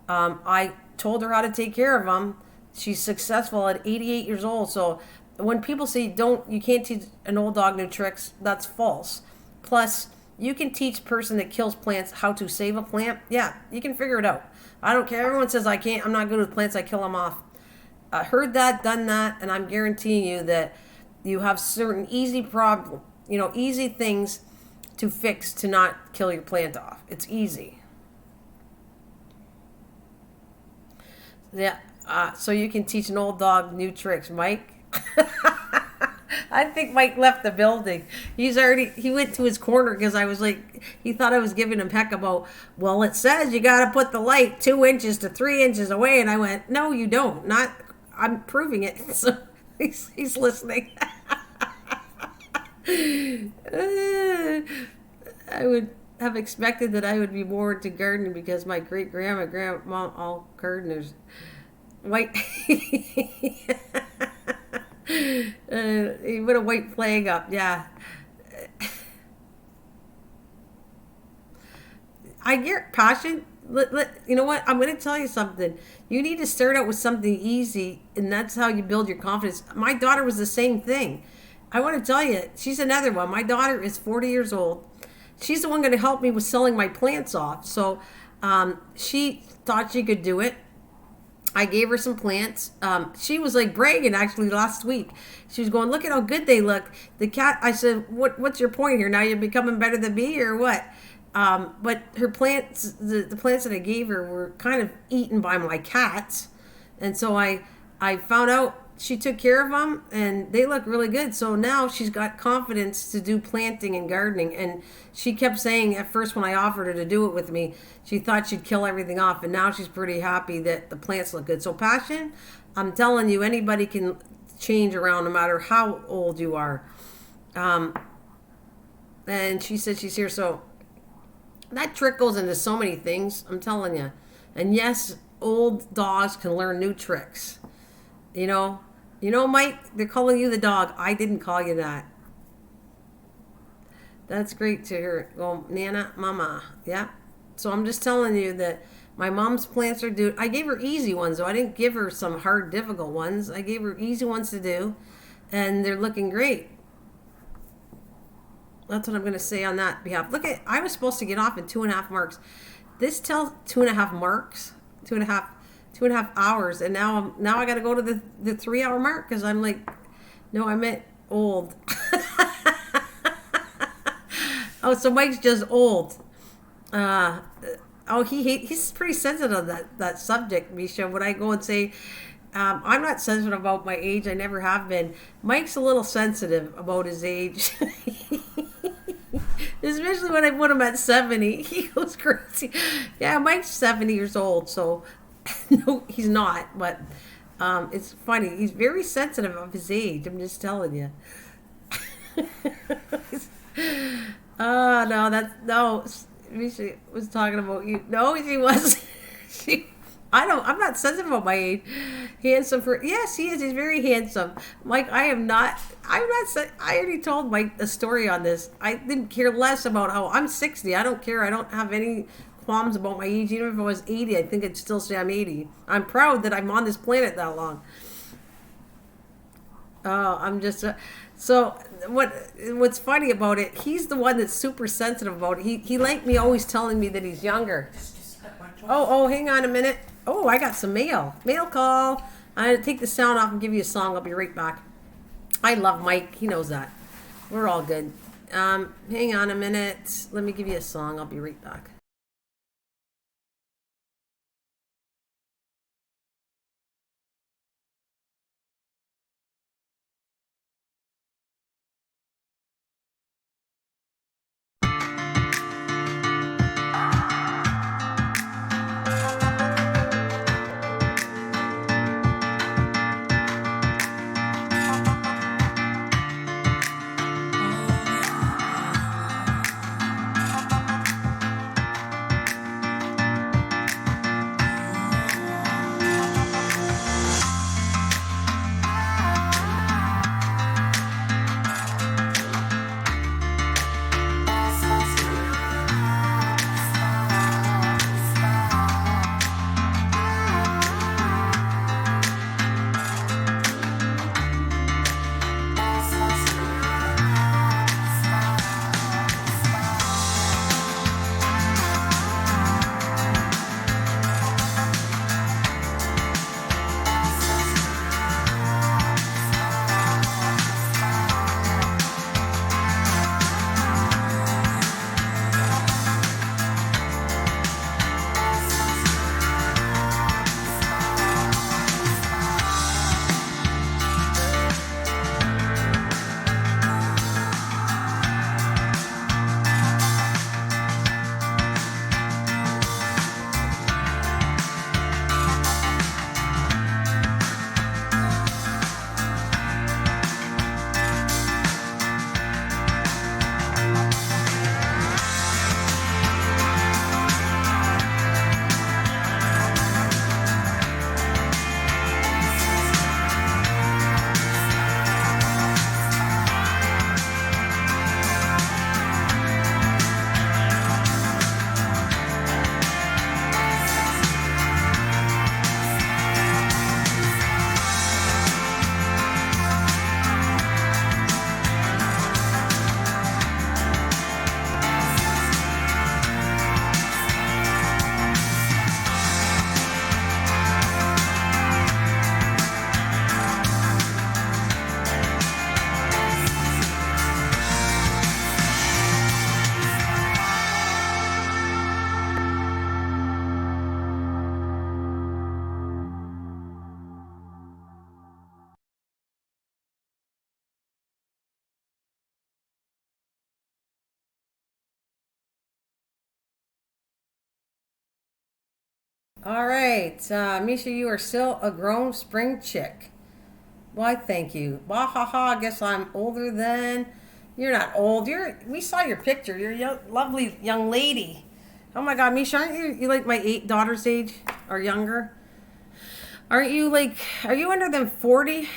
A: I told her how to take care of them. She's successful at 88 years old. So when people say you can't teach an old dog new tricks, that's false. Plus, you can teach a person that kills plants how to save a plant. Yeah, you can figure it out. I don't care. Everyone says I can't. I'm not good with plants. I kill them off. I heard that, done that, and I'm guaranteeing you that you have certain easy problem, easy things to fix to not kill your plant off. It's easy. Yeah. So you can teach an old dog new tricks, Mike. I think Mike left the building. He went to his corner because I was like, he thought I was giving him heck about, well, it says you got to put the light 2 inches to 3 inches away. And I went, no, you don't. I'm proving it. So he's listening. I would have expected that I would be more into gardening because my grandma, all gardeners. White. He put a white flag up. Yeah. I get passion. You know what? I'm going to tell you something. You need to start out with something easy, and that's how you build your confidence. My daughter was the same thing. I want to tell you, she's another one. My daughter is 40 years old. She's the one going to help me with selling my plants off. So she thought she could do it. I gave her some plants. She was like bragging actually last week. She was going, look at how good they look. The cat, I said, what's your point here? Now you're becoming better than me or what? But her plants, the plants that I gave her were kind of eaten by my cats. And so I found out she took care of them and they look really good. So now she's got confidence to do planting and gardening. And she kept saying at first when I offered her to do it with me, she thought she'd kill everything off. And now she's pretty happy that the plants look good. So passion, I'm telling you, anybody can change around no matter how old you are. And she said she's here. So that trick goes into so many things. I'm telling you. And yes, old dogs can learn new tricks. Mike, they're calling you the dog. I didn't call you that. That's great to hear. Go, Nana, Mama. Yeah. So I'm just telling you that my mom's plants are due. I gave her easy ones, though. I didn't give her some hard, difficult ones. I gave her easy ones to do, and they're looking great. That's what I'm going to say on that behalf. Look at, I was supposed to get off in 2.5 marks. This tells 2.5 marks, 2.5 hours, and now I got to go to the 3 hour mark because I'm like, no, I meant old. Oh, so Mike's just old. He's pretty sensitive on that subject, Misha. When I go and say, I'm not sensitive about my age. I never have been. Mike's a little sensitive about his age. Especially when I put him at 70. He goes crazy. Yeah, Mike's 70 years old, so no, he's not. But it's funny. He's very sensitive of his age. I'm just telling you. No. Misha was talking about you. No, she wasn't. I'm not sensitive about my age. Handsome yes, he is. He's very handsome. Mike, I'm not. I already told Mike a story on this. I didn't care less about how I'm 60. I don't care. I don't have any qualms about my age. Even if I was 80, I think I'd still say I'm 80. I'm proud that I'm on this planet that long. I'm just. So what's funny about it? He's the one that's super sensitive about it. He like me always telling me that he's younger. Oh, hang on a minute. Oh, I got some mail. Mail call. I'm going to take the sound off and give you a song. I'll be right back. I love Mike. He knows that. We're all good. Hang on a minute. Let me give you a song. I'll be right back. All right, Misha, you are still a grown spring chick. Why, thank you. Bah ha ha. I guess I'm older than. You're not old. We saw your picture. You're a lovely young lady. Oh my God, Misha, aren't you like my 8 daughter's age or younger? Aren't you like? Are you under than 40?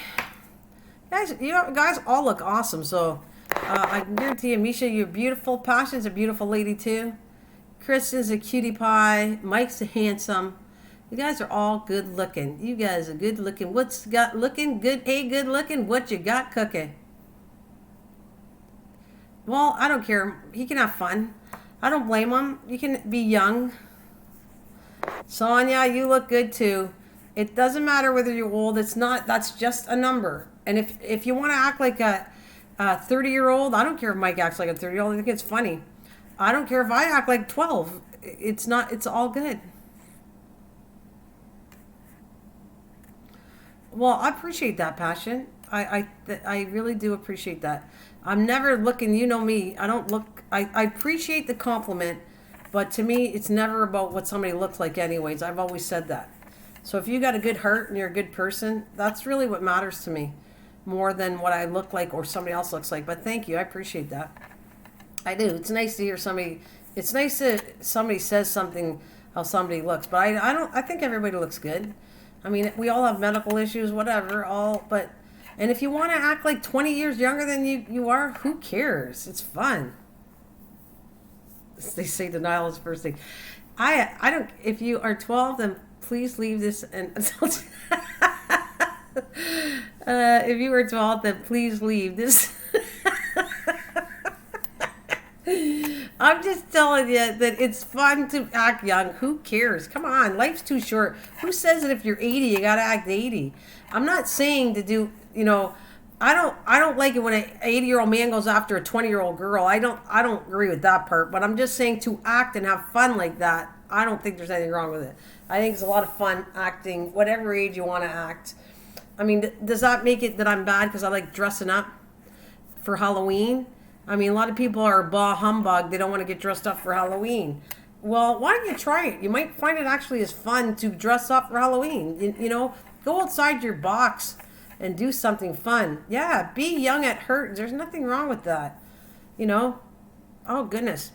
A: Guys, guys all look awesome. So I can guarantee you, Misha, you're beautiful. Passion's a beautiful lady too. Kristen's a cutie pie. Mike's a handsome. You guys are all good looking. You guys are good looking. What's got looking good? Hey, good looking. What you got cooking? Well, I don't care. He can have fun. I don't blame him. You can be young. Sonia, you look good too. It doesn't matter whether you're old. It's not. That's just a number. And if you want to act like a 30-year-old, I don't care if Mike acts like a 30-year-old. I think it's funny. I don't care if I act like 12. It's not. It's all good. Well, I appreciate that, Passion. I really do appreciate that. I'm never looking, you know me, I don't look, I appreciate the compliment, but to me, it's never about what somebody looks like anyways. I've always said that. So if you got a good heart and you're a good person, that's really what matters to me, more than what I look like or somebody else looks like. But thank you, I appreciate that. I do. It's nice to hear somebody, it's nice that somebody says something, how somebody looks, but I think everybody looks good. I mean, we all have medical issues, whatever, and if you want to act like 20 years younger than you are, who cares? It's fun. They say denial is the first thing. I don't, if you are 12, then please leave this, and if you are 12, then please leave this. I'm just telling you that it's fun to act young. Who cares? Come on, life's too short. Who says that if you're 80, you gotta act 80? I'm not saying to do, I don't like it when an 80-year-old man goes after a 20-year-old girl. I don't agree with that part. But I'm just saying to act and have fun like that, I don't think there's anything wrong with it. I think it's a lot of fun acting, whatever age you want to act. I mean, does that make it that I'm bad because I like dressing up for Halloween? I mean, a lot of people are bah humbug. They don't want to get dressed up for Halloween. Well, why don't you try it? You might find it actually is fun to dress up for Halloween. Go outside your box and do something fun. Yeah, be young at heart. There's nothing wrong with that. Oh, goodness.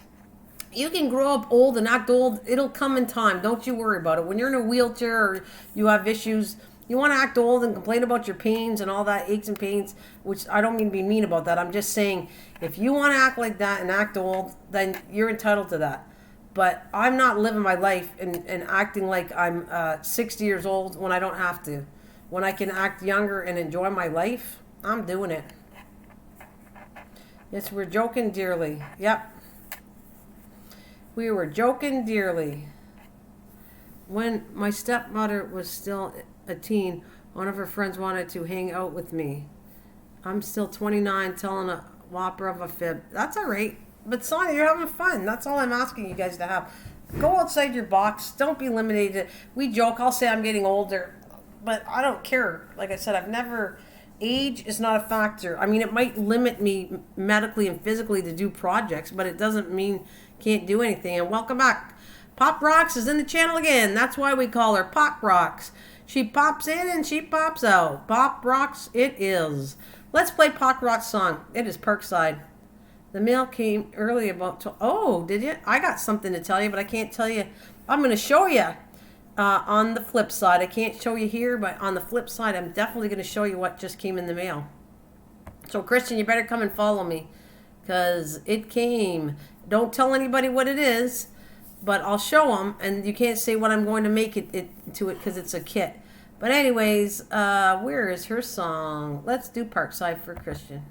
A: You can grow up old and act old. It'll come in time. Don't you worry about it. When you're in a wheelchair or you have issues, you want to act old and complain about your pains and all that, aches and pains, which I don't mean to be mean about that. I'm just saying, if you want to act like that and act old, then you're entitled to that. But I'm not living my life and acting like I'm 60 years old when I don't have to. When I can act younger and enjoy my life, I'm doing it. Yes, we're joking dearly. Yep. We were joking dearly. When my stepmother was still a teen, one of her friends wanted to hang out with me. I'm still 29, telling a whopper of a fib. That's all right. But Sonia, you're having fun. That's all I'm asking you guys to have. Go outside your box. Don't be limited. We joke. I'll say I'm getting older, but I don't care. Like I said, age is not a factor. I mean, it might limit me medically and physically to do projects, but it doesn't mean can't do anything. And welcome back. Pop Rocks is in the channel again. That's why we call her Pop Rocks. She pops in and she pops out. Pop Rocks it is. Let's play Pop Rocks song. It is Parkside. The mail came early about... Oh, did you? I got something to tell you, but I can't tell you. I'm going to show you on the flip side. I can't show you here, but on the flip side, I'm definitely going to show you what just came in the mail. So, Christian, you better come and follow me because it came. Don't tell anybody what it is, but I'll show them, and you can't say what I'm going to make it to it because it's a kit. But anyways, where is her song? Let's do Parkside for Christian.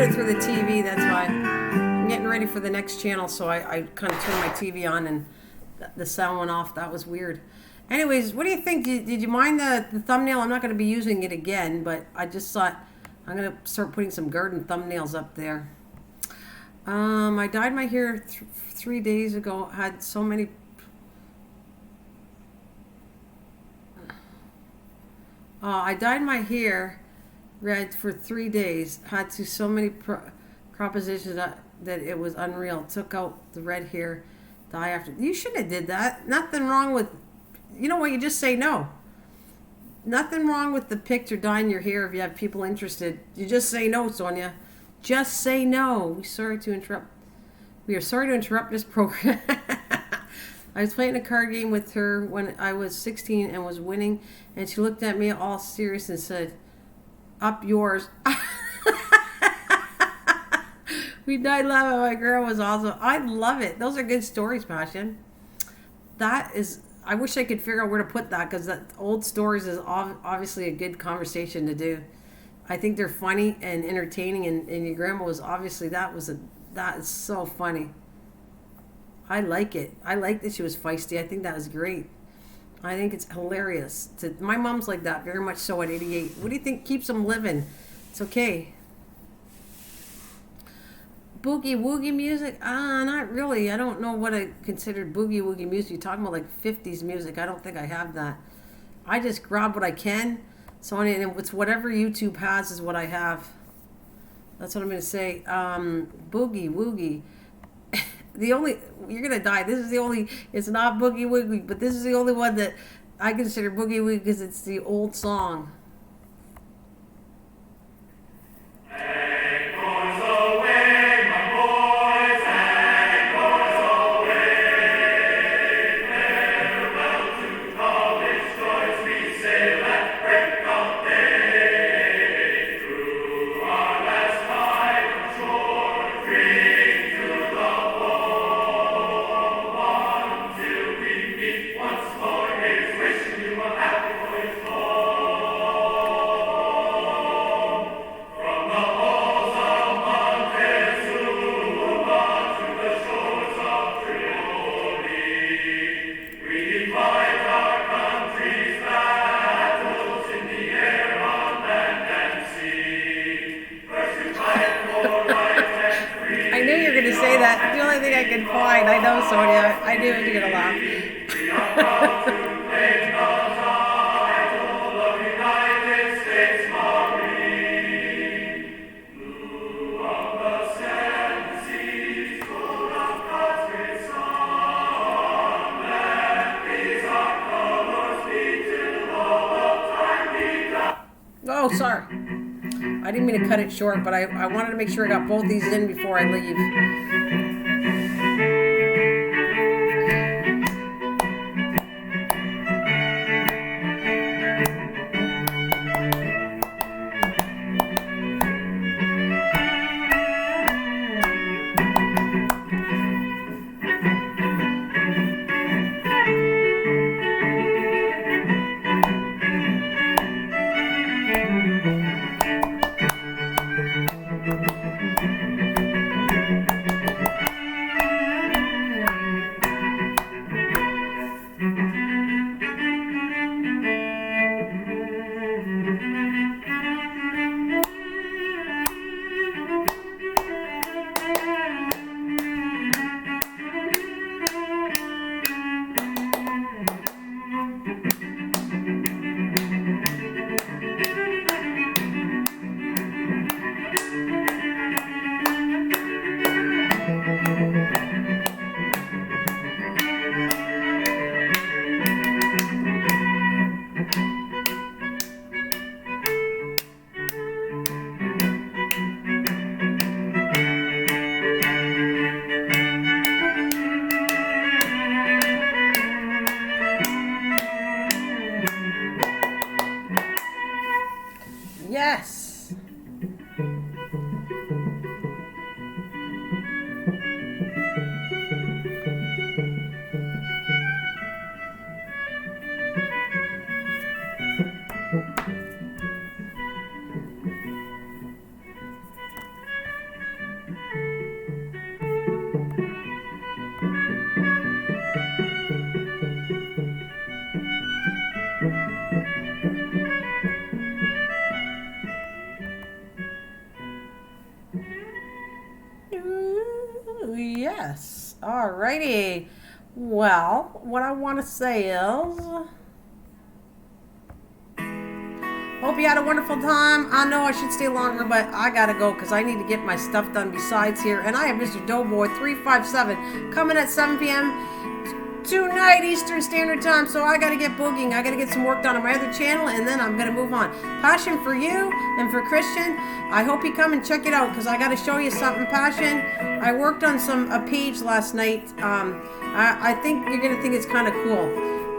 A: put it through the TV, that's why. I'm getting ready for the next channel, so I kind of turned my TV on and the sound went off. That was weird. Anyways, what do you think? Did you mind the thumbnail? I'm not going to be using it again, but I just thought I'm going to start putting some garden thumbnails up there. I dyed my hair 3 days ago. Had so many... I dyed my hair red for 3 days. Had to so many propositions that it was unreal. Took out the red hair dye after. You shouldn't have did that. Nothing wrong with... You know what? You just say no. Nothing wrong with the picture dyeing your hair if you have people interested. You just say no, Sonia. Just say no. We are sorry to interrupt this program. I was playing a card game with her when I was 16 and was winning, and she looked at me all serious and said, "Up yours." We died laughing. My girl was awesome. I love it. Those are good stories, Passion. That is... I wish I could figure out where to put that, because that old stories is obviously a good conversation to do. I think they're funny and entertaining, and your grandma was obviously that is so funny. I like it. I like that she was feisty. I think that was great. I think it's hilarious. My mom's like that, very much so at 88. What do you think keeps them living? It's okay. Boogie woogie music? Not really. I don't know what I considered boogie woogie music. You're talking about like 50s music. I don't think I have that. I just grab what I can. So it's whatever YouTube has is what I have. That's what I'm going to say. Boogie woogie. You're going to die. This is the only, it's not boogie woogie, but this is the only one that I consider boogie woogie because it's the old song. I know, Sonia. I knew you were going to laugh. Oh, sorry. I didn't mean to cut it short, but I wanted to make sure I got both these in before I leave. Ooh, yes. Alrighty. Well, what I want to say is, hope you had a wonderful time. I know I should stay longer, but I gotta go because I need to get my stuff done besides here. And I have Mr. Doughboy 357 coming at 7 p.m. tonight Eastern Standard Time. So I gotta get boogieing. I gotta get some work done on my other channel, and then I'm gonna move on. Passion for you and for Christian. I hope you come and check it out because I gotta show you something. Passion. I worked on a page last night. I think you're gonna think it's kind of cool.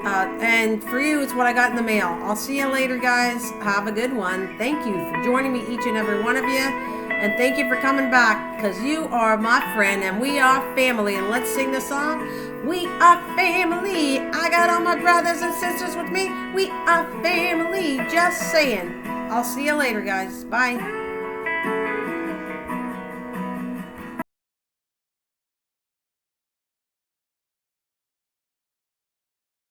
A: And for you, it's what I got in the mail. I'll see you later, guys. Have a good one. Thank you for joining me, each and every one of you. And thank you for coming back, because you are my friend, and we are family. And let's sing the song. We are family. I got all my brothers and sisters with me. We are family. Just saying. I'll see you later, guys. Bye.